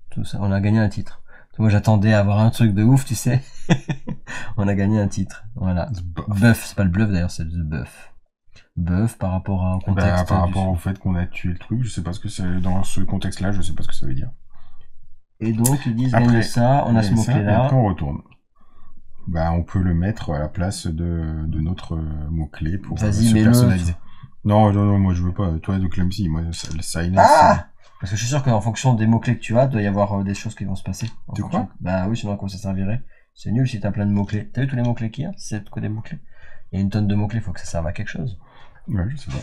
Tout ça, on a gagné un titre. Moi j'attendais à avoir un truc de ouf, tu sais. On a gagné un titre. Voilà. Buff, c'est pas le bluff d'ailleurs, c'est le buff. Buff par rapport au contexte. Par rapport au fait qu'on a tué le truc, je sais pas ce que c'est dans ce contexte-là, je sais pas ce que ça veut dire. Et donc ils disent gagner ça, on a ce mot-clé là. Et après on retourne. Bah on peut le mettre à la place de notre mot-clé pour se personnaliser. Non, moi je veux pas. Toi de Clumsy, moi ça Ah parce que je suis sûr qu'en fonction des mots-clés que tu as, il doit y avoir des choses qui vont se passer. Tu crois? Bah oui, sinon à quoi ça servirait? C'est nul si t'as plein de mots-clés. T'as vu tous les mots-clés qu'il y a? C'est quoi des mots-clés? Il y a une tonne de mots-clés, faut que ça serve à quelque chose. Ouais, je sais pas.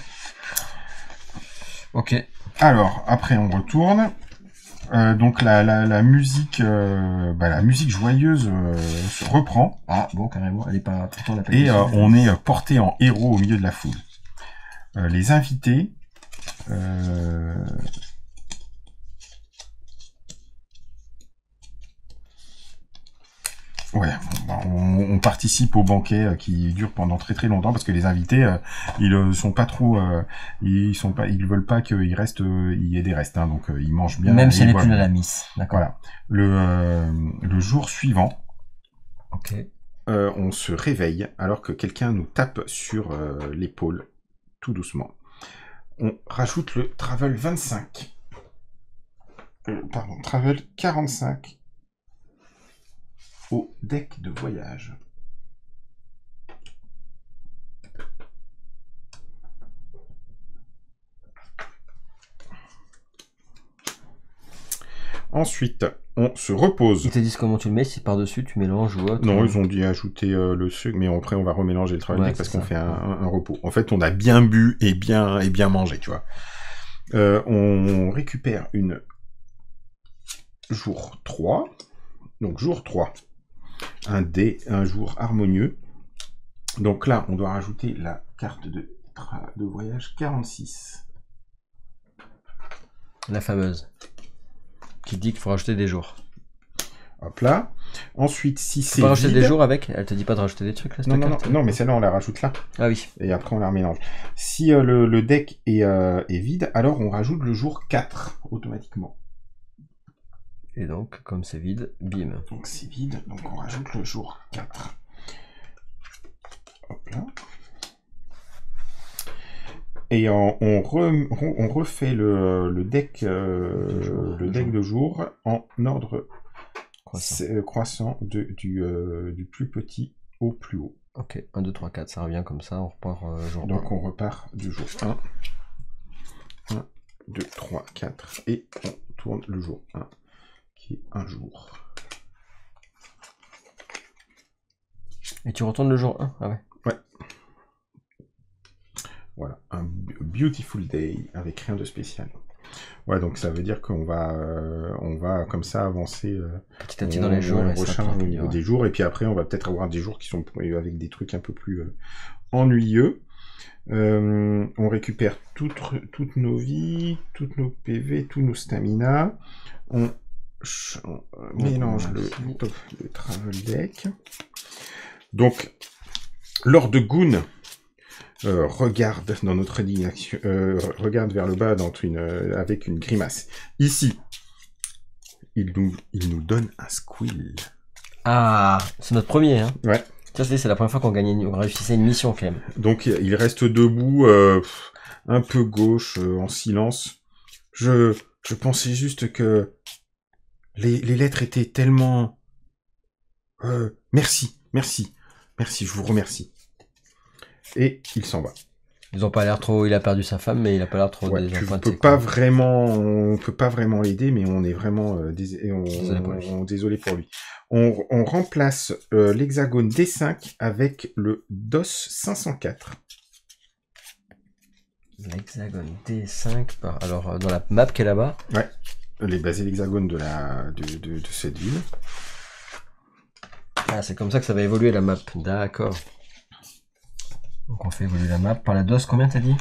Ok. Alors, après on retourne. Donc la musique, la musique joyeuse se reprend. Ah bon, carrément, elle est pas. Pourtant, elle a pas et on est porté en héros au milieu de la foule. Les invités. Ouais, on participe au banquet qui dure pendant très très longtemps parce que les invités, ils sont pas trop, ils veulent pas qu'il reste, il y ait des restes, hein, donc ils mangent bien. Même si elle est plus de la miss, d'accord. Voilà. Le jour suivant, ok. On se réveille alors que quelqu'un nous tape sur l'épaule, tout doucement. On rajoute le Travel 25. Travel 45. Au deck de voyage. Ensuite, on se repose. Ils te disent comment tu le mets, si par-dessus tu mélanges ou autre. Non, ils ont dit ajouter le sucre, mais après on va remélanger le travail parce qu'on fait un repos. En fait, on a bien bu et bien mangé, tu vois. On récupère une jour 3. Donc jour 3. Un jour harmonieux. Donc là, on doit rajouter la carte de voyage 46. La fameuse. Qui dit qu'il faut rajouter des jours. Hop là. Ensuite, si c'est. Tu peux rajouter des jours avec? Elle te dit pas de rajouter des trucs là, cette carte? Non, mais celle-là, on la rajoute là. Ah oui. Et après, on la remélange. Si le deck est vide, alors on rajoute le jour 4 automatiquement. Et donc, comme c'est vide, bim. Donc c'est vide, donc on rajoute le jour 4. Hop là. Et on refait le deck, de jour en ordre croissant du plus petit au plus haut. Ok, 1, 2, 3, 4, ça revient comme ça, on repart jour Donc 1. on repart du jour 1. 1, 2, 3, 4. Et on tourne le jour 1. Qui est un jour. Et tu retournes le jour 1? Ah ouais. Ouais. Voilà, un beautiful day avec rien de spécial. Ouais, donc ça veut dire qu'on va comme ça avancer petit à petit dans les jours, au niveau des jours, et puis après on va peut-être avoir des jours qui sont avec des trucs un peu plus ennuyeux. On récupère toutes nos vies, toutes nos PV, tous nos stamina. On mélange le travel deck. Donc, Lord Goon regarde dans notre direction, regarde vers le bas avec une grimace. Ici, il nous donne un squill. Ah, c'est notre premier, hein. Ouais. C'est la première fois qu'on réussissait une mission, quand même. Donc, il reste debout, un peu gauche, en silence. Je pensais juste que les lettres étaient tellement... Merci, je vous remercie. Et il s'en va. Ils ont pas l'air trop... Il a perdu sa femme, mais il a pas l'air trop désemprunté. On peut pas vraiment l'aider, mais on est vraiment désolé pour lui. On remplace l'hexagone D5 avec le DOS 504. L'hexagone D5 par... Alors, dans la map qui est là-bas. Ouais. L'hexagone de cette ville. Ah, c'est comme ça que ça va évoluer la map. D'accord. Donc on fait évoluer la map par la DOS, combien t'as dit?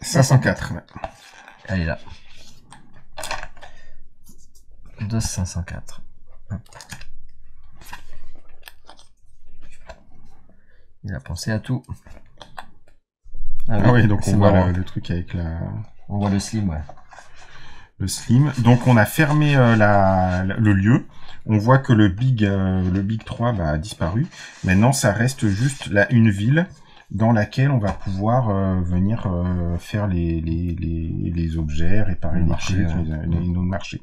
504. Ouais. Elle est là. DOS 504. Hop. Il a pensé à tout. Ah oui, donc on voit le truc avec la... On voit le slim, ouais. Le slim. Donc on a fermé le lieu. On voit que le Big 3 a disparu. Maintenant, ça reste juste une ville dans laquelle on va pouvoir venir faire les objets, réparer les trucs, nos marchés.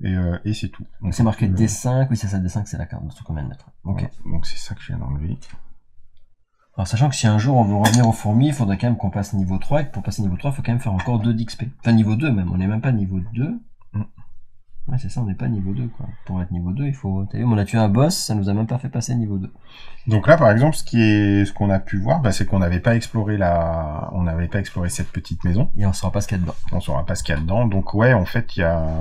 Et c'est tout. Donc c'est marqué D5, oui c'est ça, D5 c'est la carte de ce qu'on vient de mettre. Ok. Voilà. Donc c'est ça que je viens d'enlever. Alors sachant que si un jour on veut revenir aux fourmis, il faudrait quand même qu'on passe niveau 3, et que pour passer niveau 3, il faut quand même faire encore 2 d'XP. Enfin niveau 2 même, on n'est même pas niveau 2. Ouais, c'est ça, on n'est pas niveau 2, quoi. Pour être niveau 2, il faut... T'as vu, on a tué un boss, ça nous a même pas fait passer niveau 2. Donc là, par exemple, ce qu'on a pu voir, c'est qu'on n'avait pas exploré cette petite maison. Et on saura pas ce qu'il y a dedans. On saura pas ce qu'il y a dedans. Donc ouais, en fait,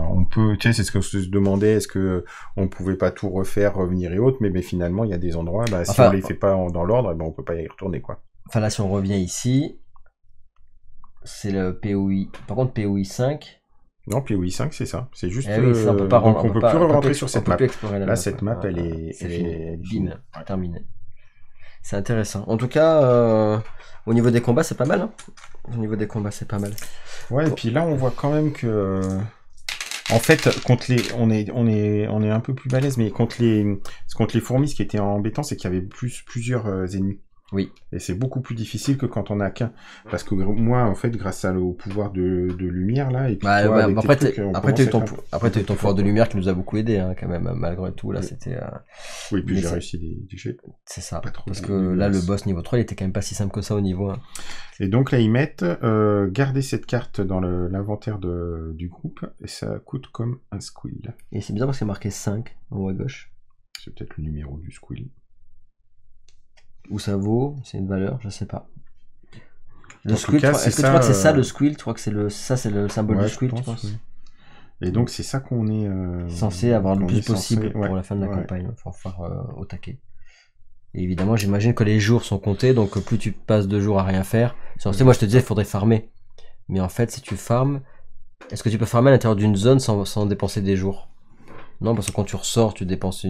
on peut, tu sais, c'est ce que je se demandais, est-ce que on pouvait pas tout refaire, revenir et autres, mais finalement, il y a des endroits, si on les fait pas dans l'ordre, on peut pas y retourner, quoi. Enfin là, si on revient ici, c'est le POI. Par contre, POI 5... Non, POI 5, c'est ça. C'est juste on peut pas donc on peut plus rentrer sur cette map. Là, cette map, elle est finie. Terminée. C'est intéressant. En tout cas, au niveau des combats, c'est pas mal. Hein. Au niveau des combats, c'est pas mal. Ouais, et puis là, on voit quand même que... En fait, on est un peu plus balèze, mais contre les fourmis, ce qui était embêtant, c'est qu'il y avait plusieurs ennemis. Oui. Et c'est beaucoup plus difficile que quand on a qu'un. Parce que moi, en fait, grâce au pouvoir de lumière, là, et puis après, t'as eu ton pouvoir de lumière qui nous a beaucoup aidé, hein, quand même, malgré tout, là, c'était... Oui, puis j'ai réussi des jets. C'est ça, parce que là, le boss niveau 3, il était quand même pas si simple que ça au niveau 1. Et donc là, ils mettent garder cette carte dans l'inventaire du groupe, et ça coûte comme un squill. Et c'est bizarre parce qu'il y a marqué 5 en haut à gauche. C'est peut-être le numéro du squill. Où ça vaut, c'est une valeur, je sais pas. Le squill, est-ce que tu crois que c'est ça le squill? Tu crois que c'est le symbole du squill, tu penses? Oui. Et donc c'est ça qu'on est censé avoir le plus possible pour la fin de la campagne, pour faire au taquet. Et évidemment, j'imagine que les jours sont comptés, donc plus tu passes 2 jours à rien faire. Moi je te disais, il faudrait farmer. Mais en fait, si tu farmes, est-ce que tu peux farmer à l'intérieur d'une zone sans dépenser des jours? Non, parce que quand tu ressors, tu dépenses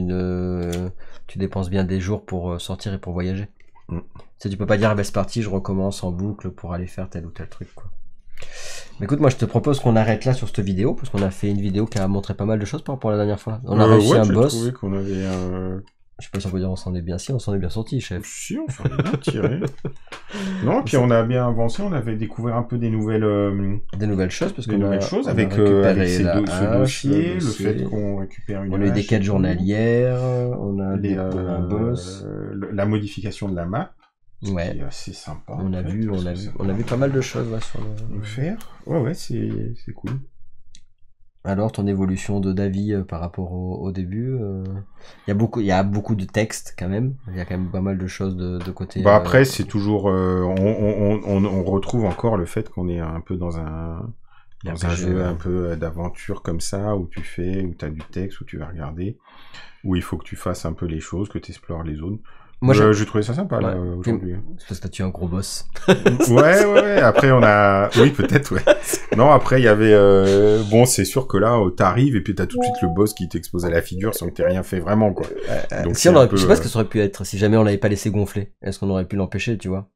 bien des jours pour sortir et pour voyager. Tu peux pas dire, c'est parti, je recommence en boucle pour aller faire tel ou tel truc, quoi. Mais écoute, moi je te propose qu'on arrête là sur cette vidéo, parce qu'on a fait une vidéo qui a montré pas mal de choses par rapport à la dernière fois. On a réussi un boss. J'ai trouvé qu'on avait Je sais pas si on peut dire on s'en est bien sorti, chef. Si, on s'en est bien tiré. Non, puis on a bien avancé, on avait découvert un peu des nouvelles choses, parce avec ce dossier, le fait qu'on récupère une on a eu des quêtes journalières, on a un boss, la modification de la map. Ouais, c'est sympa. On a vu pas mal de choses sur le faire. Ouais, c'est cool. Alors, ton évolution d'avis par rapport au début, il y a beaucoup de textes quand même. Il y a quand même pas mal de choses de côté. Bah après, c'est toujours, on retrouve encore le fait qu'on est un peu dans un jeu un peu d'aventure comme ça, où tu as du texte, où tu vas regarder, où il faut que tu fasses un peu les choses, que tu explores les zones. Moi, j'ai trouvé ça sympa, là, aujourd'hui. C'est parce que t'as tué un gros boss. ouais. Après, oui, peut-être, ouais. Non, après, il y avait, bon, c'est sûr que là, t'arrives, et puis t'as tout de suite le boss qui t'expose à la figure sans que t'aies rien fait vraiment, quoi. Donc, si je sais pas ce que ça aurait pu être, si jamais on l'avait pas laissé gonfler. Est-ce qu'on aurait pu l'empêcher, tu vois?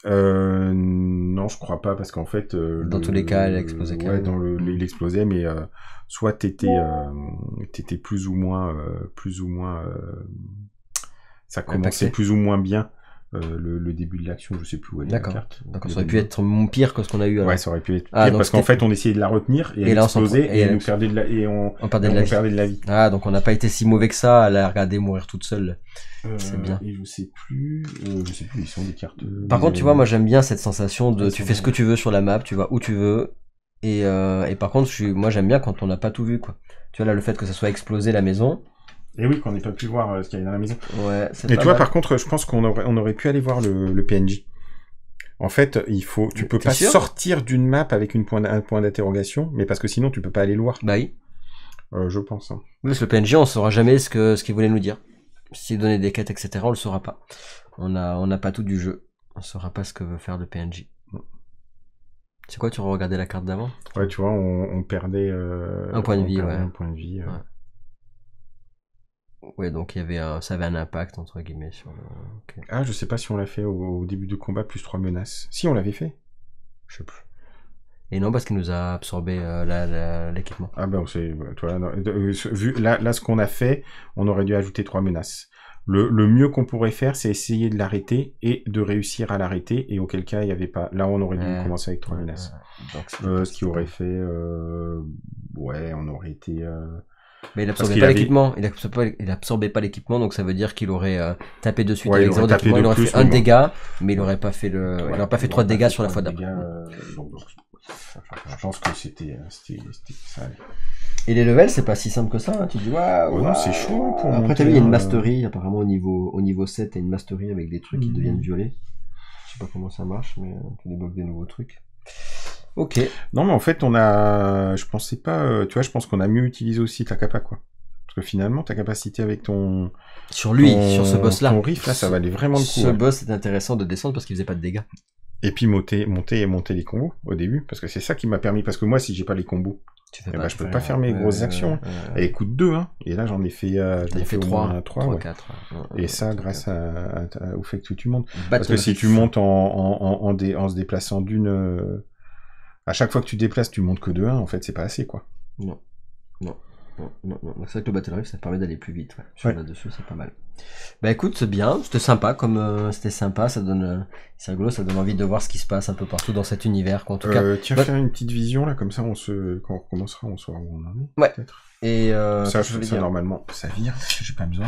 Non, je crois pas, parce qu'en fait, dans tous les cas, elle explosait quand même. Ouais, il explosait, mais, soit t'étais plus ou moins, ça commençait plus ou moins bien le début de l'action, je sais plus où elle est. D'accord, ça aurait pu être pire que ce qu'on a eu. Alors. Ouais, ça aurait pu être pire parce qu'en fait on essayait de la retenir et elle explosait et elle nous perdait de la vie. Ah, donc on n'a pas été si mauvais que ça à la regarder mourir toute seule. C'est bien. Et je sais plus, ils sont des cartes. Par contre, tu vois, moi j'aime bien cette sensation de tu fais ce que tu veux sur la map, tu vas où tu veux. Et par contre, moi j'aime bien quand on n'a pas tout vu, quoi. Tu vois là, le fait que ça soit explosé la maison. Et oui, qu'on n'ait pas pu voir ce qu'il y avait dans la maison. Ouais, et tu vois, par contre, je pense qu'on aurait pu aller voir le PNJ. En fait, tu peux pas sortir d'une map avec un point d'interrogation, mais parce que sinon, tu peux pas aller le voir. Bah oui. Je pense. Hein. Oui, le PNJ, on saura jamais ce qu'il voulait nous dire. S'il donnait des quêtes, etc., on le saura pas. On n'a pas tout du jeu. On saura pas ce que veut faire le PNJ. C'est quoi, tu regardais la carte d'avant? Ouais, tu vois, on perdait... un point de vie, ouais. Un point de vie. Ouais, donc ça avait un impact, entre guillemets, sur le... Okay. Ah, je sais pas si on l'a fait au début du combat, plus 3 menaces. Si, on l'avait fait. Je sais plus. Et non, parce qu'il nous a absorbé l'équipement. Ah ben, vu là, ce qu'on a fait, on aurait dû ajouter 3 menaces. Le mieux qu'on pourrait faire, c'est essayer de l'arrêter et de réussir à l'arrêter, et auquel cas, il n'y avait pas... Là, on aurait dû commencer avec 3 menaces. Donc, ce qui aurait fait... Ouais, on aurait été... Mais il absorbait pas l'équipement. Il absorbait pas l'équipement, donc ça veut dire qu'il aurait tapé dessus avec 0 d'équipement. Il aurait fait un dégât, mais il aurait pas fait il aurait pas fait 3 dégâts sur la fois d'après. Je pense que c'était ça. Et les levels, c'est pas si simple que ça. Hein. Tu dis waouh. Non, c'est chaud pour après, t'as vu, il y a une mastery apparemment au niveau 7, il y a une mastery avec des trucs qui deviennent violets. Je sais pas comment ça marche, mais tu débloques des nouveaux trucs. Ok. Non, mais en fait, je pensais pas, tu vois, je pense qu'on a mieux utilisé aussi Takapa, quoi. Parce que finalement, ta capacité avec ton... Sur ce boss-là. Ton riff, là, ça valait vraiment le coup. Ce boss, c'est intéressant de descendre parce qu'il faisait pas de dégâts. Et puis monter les combos au début, parce que c'est ça qui m'a permis, parce que moi, si j'ai pas les combos, je peux pas faire mes grosses actions. Elle coûte 2, hein. Et là, j'en ai fait 3, 4. Et ça, grâce au fait que tu montes. Parce que si tu montes en se déplaçant d'une... À chaque fois que tu déplaces, tu montes que de 1, en fait, c'est pas assez, quoi. Non. C'est vrai que le Battle Rift, ça permet d'aller plus vite. Ouais. Là-dessus, c'est pas mal. Bah écoute, c'est bien, c'était sympa, ça donne... C'est rigolo, ça donne envie de voir ce qui se passe un peu partout dans cet univers. En tout cas, tiens, faire une petite vision, là, comme ça, quand on recommencera, on saura où on en est. Ouais. Et ça normalement, ça vire, j'ai pas besoin.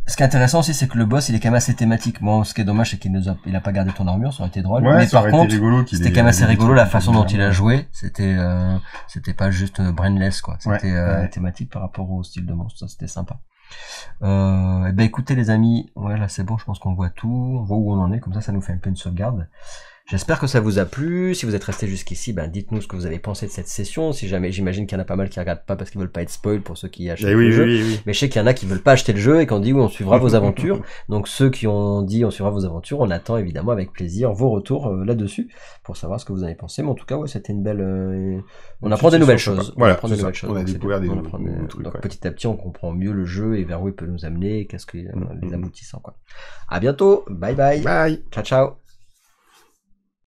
Ce qui est intéressant aussi, c'est que le boss, il est quand même assez thématique. Bon, ce qui est dommage, c'est qu'il a pas gardé ton armure, ça aurait été drôle. Ouais, mais par contre, c'était quand même assez rigolo la façon dont il a joué. C'était pas juste brainless, quoi. C'était thématique par rapport au style de monstre. Ça, c'était sympa. Et ben écoutez les amis, ouais là c'est bon, je pense qu'on voit tout, on voit où on en est, comme ça nous fait un peu une sauvegarde. J'espère que ça vous a plu. Si vous êtes resté jusqu'ici, ben dites-nous ce que vous avez pensé de cette session. Si jamais, j'imagine qu'il y en a pas mal qui regardent pas parce qu'ils veulent pas être spoil pour ceux qui achètent le jeu. Oui. Mais je sais qu'il y en a qui veulent pas acheter le jeu et qui ont dit oui, on suivra vos aventures. Donc ceux qui ont dit on suivra vos aventures, on attend évidemment avec plaisir vos retours là-dessus pour savoir ce que vous en avez pensé. Mais en tout cas, ouais, c'était une belle. On apprend des nouvelles choses. Voilà, on a découvert des nouveaux trucs. Donc petit à petit, on comprend mieux le jeu et vers où il peut nous amener, qu'est-ce que les aboutissants quoi. À bientôt. Bye bye. Bye. Ciao ciao.